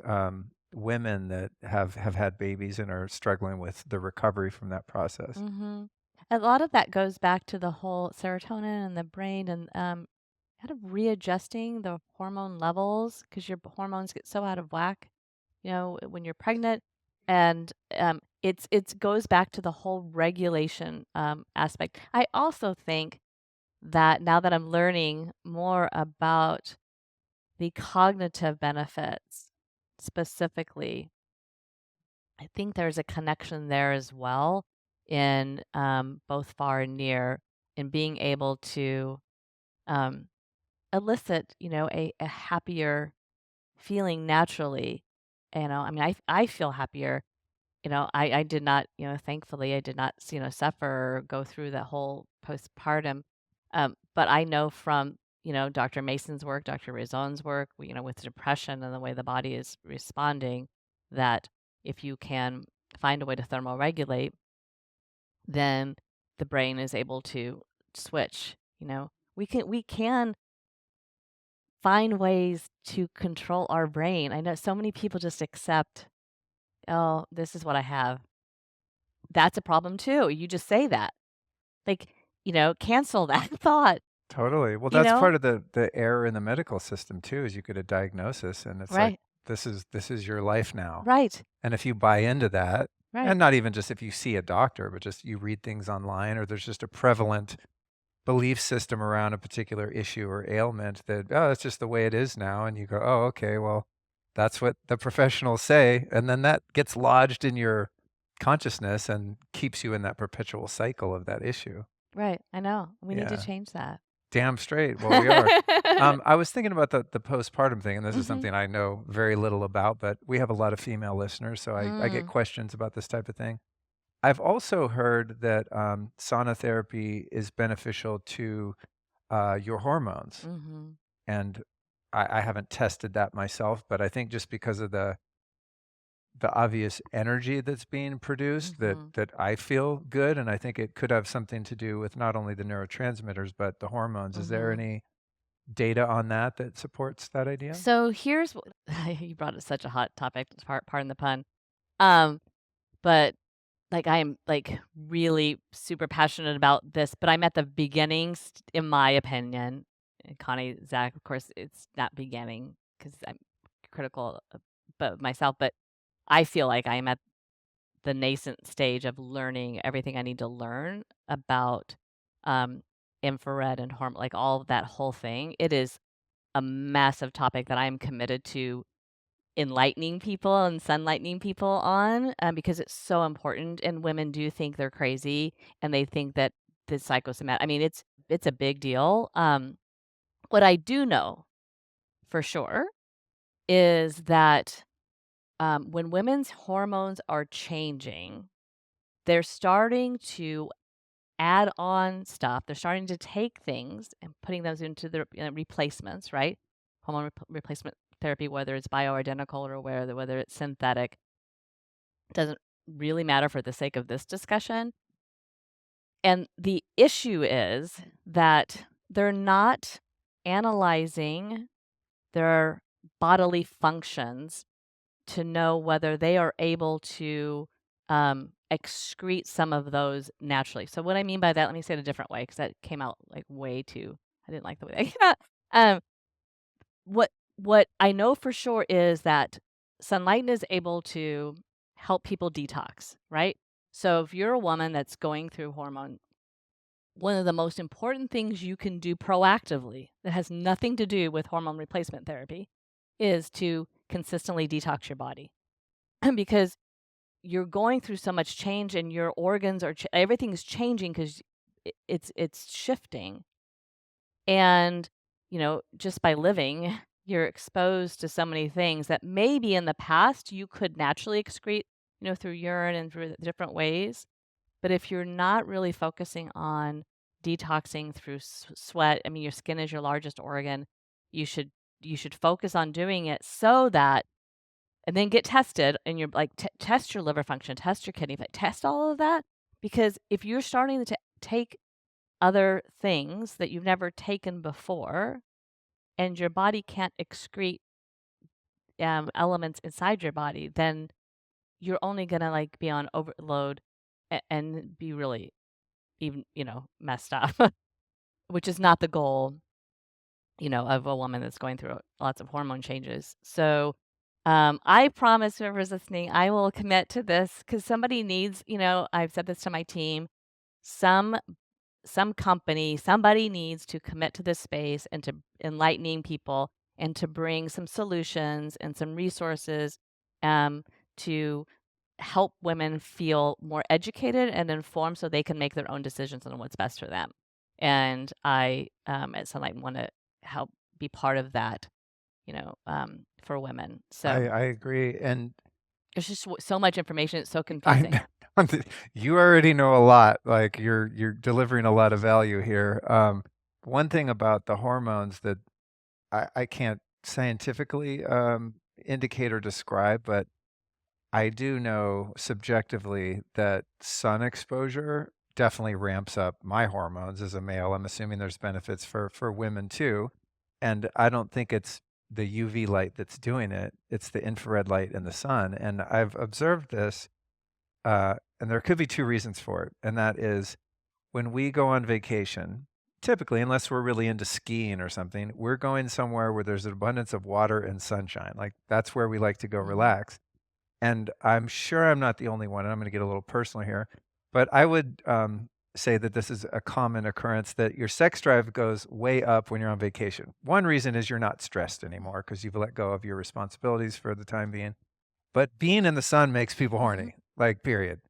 women that have had babies and are struggling with the recovery from that process? Mm-hmm. A lot of that goes back to the whole serotonin and the brain and kind of readjusting the hormone levels because your hormones get so out of whack, when you're pregnant. And it's goes back to the whole regulation aspect. I also think that now that I'm learning more about the cognitive benefits specifically, I think there's a connection there as well in both far and near in being able to um, elicit, a happier feeling naturally. I mean, I feel happier. I did not, thankfully, I did not, suffer or go through the whole postpartum. But I know from, Dr. Mason's work, Dr. Raison's work, with depression and the way the body is responding, that if you can find a way to thermoregulate, then the brain is able to switch. We can find ways to control our brain. I know so many people just accept, oh, this is what I have. That's a problem too. You just say that. Like, cancel that thought, Totally. Well, you that's know? part of the error in the medical system too, is you get a diagnosis and it's like, Right. this is your life now. Right. And if you buy into that, Right. and not even just if you see a doctor, but just you read things online or there's just a prevalent belief system around a particular issue or ailment that, oh, it's just the way it is now. And you go, oh, okay, well, that's what the professionals say. And then that gets lodged in your consciousness and keeps you in that perpetual cycle of that issue. Right. I know. We need to Yeah. change that. Damn straight. Well, we are. I was thinking about the postpartum thing, and this is Mhm. something I know very little about, but we have a lot of female listeners, so I get Mm. questions about this type of thing. I've also heard that sauna therapy is beneficial to your hormones, Mhm. and I haven't tested that myself, but I think just because of the obvious energy that's being produced that Mhm. that I feel good, and I think it could have something to do with not only the neurotransmitters but the hormones. Is there Mhm. any data on that that supports that idea? So here's what you brought it such a hot topic, pardon the pun. Um, but like I am like really super passionate about this, but I'm at the beginnings, in my opinion. And Connie Zack, of course, it's not beginning because I'm critical but myself, but I feel like I am at the nascent stage of learning everything I need to learn about um, infrared and like all of that whole thing. It is a massive topic that I'm committed to enlightening people and sunlightening people on because it's so important. And women do think they're crazy and they think that the psychosomatic. I mean, it's a big deal. What I do know for sure is that when women's hormones are changing, they're starting to add on stuff. They're starting to take things and putting those into the replacements, right? Hormone replacement therapy, whether it's bioidentical or whether it's synthetic, doesn't really matter for the sake of this discussion. And the issue is that they're not analyzing their bodily functions to know whether they are able to excrete some of those naturally. So what I mean by that, let me say it a different way because that came out like way too. I didn't like the way that came out. Um, what I know for sure is that Sunlighten is able to help people detox, right? So if you're a woman that's going through hormone, one of the most important things you can do proactively that has nothing to do with hormone replacement therapy is to consistently detox your body because you're going through so much change and your organs are everything's changing because it's shifting and just by living you're exposed to so many things that maybe in the past you could naturally excrete through urine and through different ways, but if you're not really focusing on detoxing through sweat, I mean your skin is your largest organ, you should focus on doing it so that and then get tested and you're like test your liver function, test your kidney, test all of that because if you're starting to take other things that you've never taken before and your body can't excrete elements inside your body, then you're only gonna like be on overload and be really even messed up, which is not the goal of a woman that's going through lots of hormone changes. So, I promise whoever's listening, I will commit to this because somebody needs, I've said this to my team, some company, somebody needs to commit to this space and to enlightening people and to bring some solutions and some resources um, to help women feel more educated and informed so they can make their own decisions on what's best for them. And I, at Sunlight, want to help be part of that, for women. I, So I agree. And there's just so much information. It's so I confusing. you already know a lot. Like you're delivering a lot of value here. One thing about the hormones that I can't scientifically indicate or describe, but I do know subjectively that sun exposure definitely ramps up my hormones as a male. I'm assuming there's benefits for women too. And I don't think it's the UV light that's doing it. It's the infrared light in the sun. And I've observed this, and there could be two reasons for it. And that is when we go on vacation, typically, unless we're really into skiing or something, we're going somewhere where there's an abundance of water and sunshine. Like that's where we like to go relax. And I'm sure I'm not the only one, and I'm going to get a little personal here, but I would say that this is a common occurrence that your sex drive goes way up when you're on vacation. One reason is you're not stressed anymore because you've let go of your responsibilities for the time being. But being in the sun makes people horny, like period.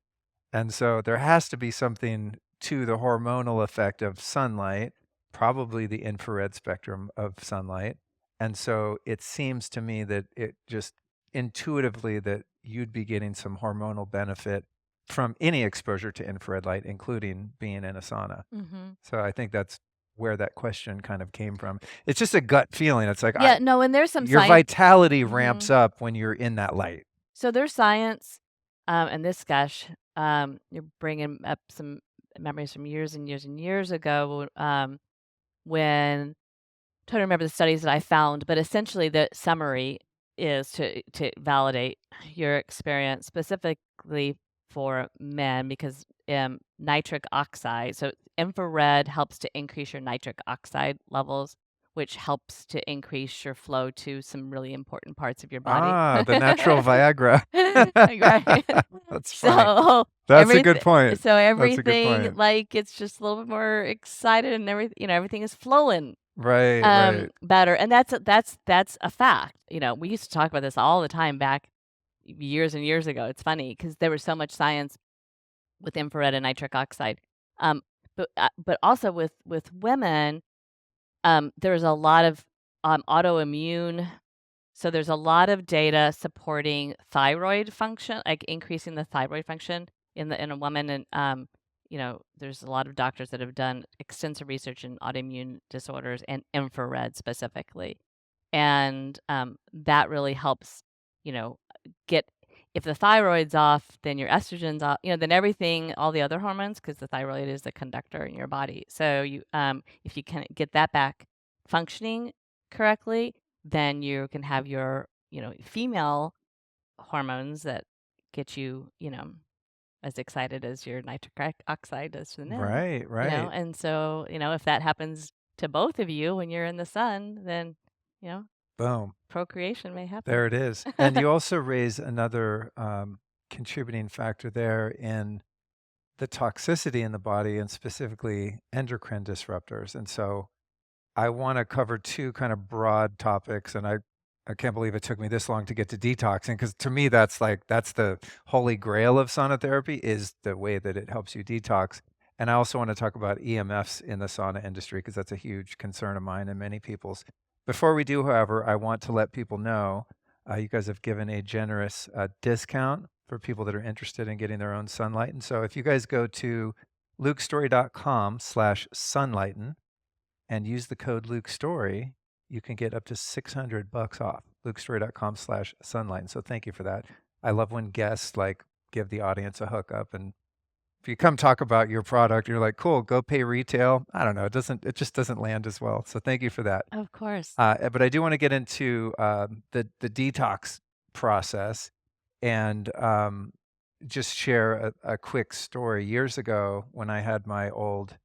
And so there has to be something to the hormonal effect of sunlight, probably the infrared spectrum of sunlight. And so it seems to me that it just intuitively that you'd be getting some hormonal benefit from any exposure to infrared light, including being in a sauna. So I think that's where that question kind of came from. It's just a gut feeling. It's like, yeah, no, and there's some your science. vitality ramps up when you're in that light. So there's science, and this, gosh, you're bringing up some memories from years and years and years ago, when, trying to remember the studies that I found, but essentially the summary is to validate your experience, specifically for men, because nitric oxide, so infrared helps to increase your nitric oxide levels, which helps to increase your flow to some really important parts of your body. Ah, the natural Viagra. Right. That's funny. So That's a good point. so That's a good everything, point. like, it's just a little bit more excited, and everything is flowing Right, right. better. And that's a fact. We used to talk about this all the time back years and years ago. It's funny because there was so much science with infrared and nitric oxide. But also with women, there's a lot of autoimmune. So there's a lot of data supporting thyroid function, like increasing the thyroid function in a woman. And there's a lot of doctors that have done extensive research in autoimmune disorders and infrared specifically. And that really helps, get, if the thyroid's off, then your estrogen's off, then everything, all the other hormones, because the thyroid is the conductor in your body. So if you can get that back functioning correctly, then you can have your, female hormones that get you, as excited as your nitric oxide does to the men. Right, right. And so, if that happens to both of you when you're in the sun, then, boom, procreation may happen. There it is. And you also raise another contributing factor there in the toxicity in the body and specifically endocrine disruptors. And so I want to cover two kind of broad topics, and I can't believe it took me this long to get to detoxing, because to me that's the holy grail of sauna therapy, is the way that it helps you detox. And I also want to talk about EMFs in the sauna industry, because that's a huge concern of mine and many people's. Before we do, however, I want to let people know you guys have given a generous discount for people that are interested in getting their own Sunlighten. So if you guys go to lukestory.com/sunlighten and use the code LukeStory, you can get up to $600 off. lukestory.com/sunlighten. So thank you for that. I love when guests give the audience a hookup, and if you come talk about your product, you're like, cool, go pay retail. I don't know. It just doesn't land as well. So thank you for that. Of course. But I do want to get into the detox process and just share a quick story. Years ago, when I had my old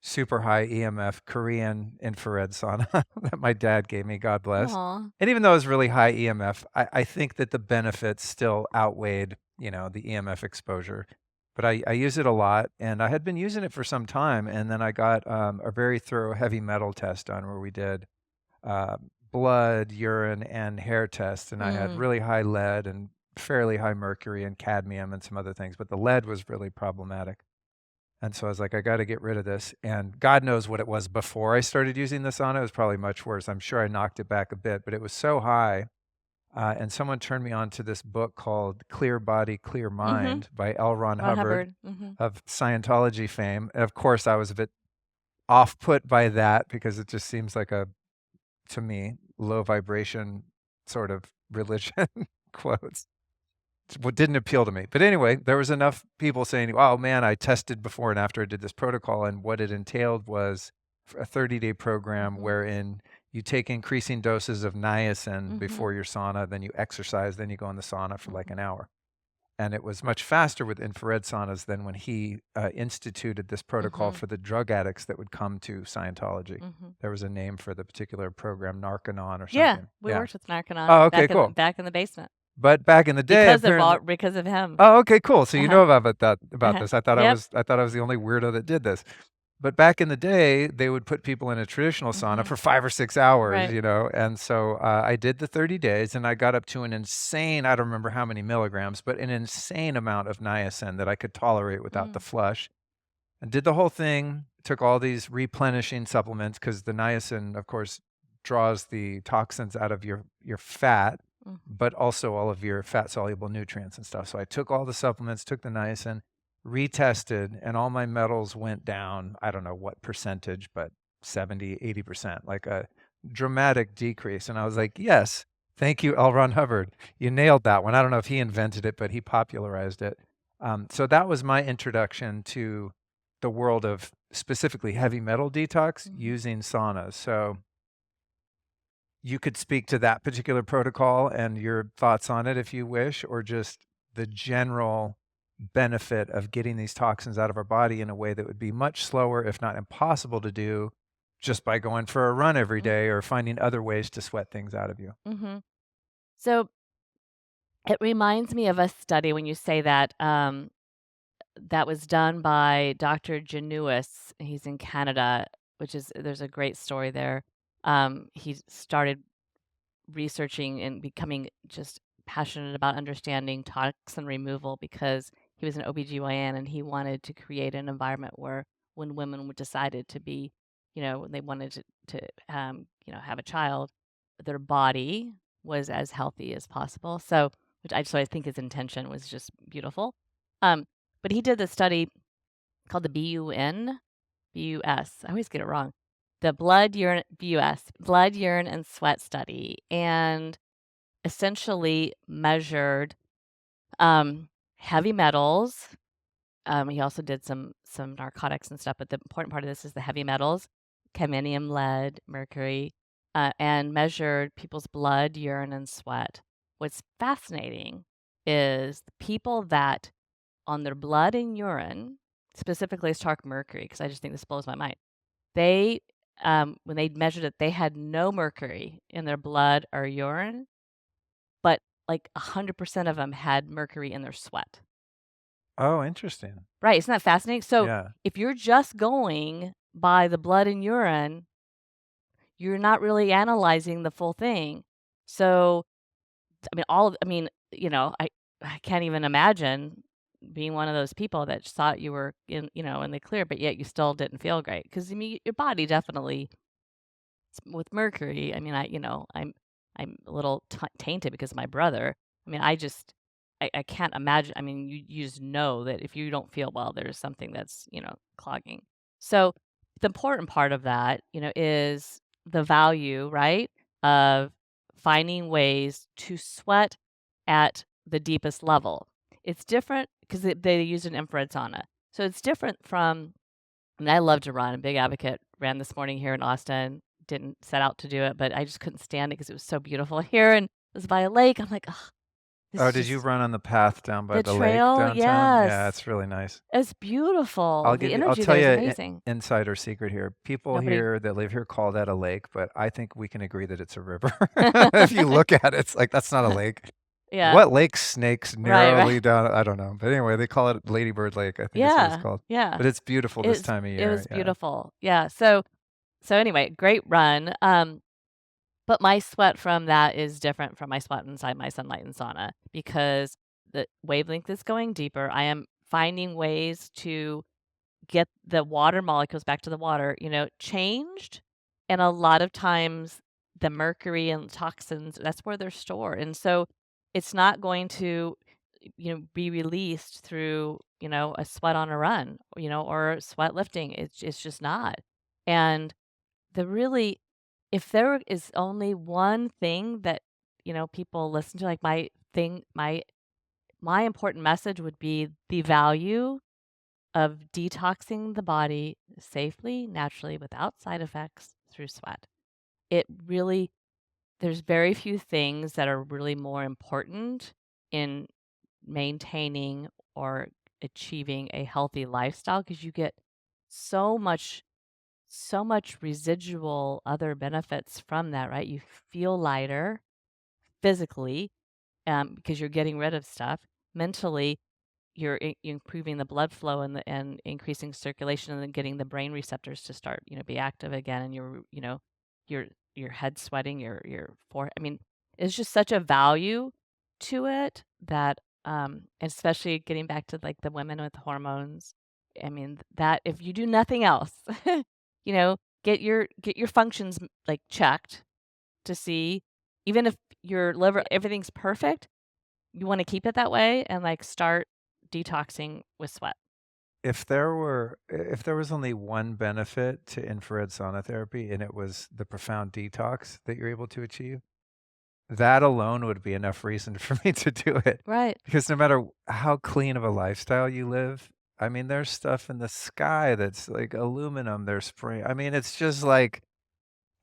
super high EMF Korean infrared sauna that my dad gave me, God bless. Aww. And even though it was really high EMF, I think that the benefits still outweighed, the EMF exposure. But I use it a lot, and I had been using it for some time, and then I got a very thorough heavy metal test done where we did blood, urine, and hair tests, and I had really high lead and fairly high mercury and cadmium and some other things, but the lead was really problematic. And so I was like, I got to get rid of this. And God knows what it was before I started using the sauna. It was probably much worse. I'm sure I knocked it back a bit, but it was so high. And someone turned me on to this book called Clear Body, Clear Mind by L. Ron Hubbard of Scientology fame. And of course, I was a bit off-put by that because it just seems like to me, low vibration sort of religion, quotes. What didn't appeal to me. But anyway, there was enough people saying, oh man, I tested before and after I did this protocol, and what it entailed was a 30-day program wherein you take increasing doses of niacin before your sauna, then you exercise, then you go in the sauna for like an hour. And it was much faster with infrared saunas than when he instituted this protocol for the drug addicts that would come to Scientology. There was a name for the particular program, Narconon or Yeah, something. we worked with Narconon Oh, okay, cool. back in the basement. But back in the day, because of him. Oh, okay, cool. So you know about this. I thought Yep. I was the only weirdo that did this. But back in the day, they would put people in a traditional sauna for 5 or 6 hours, Right. you know. And so I did the 30 days, and I got up to an insane, I don't remember how many milligrams, but an insane amount of niacin that I could tolerate without the flush. And did the whole thing, took all these replenishing supplements because the niacin, of course, draws the toxins out of your fat, but also all of your fat-soluble nutrients and stuff. So I took all the supplements, took the niacin, retested, and all my metals went down, I don't know what percentage, but 70, 80%, like a dramatic decrease. And I was like, yes, thank you, L. Ron Hubbard. You nailed that one. I don't know if he invented it, but he popularized it. So that was my introduction to the world of specifically heavy metal detox using saunas. So you could speak to that particular protocol and your thoughts on it if you wish, or just the general benefit of getting these toxins out of our body in a way that would be much slower, if not impossible to do, just by going for a run every day or finding other ways to sweat things out of you. So it reminds me of a study when you say that, that was done by Dr. Januis. He's in Canada, there's a great story there. He started researching and becoming just passionate about understanding toxin removal because he was an OBGYN and he wanted to create an environment where when women decided to be, when they wanted to have a child, their body was as healthy as possible. So, so I think his intention was just beautiful. But he did this study called the BUS. I always get it wrong. The blood, urine, and sweat study, and essentially measured heavy metals. He also did some narcotics and stuff, but the important part of this is the heavy metals: cadmium, lead, mercury, and measured people's blood, urine, and sweat. What's fascinating is the people that on their blood and urine, specifically let's talk mercury, because I just think this blows my mind. They, when they measured it, they had no mercury in their blood or urine, but like 100% of them had mercury in their sweat. Oh, interesting. Right. Isn't that fascinating? So Yeah. if you're just going by the blood and urine, you're not really analyzing the full thing. So, I can't even imagine being one of those people that thought you were in the clear, but yet you still didn't feel great. Because your body definitely, with mercury, I'm a little tainted because of my brother. I can't imagine. You just know that if you don't feel well, there's something that's, clogging. So the important part of that, is the value, right, of finding ways to sweat at the deepest level. It's different because they use an infrared sauna. So it's different from, I love to run. I'm a big advocate. Ran this morning here in Austin. Didn't set out to do it, but I just couldn't stand it because it was so beautiful here and it was by a lake. I'm like, oh, Oh, did you run on the path down by the lake trail? downtown? Yes. Yeah, it's really nice. It's beautiful. I'll The tell energy you there is amazing. insider secret here. People here that live here call that a lake, but I think we can agree that it's a river. If you look at it, it's like, that's not a lake. Yeah. What lake snakes narrowly Right. down? I don't know. But anyway, they call it Ladybird Lake, I think is what it's called. Yeah. But it's beautiful this time of year. It was beautiful. Yeah. So anyway, great run. But my sweat from that is different from my sweat inside my Sunlighten sauna because the wavelength is going deeper. I am finding ways to get the water molecules back to the water, changed. And a lot of times the mercury and toxins, that's where they're stored. And so it's not going to, be released through, a sweat on a run, or sweat lifting. It's just not. And if there is only one thing that, people listen to, like my important message would be the value of detoxing the body safely, naturally, without side effects through sweat. There's very few things that are really more important in maintaining or achieving a healthy lifestyle because you get so much residual other benefits from that, right? You feel lighter physically, because you're getting rid of stuff. Mentally, you're improving the blood flow and increasing circulation and then getting the brain receptors to start, be active again, and your your head sweating, your fore I mean, it's just such a value to it that, especially getting back to, like, the women with hormones. I mean, that if you do nothing else, get your functions, like, checked to see even if your liver everything's perfect, you wanna keep it that way and, like, start detoxing with sweat. If there was only one benefit to infrared sauna therapy and it was the profound detox that you're able to achieve, that alone would be enough reason for me to do it. Right. Because no matter how clean of a lifestyle you live, I mean, there's stuff in the sky that's like aluminum, they're spraying. I mean, it's just like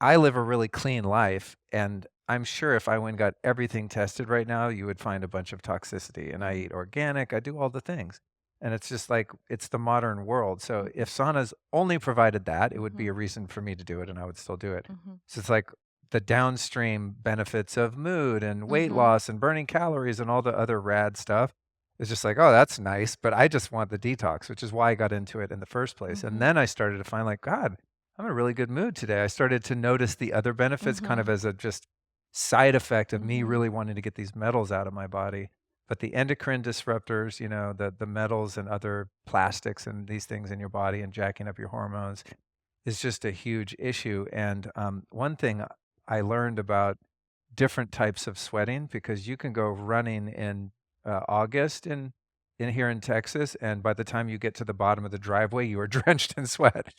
I live a really clean life, and I'm sure if I went and got everything tested right now, you would find a bunch of toxicity. And I Mhm, eat organic, I do all the things. And it's just like it's the modern world. So mhm, if saunas only provided that, it would be mhm, a reason for me to do it and I would still do it. mhm, So it's like the downstream benefits of mood and weight mhm, loss and burning calories and all the other rad stuff. It's just like, oh, that's nice, but I just want the detox, which is why I got into it in the first place. And mhm, then I started to find like, God, I'm in a really good mood today. I started to notice the other benefits kind of mhm, as a just side effect of me mhm, really wanting to get these metals out of my body. But the endocrine disruptors, the metals and other plastics and these things in your body and jacking up your hormones is just a huge issue. And one thing I learned about different types of sweating because you can go running in August in here in Texas, and by the time you get to the bottom of the driveway, you are drenched in sweat.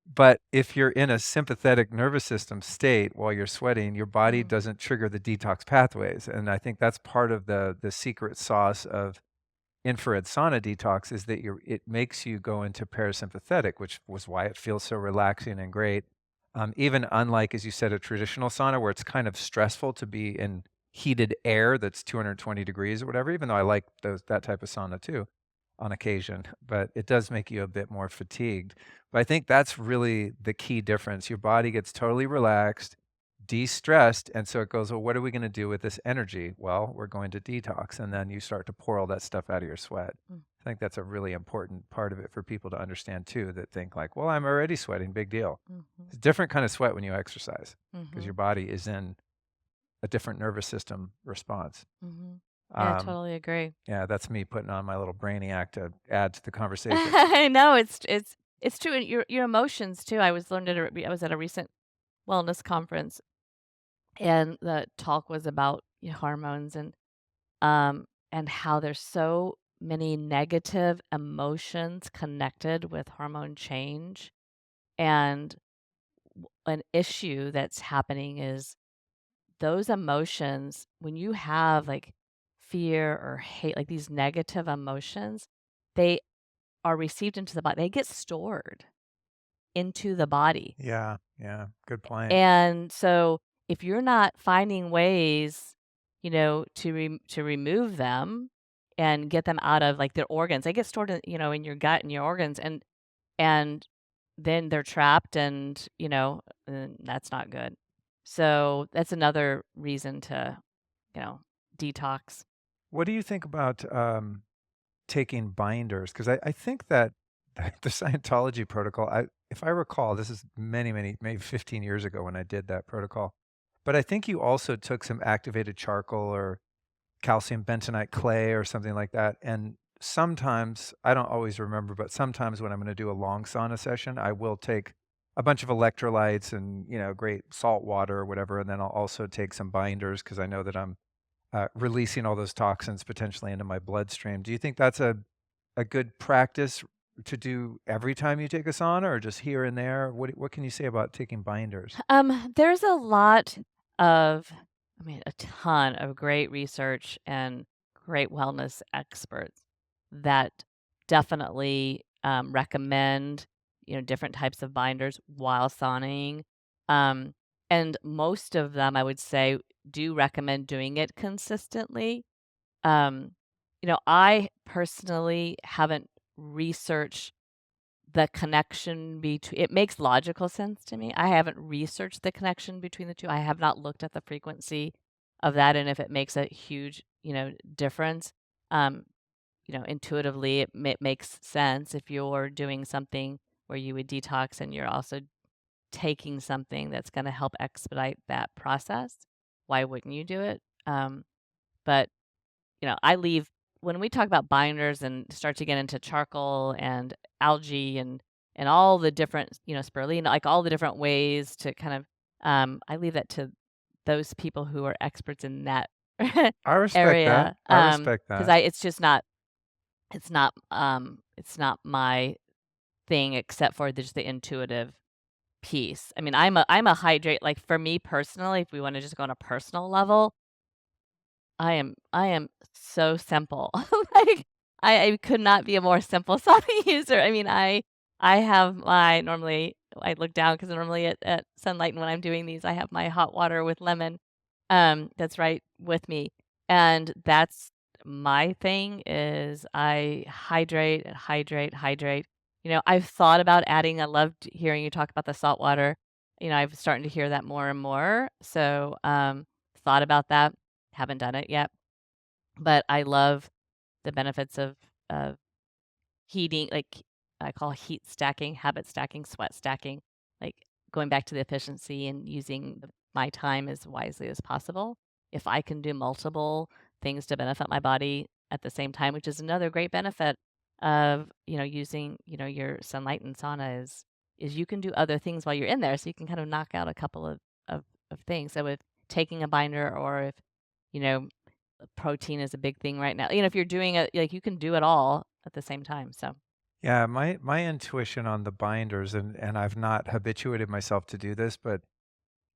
But if you're in a sympathetic nervous system state while you're sweating, your body mm, doesn't trigger the detox pathways, and I think that's part of the secret sauce of infrared sauna detox is that it makes you go into parasympathetic, which was why it feels so relaxing and great. Even unlike, as you said, a traditional sauna where it's kind of stressful to be in heated air that's 220 degrees or whatever, even though I like that type of sauna too on occasion, but it does make you a bit more fatigued. But I think that's really the key difference. Your body gets totally relaxed, de-stressed, and so it goes, well, what are we going to do with this energy? Well, we're going to detox, and then you start to pour all that stuff out of your sweat. mm, I think that's a really important part of it for people to understand too, that think like, well, I'm already sweating, big deal. mhm, It's a different kind of sweat when you exercise because your mhm, body is in a different nervous system response. mhm. Yeah, I Um, totally agree. yeah, that's me putting on my little brainiac to add to the conversation. I know it's true, and your emotions too. I was at a recent wellness conference, and the talk was about, hormones and how there's so many negative emotions connected with hormone change. And an issue that's happening is those emotions, when you have like fear or hate, like these negative emotions, they are received into the body, they get stored into the body. Yeah, yeah, good point. And so if you're not finding ways, to remove them and get them out of like their organs, they get stored in your gut and your organs, and then they're trapped, and that's not good. So that's another reason to, you know, detox. What do you think about taking binders? Because I think that the Scientology protocol, if I recall, this is many, many, maybe 15 years ago when I did that protocol. But I think you also took some activated charcoal or calcium bentonite clay or something like that. And sometimes, I don't always remember, but sometimes when I'm going to do a long sauna session, I will take a bunch of electrolytes and, great salt water or whatever. And then I'll also take some binders because I know that I'm releasing all those toxins potentially into my bloodstream. Do you think that's a good practice to do every time you take a sauna or just here and there? What can you say about taking binders? There's a lot of, I mean, a ton of great research and great wellness experts that definitely recommend, different types of binders while sauning. Um, and most of them, I would say, do recommend doing it consistently. Um, I personally haven't researched the connection between it makes logical sense to me. I haven't researched the connection between the two. I have not looked at the frequency of that and if it makes a huge, difference. Um, intuitively, it makes sense if you're doing something where you would detox and you're also taking something that's going to help expedite that process. Why wouldn't you do it? But I leave when we talk about binders and start to get into charcoal and algae and all the different, spirulina, like all the different ways to kind of, I leave that to those people who are experts in that I respect that. area. I respect Because that. it's just not, it's not my thing except for just the intuitive piece. I mean, I'm a hydrate. Like for me personally, if we want to just go on a personal level, I am so simple. Like, I could not be a more simple sauna user. I mean, I have my normally, I look down because normally at Sunlighten when I'm doing these, I have my hot water with lemon, that's right with me, and that's my thing is I hydrate and hydrate, hydrate. I've thought about adding I loved hearing you talk about the salt water. I've starting to hear that more and more, so, thought about that, haven't done it yet. But I love the benefits of heating, like, I call heat stacking, habit stacking, sweat stacking, like, going back to the efficiency and using my time as wisely as possible. If I can do multiple things to benefit my body at the same time, which is another great benefit of, using, your Sunlighten sauna is you can do other things while you're in there, so you can kind of knock out a couple of things. So with taking a binder or if, you know, protein is a big thing right now. If you're doing it, like, you can do it all at the same time, so Yeah, my intuition on the binders, and I've not habituated myself to do this, but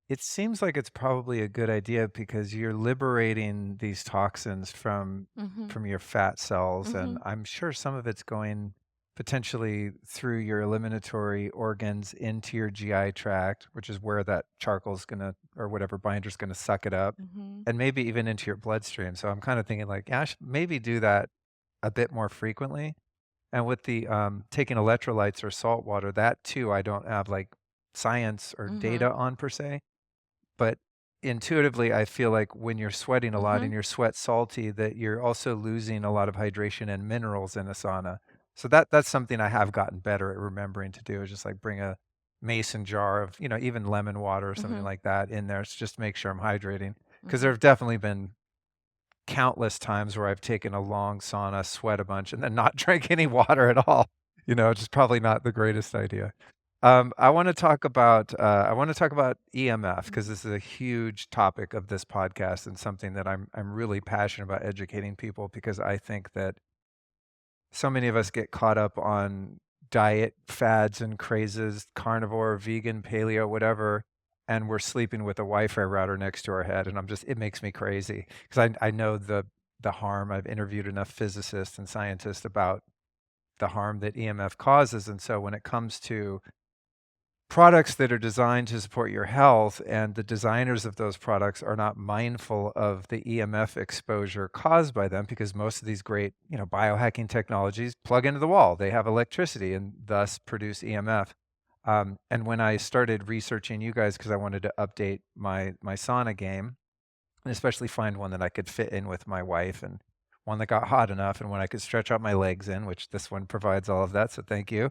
it seems like it's probably a good idea because you're liberating these toxins Mhm. from your fat cells, and Mhm. I'm sure some of it's going potentially through your eliminatory organs into your GI tract, which is where that charcoal's gonna or whatever binder's gonna suck it up, Mhm. and maybe even into your bloodstream. So I'm kind of thinking like, yeah, I should maybe do that a bit more frequently. And with the taking electrolytes or salt water, that too, I don't have like science or Mhm. data on per se, but intuitively, I feel like when you're sweating a lot and Mhm. your sweat salty, that you're also losing a lot of hydration and minerals in a sauna. So that's something I have gotten better at remembering to do is just like bring a mason jar of, even lemon water or something Mhm. like that in there. Just to make sure I'm hydrating. Because there Mhm. have definitely been countless times where I've taken a long sauna, sweat a bunch, and then not drank any water at all. Just probably not the greatest idea. I want to talk about EMF because Mhm. this is a huge topic of this podcast and something that I'm really passionate about educating people because I think that so many of us get caught up on diet fads and crazes, carnivore, vegan, paleo, whatever, and we're sleeping with a Wi-Fi router next to our head, and it makes me crazy because I know the harm. I've interviewed enough physicists and scientists about the harm that EMF causes, and so when it comes to products that are designed to support your health and the designers of those products are not mindful of the EMF exposure caused by them because most of these great, biohacking technologies plug into the wall. They have electricity and thus produce EMF. And when I started researching you guys because I wanted to update my sauna game and especially find one that I could fit in with my wife and one that got hot enough and one I could stretch out my legs in, which this one provides all of that. So thank you.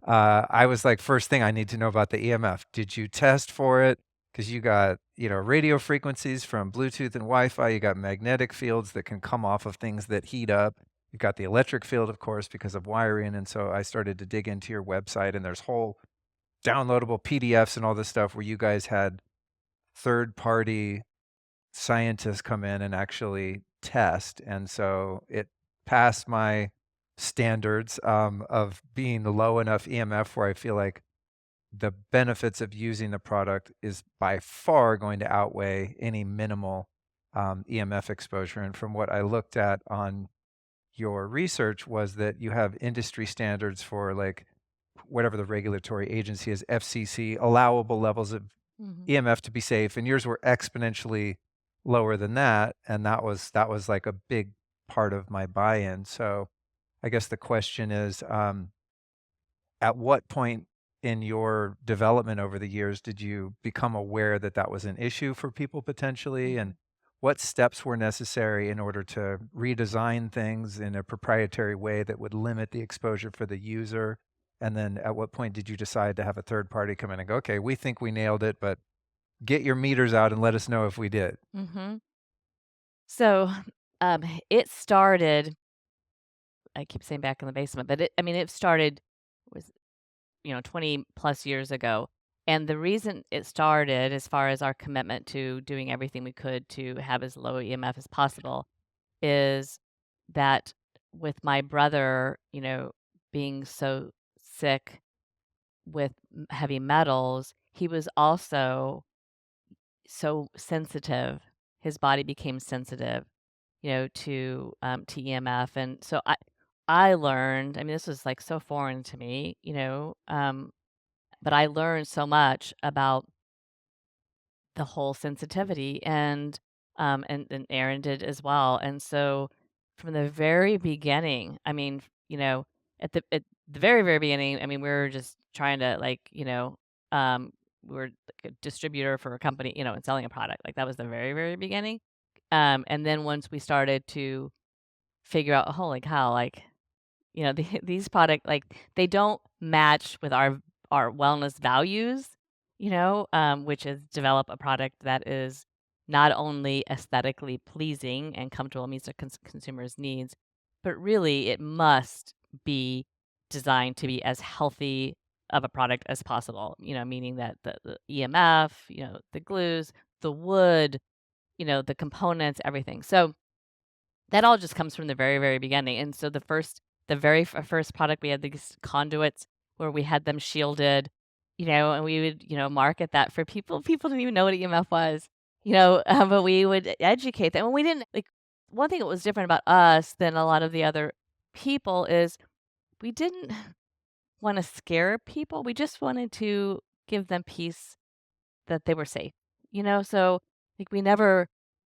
I was like, first thing I need to know about the EMF. Did you test for it? Because you got, radio frequencies from Bluetooth and Wi-Fi. You got magnetic fields that can come off of things that heat up. You got the electric field, of course, because of wiring. And so I started to dig into your website, and there's whole downloadable PDFs and all this stuff where you guys had third-party scientists come in and actually test. And so it passed my standards of being low enough EMF where I feel like the benefits of using the product is by far going to outweigh any minimal EMF exposure. And from what I looked at on your research was that you have industry standards for like whatever the regulatory agency is, FCC, allowable levels of Mhm. EMF to be safe, and yours were exponentially lower than that, and that was like a big part of my buy-in. So I guess the question is, at what point in your development over the years did you become aware that that was an issue for people potentially? And what steps were necessary in order to redesign things in a proprietary way that would limit the exposure for the user? And then at what point did you decide to have a third party come in and go, okay, we think we nailed it, but get your meters out and let us know if we did? Mhm. So, it started, I keep saying back in the basement, but it started was, 20 plus years ago. And the reason it started, as far as our commitment to doing everything we could to have as low EMF as possible, is that with my brother, being so sick with heavy metals, he was also so sensitive. His body became sensitive, to EMF. And so I learned, this was like so foreign to me, but I learned so much about the whole sensitivity, and Aaron did as well. And so from the very beginning, at the very, very beginning, we were just trying to, like, we were like a distributor for a company, and selling a product. Like, that was the very, very beginning. And then once we started to figure out, holy cow, like, these product, like, they don't match with our wellness values, which is develop a product that is not only aesthetically pleasing and comfortable, meets the consumer's needs, but really it must be designed to be as healthy of a product as possible, meaning that the EMF, the glues, the wood, the components, everything. So that all just comes from the very, very beginning. And so the very first product, we had these conduits where we had them shielded, and we would, market that for people. People didn't even know what EMF was, but we would educate them. And we didn't, like, one thing that was different about us than a lot of the other people is we didn't want to scare people. We just wanted to give them peace that they were safe, so, like, we never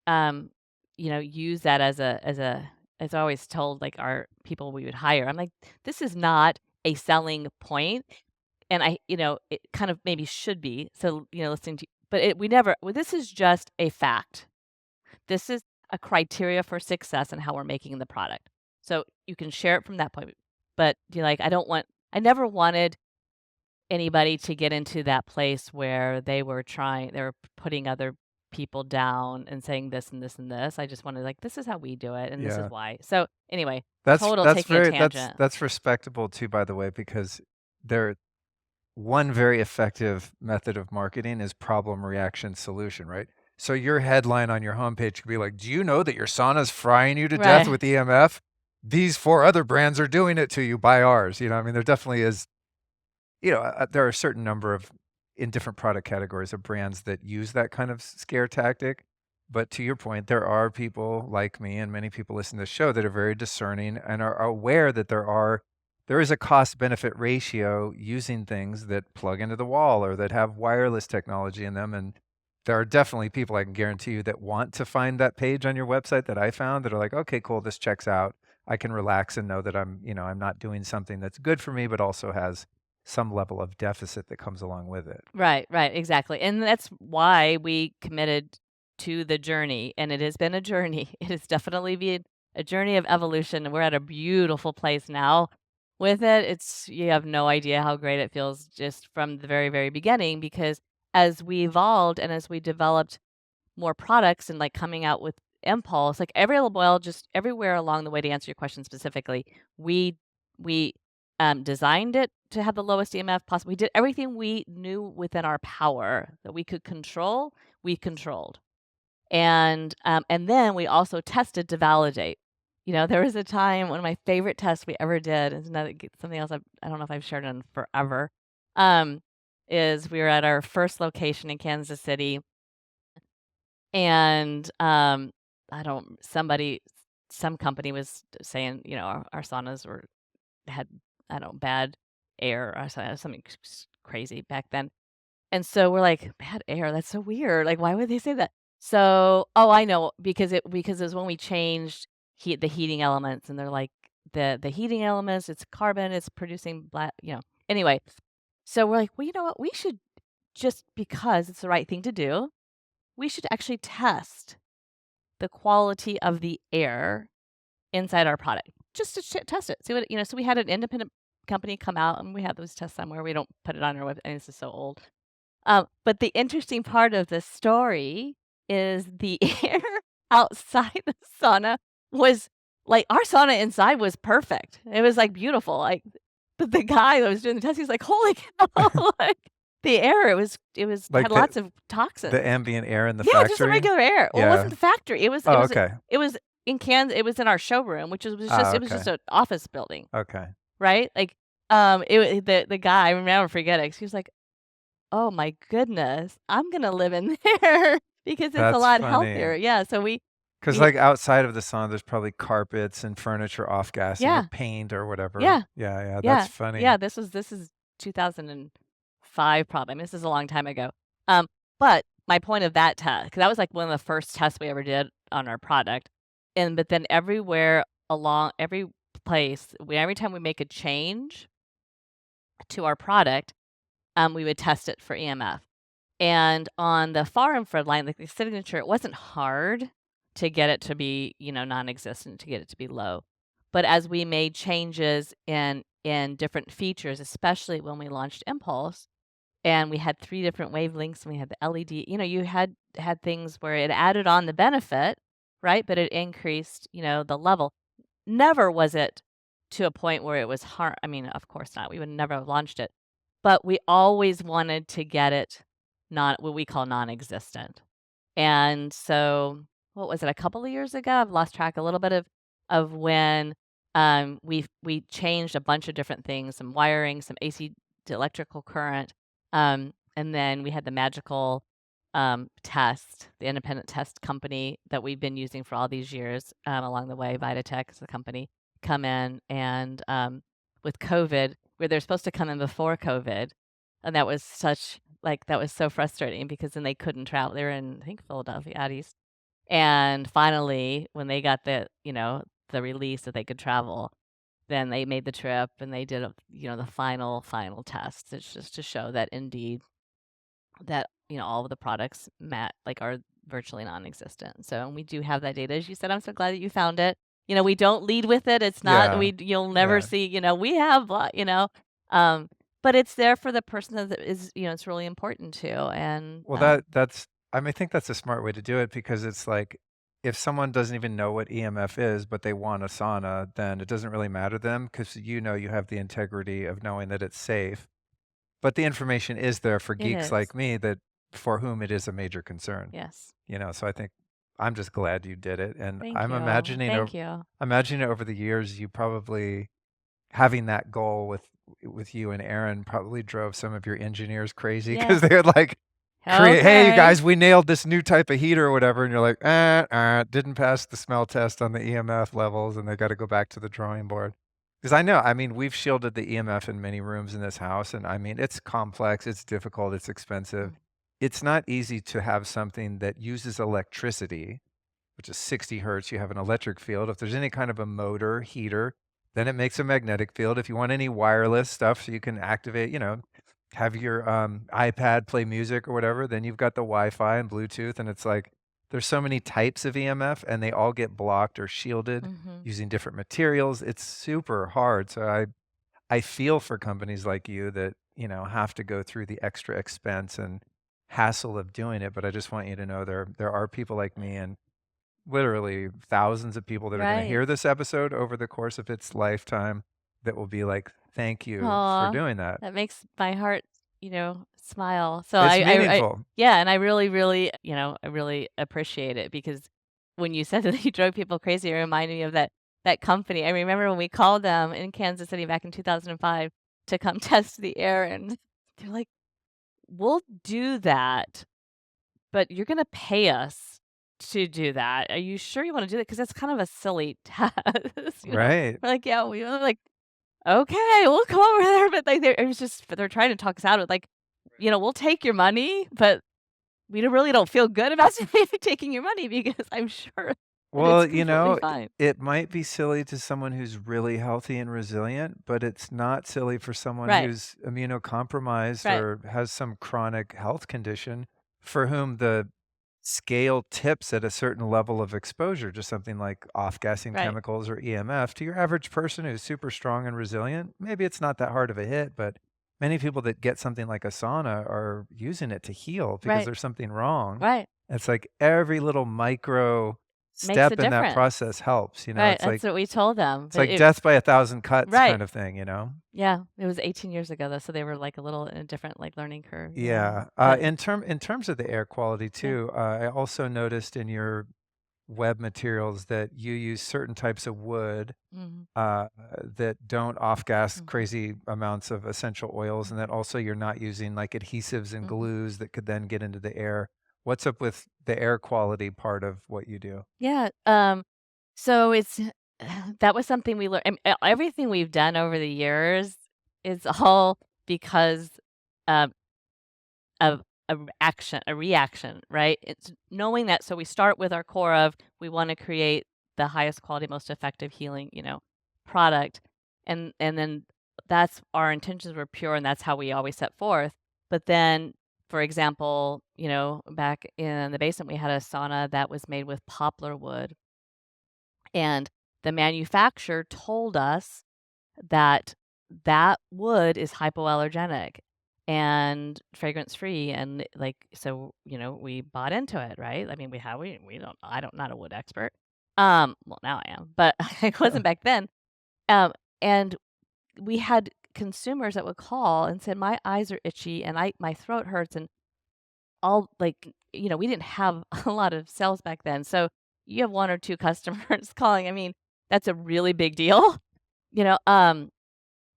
um, use that as I always told, like, our people we would hire. I'm like, "This is not a selling point," and it kind of maybe should be. So, listening to, but we never, well, this is just a fact. This is a criteria for success and how we're making the product. So, you can share it from that point, but you're like, I never wanted anybody to get into that place where they were putting other people down and saying this and this and this. I just wanted, like, this is how we do it and this is Yeah. why. So anyway, That's total that's taking a very tangent. that's respectable too, by the way, because there one very effective method of marketing is problem reaction solution, right? So your headline on your homepage could be like, "Do you know that your sauna's frying you to death Right. with EMF? These 4 other brands are doing it to you. Buy ours." There definitely is, there are a certain number of, in different product categories, of brands that use that kind of scare tactic. But to your point, there are people like me and many people listening to the show that are very discerning and are aware that there is a cost benefit ratio using things that plug into the wall or that have wireless technology in them. And there are definitely people, I can guarantee you, that want to find that page on your website that I found that are like, okay, cool, this checks out. I can relax and know that I'm not doing something that's good for me, but also has some level of deficit that comes along with it. Right, right, exactly. And that's why we committed to the journey. And it has been a journey. It has definitely been a journey of evolution. And we're at a beautiful place now with it. You have no idea how great it feels just from the very, very beginning, because as we evolved and as we developed more products and, like, coming out with impulse, like, every little oil, just everywhere along the way, to answer your question specifically, we designed it to have the lowest EMF possible. We did everything we knew within our power that we could control, we controlled. And then we also tested to validate. There was a time, one of my favorite tests we ever did, is something else I don't know if I've shared in forever, um, is we were at our first location in Kansas City, and, I don't some company was saying, our saunas had, I don't know, bad air or something crazy back then. And so we're like, "Bad air? That's so weird. Like, why would they say that?" So, oh, I know, because it was when we changed the heating elements, and they're like the heating elements, it's carbon, it's producing black, Anyway, so we're like, well, you know what? We should, just because it's the right thing to do, we should actually test the quality of the air inside our product, just to test it. See what, so we had an independent company come out, and we had those tests somewhere. We don't put it on our website, and this is so old. But the interesting part of the story is the air outside the sauna was like, our sauna inside was perfect. It was like beautiful. Like, but the guy that was doing the test, he's like, holy cow, like the air, it was Like had lots of toxins. the ambient air in the Yeah, just the factory? regular air. Well, it Yeah. wasn't the factory. Oh, okay. It was in Kansas. It was in our showroom, which was just Ah, it was just okay. an office building, Okay. right? Like, the guy, I remember forget it. 'Cause he was like, oh my goodness, I'm gonna live in there because it's a That's lot funny. healthier. Yeah, so we 'Cause, we like, outside of the sauna, there's probably carpets and furniture off-gassing or yeah, paint or whatever. yeah, Yeah, yeah, that's funny. yeah. This is 2005 probably. I mean, this is a long time ago. But my point of that test, because that was like one of the first tests we ever did on our product, but then everywhere along every place, every time we make a change to our product, we would test it for EMF. And on the far infrared line, like the signature, it wasn't hard to get it to be, non-existent, to get it to be low. But as we made changes in different features, especially when we launched Impulse, and we had 3 different wavelengths, and we had the LED, you had things where it added on the benefit, right? But it increased, the level. Never was it to a point where it was I mean, of course not. We would never have launched it. But we always wanted to get it what we call non-existent. And so, what was it, a couple of years ago? I've lost track a little bit of when we changed a bunch of different things, some wiring, some AC to electrical current, and then we had the magical test, the independent test company that we've been using for all these years along the way. Vitatech is the company, come in, and with COVID, where they're supposed to come in before COVID, and that was that was so frustrating because then they couldn't travel. They were in, I think, Philadelphia out east. And finally, when they got the release that they could travel, then they made the trip and they did, the final test. It's just to show that indeed that, all of the products are virtually non-existent. So, and we do have that data. As you said, I'm so glad that you found it. We don't lead with it. It's not, Yeah. you'll never Yeah. see, we have, but it's there for the person that is, it's really important to. And Well, that's I mean, I think that's a smart way to do it because it's like, if someone doesn't even know what EMF is, but they want a sauna, then it doesn't really matter to them because you have the integrity of knowing that it's safe. But the information is there for it geeks is. like me that for whom it is a major concern. Yes. So I think I'm just glad you did it. And Thank I'm you. imagining Thank you. over the years, you probably having that goal with you and Aaron probably drove some of your engineers crazy because Yes. they would like create, hey, you Okay. guys, we nailed this new type of heater or whatever. And you're like, didn't pass the smell test on the EMF levels. And they got to go back to the drawing board. Because I mean, we've shielded the EMF in many rooms in this house. And I mean, it's complex, it's difficult, it's expensive. It's not easy to have something that uses electricity, which is 60 hertz. You have an electric field. If there's any kind of a motor, heater, then it makes a magnetic field. If you want any wireless stuff so you can activate, have your iPad play music or whatever, then you've got the Wi-Fi and Bluetooth. And it's like, there's so many types of EMF and they all get blocked or shielded using different materials. It's super hard. So I feel for companies like you that, have to go through the extra expense and hassle of doing it. But I just want you to know there are people like me and literally thousands of people that are going to hear this episode over the course of its lifetime that will be like, thank you for doing that. That makes my heart, smile. So It's meaningful. Yeah, and I really, really, I really appreciate it because when you said that you drove people crazy, it reminded me of that company. I remember when we called them in Kansas City back in 2005 to come test the air, and they're like, "We'll do that, but you're gonna pay us to do that. Are you sure you want to do that? Because that's kind of a silly test." Right. We're like, "Yeah, we were like, okay, we'll come over there." But like, it was just, they're trying to talk us out of like, we'll take your money, but we really don't feel good about taking your money because I'm sure And it's Well, completely fine. it might be silly to someone who's really healthy and resilient, but it's not silly for someone Right. who's immunocompromised Right. or has some chronic health condition for whom the scale tips at a certain level of exposure to something like off-gassing Right. chemicals or EMF. To your average person who's super strong and resilient, maybe it's not that hard of a hit, but many people that get something like a sauna are using it to heal because Right. there's something wrong. Right. It's like every little micro Makes a step in that difference. process helps, Right. That's what we told them. it's But like death by a thousand cuts right. kind of thing, you know? Yeah. It was 18 years ago though, so they were like a little in a different like learning curve. Yeah. Yeah. But In terms of the air quality yeah. too, I also noticed in your web materials that you use certain types of wood Mhm. uh, that don't off-gas Mhm. crazy amounts of essential oils, and that Mhm. also you're not using like adhesives and Mhm. glues that could then get into the air. What's up with the air quality part of what you do? Yeah. So it's that was something we learned. Everything we've done over the years is all because um, of a reaction, right? It's knowing that. So we start with our core of we want to create the highest quality, most effective healing, product, and then that's our intentions were pure, and that's how we always set forth. But then, for example, back in the basement, we had a sauna that was made with poplar wood, and the manufacturer told us that that wood is hypoallergenic and fragrance free, and like so we bought into it, right? I mean, we don't I don't not a wood expert. Well, now I am, but I wasn't back then. And we had consumers that would call and said my eyes are itchy and I my throat hurts, and all like we didn't have a lot of sales back then, so you have one or two customers calling. I mean, that's a really big deal. you know um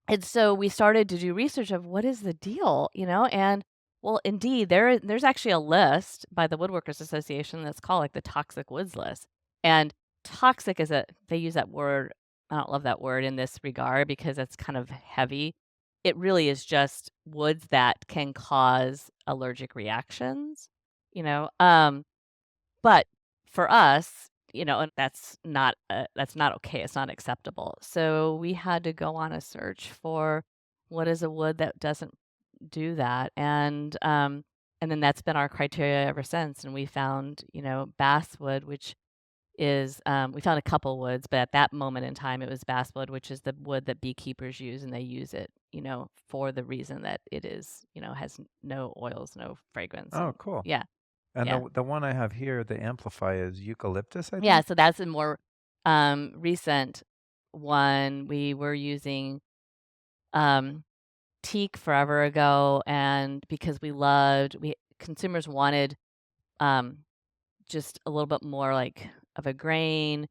and so we started to do research of what is the deal, and well, indeed, there's actually a list by the Woodworkers Association that's called like the toxic woods list. And toxic is they use that word. I don't love that word in this regard because it's kind of heavy. It really is just woods that can cause allergic reactions, you know. But for us, and that's not okay, it's not acceptable. So we had to go on a search for what is a wood that doesn't do that, and then that's been our criteria ever since, and we found, basswood, which is, we found a couple woods, but at that moment in time, it was basswood, which is the wood that beekeepers use, and they use it, for the reason that it is, has no oils, no fragrance, Oh, and cool. yeah, And yeah. the one I have here, the Amplify is eucalyptus, I Yeah, think? so that's a more, recent one. We were using, um, teak forever ago, and because we consumers wanted, um, just a little bit more, like, of a grain.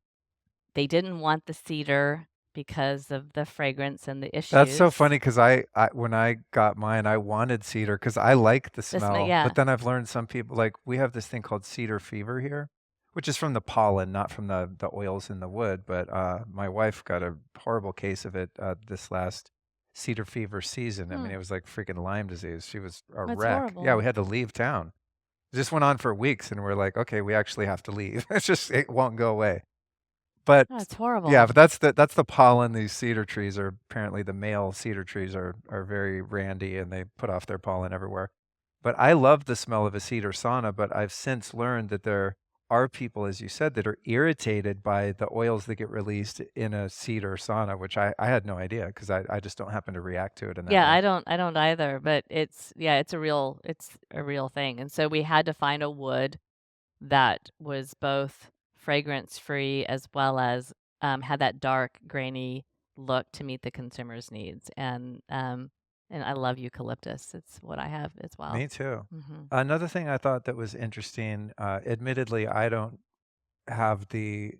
They didn't want the cedar because of the fragrance and the That's so issues. funny 'cause I when I got mine, I wanted cedar 'cause I like the smell, Yeah. but then I've learned some people like, we have this thing called cedar fever here, which is from the pollen, not from the oils in the wood, but, my wife got a horrible case of it, this last cedar fever season. I mean, Hmm, it was like freaking Lyme disease. She was a that's wreck. Yeah, horrible. we had to leave town. This went on for weeks, and we're like, "Okay, we actually have to leave." It won't go away. But Oh, it's yeah, horrible. but that's the pollen. These cedar trees are apparently the male cedar trees are very randy and they put off their pollen everywhere. But I love the smell of a cedar sauna, but I've since learned that there are people, as you said, that are irritated by the oils that get released in a cedar sauna, which I had no idea because I just don't happen to react to it in that Yeah, way. I don't either, but it's a real thing, and so we had to find a wood that was both fragrance free as well as, had that dark, grainy look to meet the consumer's needs, and I love eucalyptus. It's what I have as well. Me too. Mhm. Another thing I thought that was interesting, admittedly, I don't have the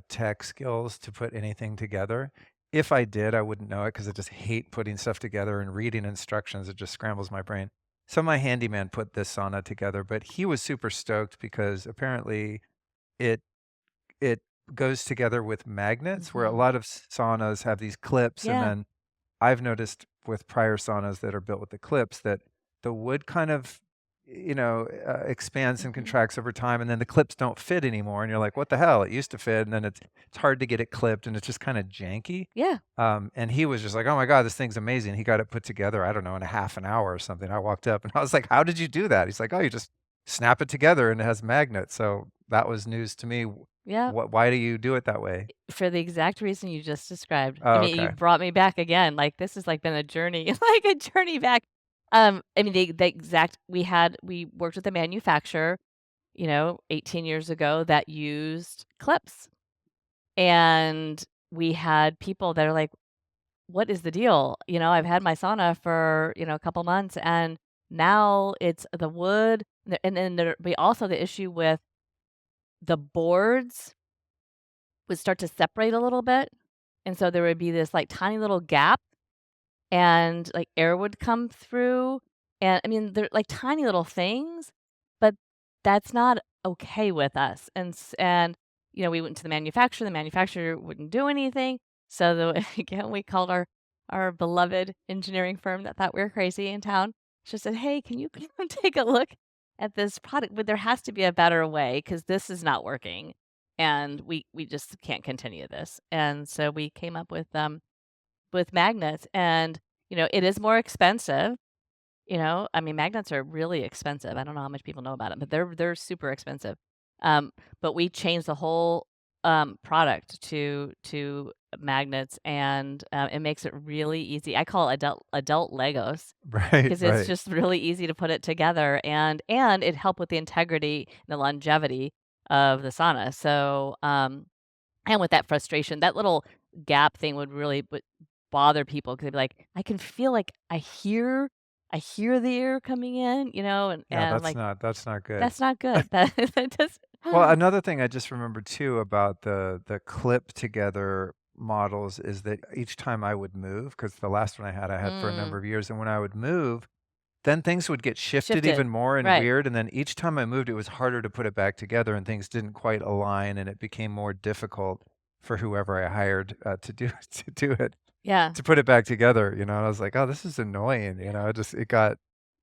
tech skills to put anything together. If I did, I wouldn't know it because I just hate putting stuff together and reading instructions. It just scrambles my brain. So my handyman put this sauna together, but he was super stoked because apparently it it goes together with magnets where a Mhm. lot of saunas have these clips, and Yeah. then I've noticed with prior saunas that are built with the clips that the wood kind of expands and Mhm. contracts over time, and then the clips don't fit anymore, and you're like, "What the hell? It used to fit," and then it's hard to get it clipped, and it's just kinda janky. Yeah. And he was just like, "Oh my god, this thing's amazing." He got it put together, I don't know, in a half an hour or something. I walked up and I was like, "How did you do that?" He's like, "Oh, you just snap it together and it has magnets." So that was news to me. Yeah. Why do you do it that way? For the exact reason you just described. I Oh, mean, you okay. brought me back again, like, this has, like, been a journey like, a journey back. I mean, the exact we worked with a manufacturer, 18 years ago that used clips, and we had people that are like, "What is the deal?" "I've had my sauna for, a couple months, and now it's the wood," and then there'd be also the issue with the boards would start to separate a little bit, and so there would be this, like, tiny little gap, and, like, air would come through, and, I mean, they're, like, tiny little things, but that's not okay with us, we went to the manufacturer wouldn't do anything, so again, we called our beloved engineering firm that thought we were crazy in town. She said, "Hey, can you come take a look at this product? But there has to be a better way because this is not working, and we just can't continue this." And so we came up with magnets, and, it is more expensive, I mean, magnets are really expensive. I don't know how much people know about it, but they're super expensive. Um, but we changed the whole, product to magnets, and, it makes it really easy. I call it adult Legos Right, because it's right. just really easy to put it together, and it helped with the integrity and the longevity of the sauna. So, and with that frustration, that little gap thing would bother people because 'cause they'd be like, "I can feel like I hear the air coming in," Yeah, and I'm that's like, not good. "That's not good." That does Well, another thing I just remembered too about the clip together models is that each time I would move, because the last one I had for a number Mm, of years, and when I would move, then things would get shifted shifted. even more and Right. weird, and then each time I moved, it was harder to put it back together, and things didn't quite align, and it became more difficult for whoever I hired, to do to do it Yeah. to put it back together, and I was like, "Oh, this is annoying," it got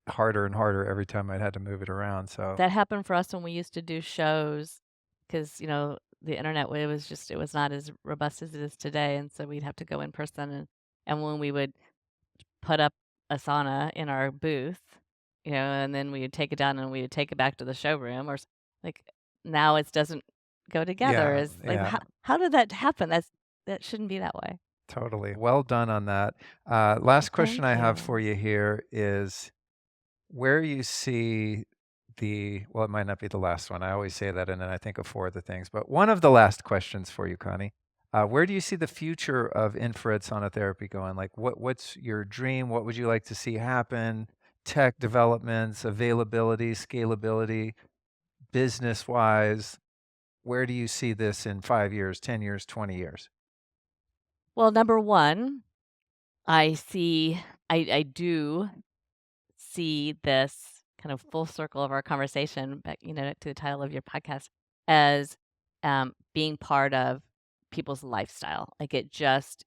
harder and harder every time I had to move it around, so That happened for us when we used to do shows because, the internet, it was not as robust as it is today, and so we'd have to go in person, and when we would put up a sauna in our booth, and then we would take it down and we would take it back to the showroom like, now it doesn't go together. yeah, It's like, yeah. how did that happen? That shouldn't be that way. Totally. Well done on that. Last question I Thank have for you. you here is where you see well, it might not be the last one. I always say that and then I think of four other things, but one of the last questions for you, Connie. Where do you see the future of infrared sauna therapy going? Like, what's your dream? What would you like to see happen? Tech developments, availability, scalability, business wise. Where do you see this in 5 years, 10 years, 20 years? Well, number one, I do see this kind of full circle of our conversation back, to the title of your podcast as being part of people's lifestyle. Like it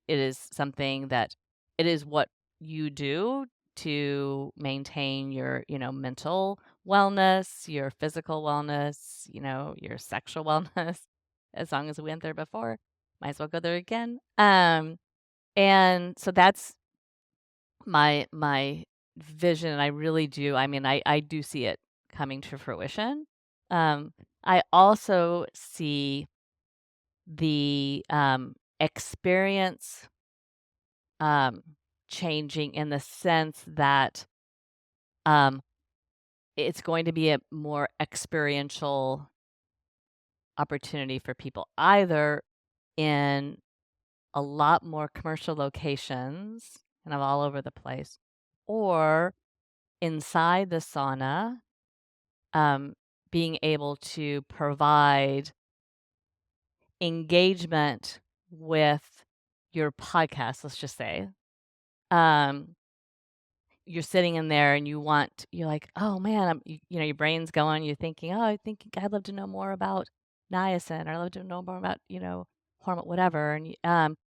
is something that it is what you do to maintain your, mental wellness, your physical wellness, your sexual wellness. As long as we went there before, might as well go there again. And so that's my vision, and I really do. I mean, I do see it coming to fruition. I also see the, experience, um, changing in the sense that, um, it's going to be a more experiential opportunity for people, either in a lot more commercial locations, kind of all over the place, or inside the sauna, um, being able to provide engagement with your podcast, let's just say. Um, you're sitting in there and you're like, oh man, your brain's going, you're thinking, oh, I think I'd love to know more about niacin, or I'd love to know more about, hormone, whatever.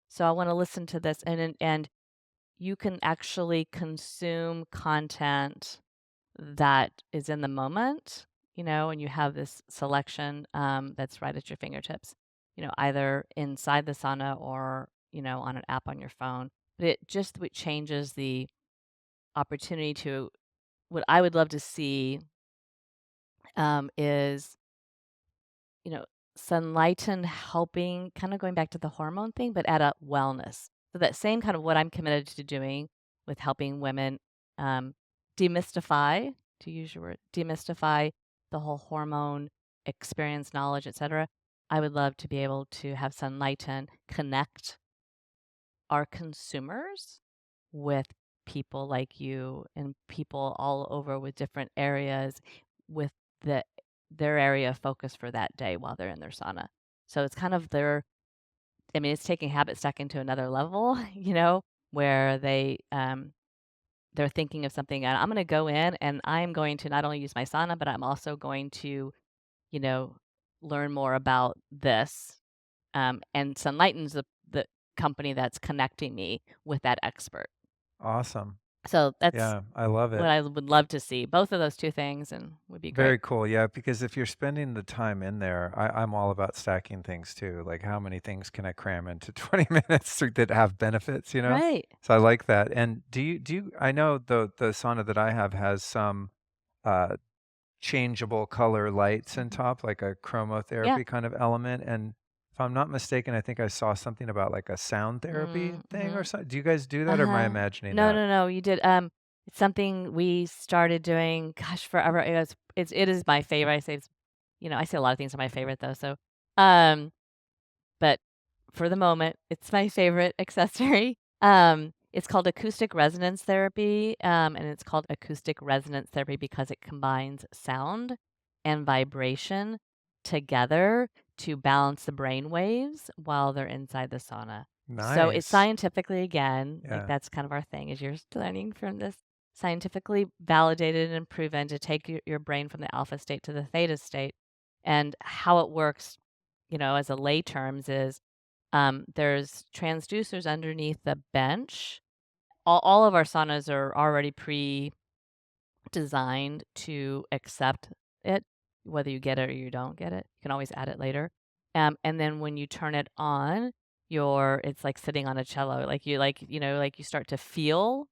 So I want to listen to this, and you can actually consume content that is in the moment, and you have this selection that's right at your fingertips, either inside the sauna or, on an app on your phone. But it changes the opportunity to what I would love to see is, you know, Sunlighten helping, kind of going back to the hormone thing, but at a wellness. So that same kind of what I'm committed to doing with helping women um, demystify, to use your word, demystify the whole hormone experience, knowledge, etc. I would love to be able to have Sunlighten connect our consumers with people like you and people all over with different areas with their area of focus for that day while they're in their sauna. So it's kind of it's taking habit stacking to another level, where they're thinking of something and I'm going to go in and I'm going to not only use my sauna, but I'm also going to, you know, learn more about this. And Sunlighten's the company that's connecting me with that expert. Awesome. So that's Yeah, I love what it. I would love to see. Both of those two things and would be great. Very cool. Yeah, because if you're spending the time in there, I'm all about stacking things too. Like how many things can I cram into 20 minutes that have benefits, you know? Right. So I like that. And I know the sauna that I have has some uh changeable color lights in Mhm. top, like a Yeah. chromotherapy kind of element. And if I'm not mistaken, I think I saw something about like a sound therapy thing or Mhm. something. Do you guys do that or am I Uh-huh. imagining No, that? no, no, you did, it's something we started doing, gosh, forever. It is my favorite. I say a lot of things are my favorite though, so, um, but for the moment, it's my favorite accessory. It's called acoustic resonance therapy, and it's called acoustic resonance therapy because it combines sound and vibration together to balance the brain waves while they're inside the sauna. So it's Nice. scientifically, again, like Yeah. that's kind of our thing, is you're learning from this scientifically validated and proven to take your brain from the alpha state to the theta state. And how it works, as a lay terms is there's transducers underneath the bench. All of our saunas are already pre-designed to accept it, whether you get it or you don't get it. You can always add it later. And then when you turn it on, it's like sitting on a cello. Like you start to feel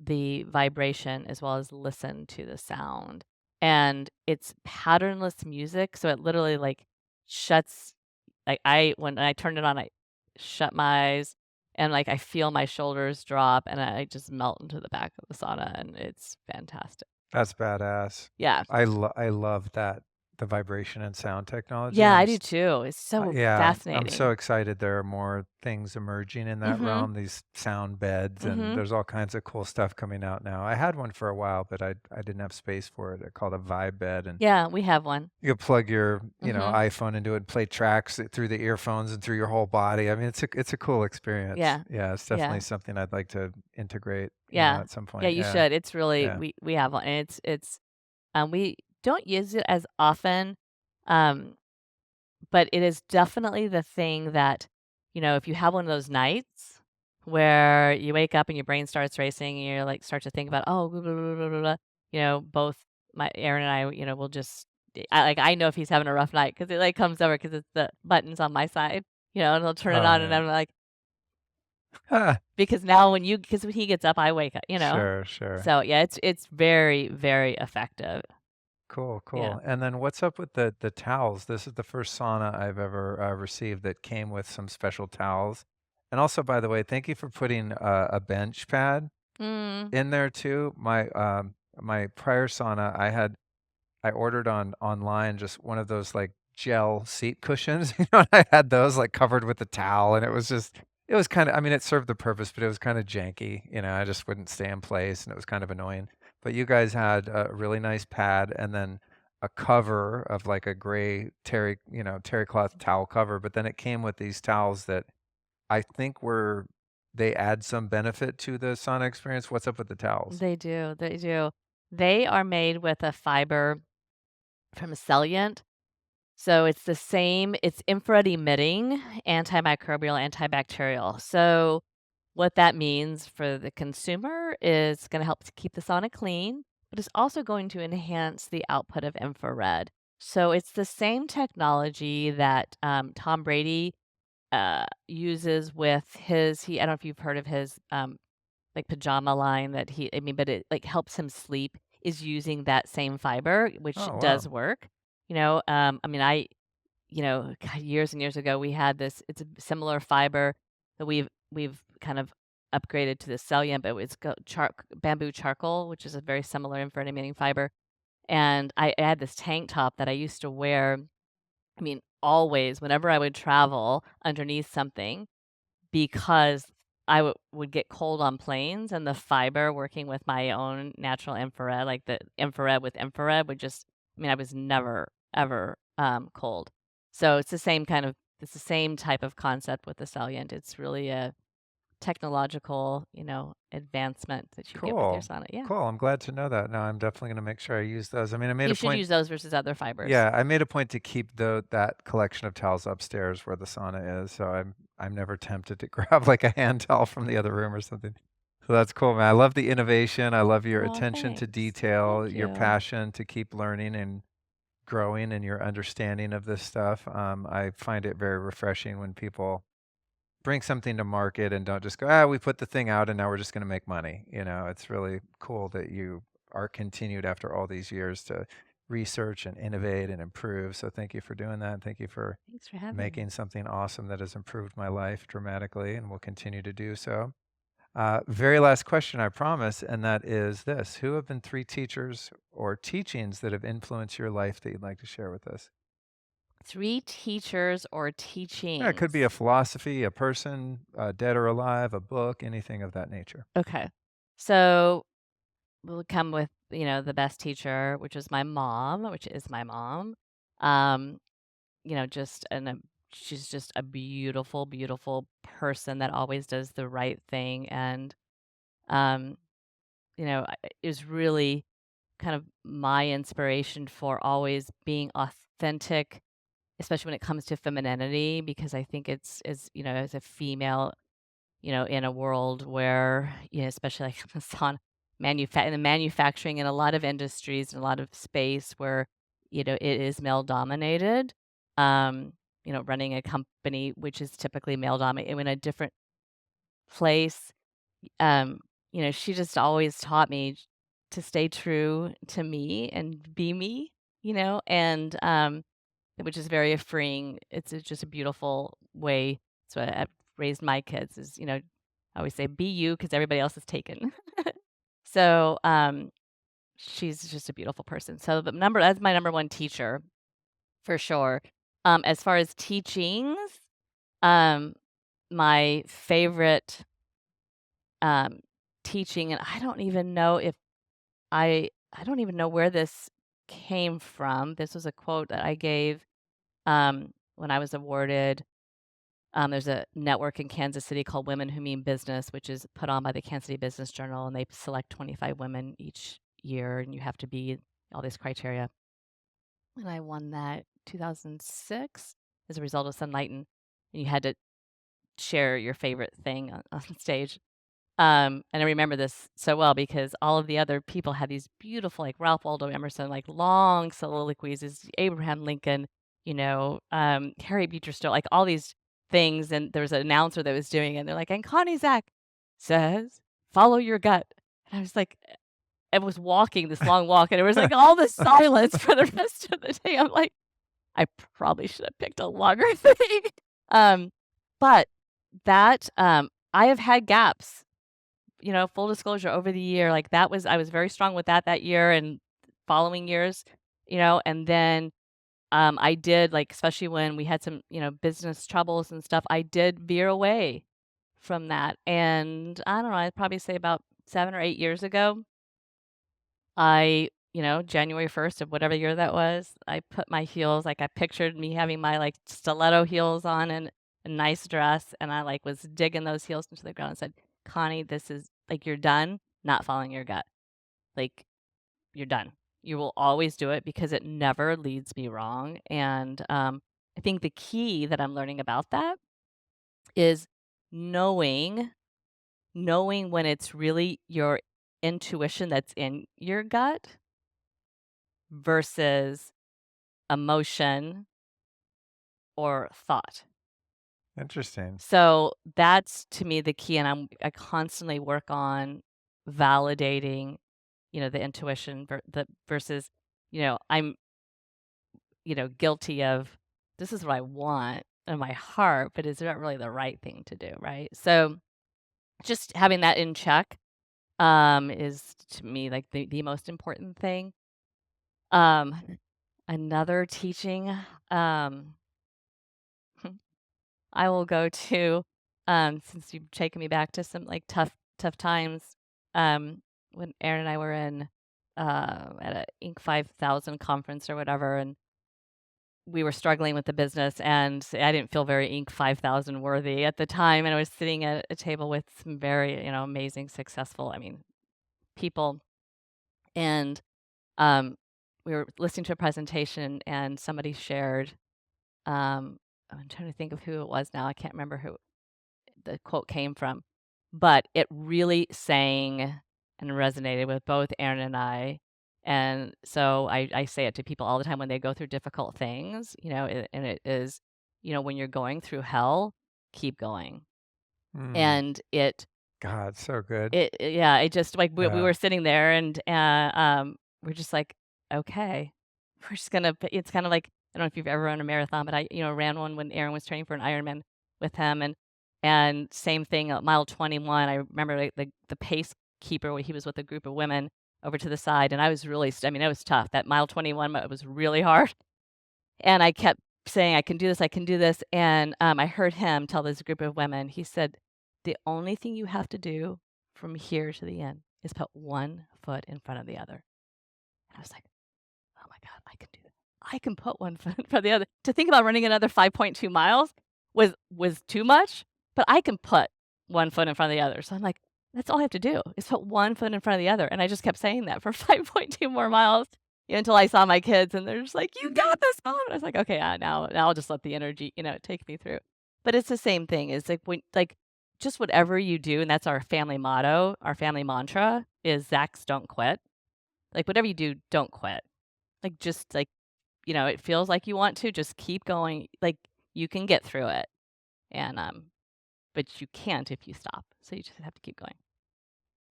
the vibration as well as listen to the sound. And it's patternless music, so it literally like shuts like when I turn it on, I shut my eyes and like I feel my shoulders drop and I just melt into the back of the sauna and it's fantastic. That's badass. Yeah. I love that, the vibration and sound technology. Yeah, I do too. It's so Yeah, I'm so fascinating. excited there are more things emerging in that Mhm. realm, these sound beds, and Mhm. there's all kinds of cool stuff coming out now. I had one for a while, but I didn't have space for it. They're called a vibe bed, and Yeah, we have one. you plug your, Mhm. iPhone into it, play tracks through the earphones and through your whole body. I mean, it's a cool experience. Yeah. Yeah, it's definitely Yeah. something I'd like to integrate, Yeah. at some Yeah, point. you Yeah. should. It's really Yeah. we have one and we don't use it as often. Um But it is definitely the thing that, if you have one of those nights where you wake up and your brain starts racing and you like start to think about, oh, blah, blah, blah, blah, blah, blah," both my Aaron and I, will just, I know if he's having a rough night because it like comes over because it's the buttons on my side, and he'll turn it Oh, on and yeah. I'm like, Ah, because now because when he gets up, I wake up. sure, sure. So yeah, it's very, very effective. Cool, Yeah. cool. And then what's up with the towels? This is the first sauna I've ever received that came with some special towels. And also, by the way, thank you for putting a bench pad Mm. in there too. My prior sauna, I ordered online just one of those like gel seat cushions. And I had those like covered with the towel, and it was kind of, I mean, it served the purpose, but it was kind of janky. I just wouldn't stay in place, and it was kind of annoying. But you guys had a really nice pad, and then a cover of like a gray terry cloth towel cover. But then it came with these towels that I think they add some benefit to the sauna experience. What's up with the towels? They do. They do. They are made with a fiber from Cellulant. So it's the same, it's infrared emitting, antimicrobial, antibacterial. So what that means for the consumer is going to help to keep the sauna clean, but it's also going to enhance the output of infrared. So it's the same technology that Tom Brady uses with his. I don't know if you've heard of his like pajama line that I mean, but it like helps him sleep. Is using that same fiber, which Oh, wow. does work. I mean, God, years and years ago, we had this. It's a similar fiber that we've kind of upgraded to the Cellulent, but it's bamboo charcoal, which is a very similar infrared emitting fiber. And I had this tank top that I used to wear. I mean, always whenever I would travel underneath something, because I would get cold on planes, and the fiber working with my own natural infrared, like the infrared with infrared would just. I mean, I was never ever cold. So it's the same type of concept with the Salient. It's really a technological, advancement that you get with your Cool. sauna. Yeah. Cool. I'm glad to know that. Now I'm definitely going to make sure I use those. I mean, I made You a should point. use those versus other fibers. Yeah, I made a point to keep that collection of towels upstairs where the sauna is, so I'm never tempted to grab like a hand towel from the other room or something. So that's cool, man. I love the innovation. I love your Oh, attention to thanks. detail, Thank your you. passion to keep learning and growing and your understanding of this stuff. I find it very refreshing when people bring something to market and don't just go, we put the thing out and now we're just going to make money. It's really cool that you are continued after all these years to research and innovate and improve. So thank you for doing that. And thank you for Thanks for having making me. something awesome that has improved my life dramatically and will continue to do so. Very last question, I promise, and that is this. Who have been 3 teachers or teachings that have influenced your life that you'd like to share with us? 3 teachers or Yeah, it could be a teachings. philosophy, a person, dead or alive, a book, anything of that nature. Okay. So we'll come with, the best teacher, which is my mom, which is my mom. Um, just she's just a beautiful, beautiful person that always does the right thing. And, um, is really kind of my inspiration for always being authentic, especially when it comes to femininity, because I think as a female, in a world where, especially like in the manufacturing and a lot of industries and a lot of space where, it is male dominated, running a company, which is typically male dominated in a different place. um, she just always taught me to stay true to me and be me, and, which is very freeing. It's just a beautiful way. So I've raised my kids is, I always say, "Be you," because everybody else is taken. So, she's just a beautiful person. So that's my number 1 teacher for sure. As far as teachings, um, my favorite, um, teaching, and I don't even know where this came from. This was a quote that I gave, when I was awarded. There's a network in Kansas City called Women Who Mean Business, which is put on by the Kansas City Business Journal, and they select 25 women each year, and you have to be all these criteria. And I won that 2006 as a result of Sunlighten, and you had to share your favorite thing on stage. And I remember this so well because all of the other people had these beautiful, like Ralph Waldo Emerson, like long soliloquies, as Abraham Lincoln, Harry Beecher Stowe, like all these things. And there was an announcer that was doing it. And they're like, and Connie Zack says, follow your gut. And I was like, I was walking this long walk, and it was like all this silence for the rest of the day. I'm like, I probably should have picked a longer thing. Um, but I have had gaps, full disclosure over the year, like I was very strong with that year and following years, and then, I did, like, especially when we had some, business troubles and stuff, I did veer away from that. And I don't know, I'd probably say about 7 or 8 years ago, January 1st of whatever year that was, I put my heels, like, I pictured me having my, like, stiletto heels on and a nice dress, and I, like, was digging those heels into the ground and said, "Connie, this is like, you're done not following your gut. Like, you're done. You will always do it because it never leads me wrong." And, I think the key that I'm learning about that is knowing knowing when it's really your intuition that's in your gut versus emotion or thought. Interesting. So that's to me the key, and I constantly work on validating, the intuition versus, I'm, guilty of this is what I want in my heart, but is that really the right thing to do, right? So just having that in check is to me like the most important thing. Um, another teaching, um, I will go to, since you've taken me back to some like tough times, when Aaron and I were in, at a Inc. 5000 conference or whatever, and we were struggling with the business, and I didn't feel very Inc. 5000 worthy at the time, and I was sitting at a table with some very, amazing, successful, people, and um, we were listening to a presentation, and somebody shared. I'm trying to think of who it was now. I can't remember who the quote came from, but it really sang and resonated with both Aaron and I. And so I say it to people all the time when they go through difficult things, and it is, when you're going through hell, keep going. Mm. And it God, so good. yeah, it just like we Yeah. were sitting there, and we're just like, okay, we're just gonna. It's kind of like, I don't know if you've ever run a marathon, but I ran one when Aaron was training for an Ironman with him, and same thing at mile 21. I remember like the pace keeper when he was with a group of women over to the side, and I was really I mean, it was tough. That mile 21, it was really hard, and I kept saying, I can do this, I can do this. And I heard him tell this group of women, he said, the only thing you have to do from here to the end is put one foot in front of the other. And I was like, oh my God, I can do that. I can put one foot in front of the other. To think about running another 5.2 miles was too much, but I can put one foot in front of the other. So I'm like, that's all I have to do is put one foot in front of the other. And I just kept saying that for 5.2 more miles, until I saw my kids, and they're just like, "You got this, Mom." I was like, "Okay, now I'll just let the energy, take me through." But it's the same thing. It's like just whatever you do, and that's our family motto, our family mantra is Zacks don't quit. Like whatever you do, don't quit. Like just like, it feels like you want to, just keep going. Like you can get through it. And but you can't if you stop. So you just have to keep going.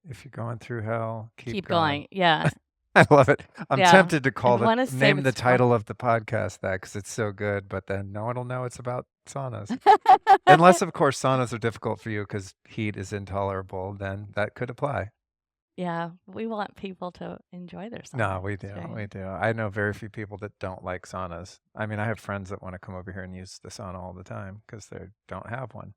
If you're going through hell, keep Keep going. going. Yeah. I love it. I'm Yeah. tempted to I call want to say name the what's wrong. title of the podcast that because it's so good, but then no one will know it's about saunas. Unless, of course, saunas are difficult for you because heat is intolerable, then that could apply. Yeah, we want people to enjoy their No, summer we do. We experience. do. I know very few people that don't like saunas. I mean, I have friends that want to come over here and use the sauna all the time because they don't have one.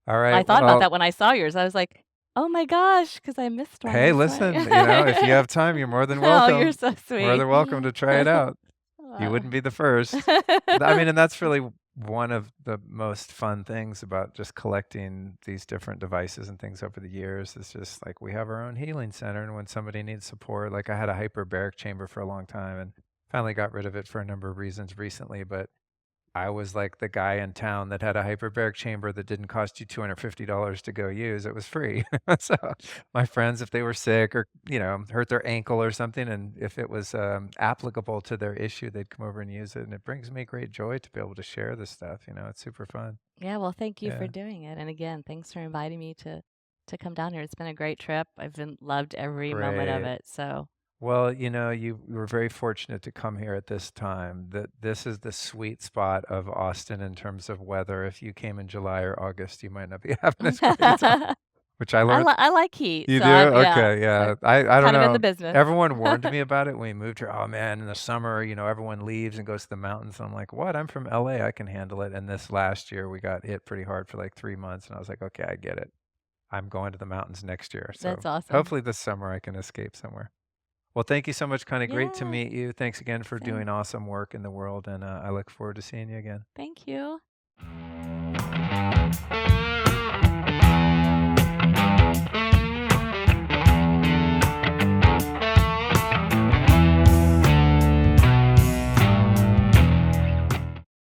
All I right. thought about Well, that when I saw yours. I was like, "Oh my gosh," because I missed one. hey, That's right. listen, if you have time, you're more than Oh, you're welcome. so More sweet. than welcome to try it out. You Uh, wouldn't be the first. I mean, and that's really one of the most fun things about just collecting these different devices and things over the years. It's just like we have our own healing center, and when somebody needs support, like I had a hyperbaric chamber for a long time and finally got rid of it for a number of reasons recently, but I was like the guy in town that had a hyperbaric chamber that didn't cost you $250 to go use. It was free. So my friends, if they were sick or, hurt their ankle or something, and if it was applicable to their issue, they'd come over and use it. And it brings me great joy to be able to share this stuff. It's super fun. yeah, well, thank you for Yeah, doing it. And again, thanks for inviting me to come down here. It's been a great trip. Loved every moment of great. it. So, Well, you were very fortunate to come here at this time. That this is the sweet spot of Austin in terms of weather. If you came in July or August, you might not be having as great a time, which I learned. I like heat. You So do? yeah, Okay, yeah. I'm I don't kind of in the know. business. Everyone warned me about it when we moved here. Oh man, in the summer, everyone leaves and goes to the mountains. And I'm like, what? I'm from LA. I can handle it. And this last year, we got hit pretty hard for like 3 months. And I was like, okay, I get it. I'm going to the mountains next year. So That's awesome. hopefully this summer I can escape somewhere. Well, thank you so much, Connie. Great to Yeah, meet you. Thanks again for same. doing awesome work in the world. And I look forward to seeing you again. Thank you.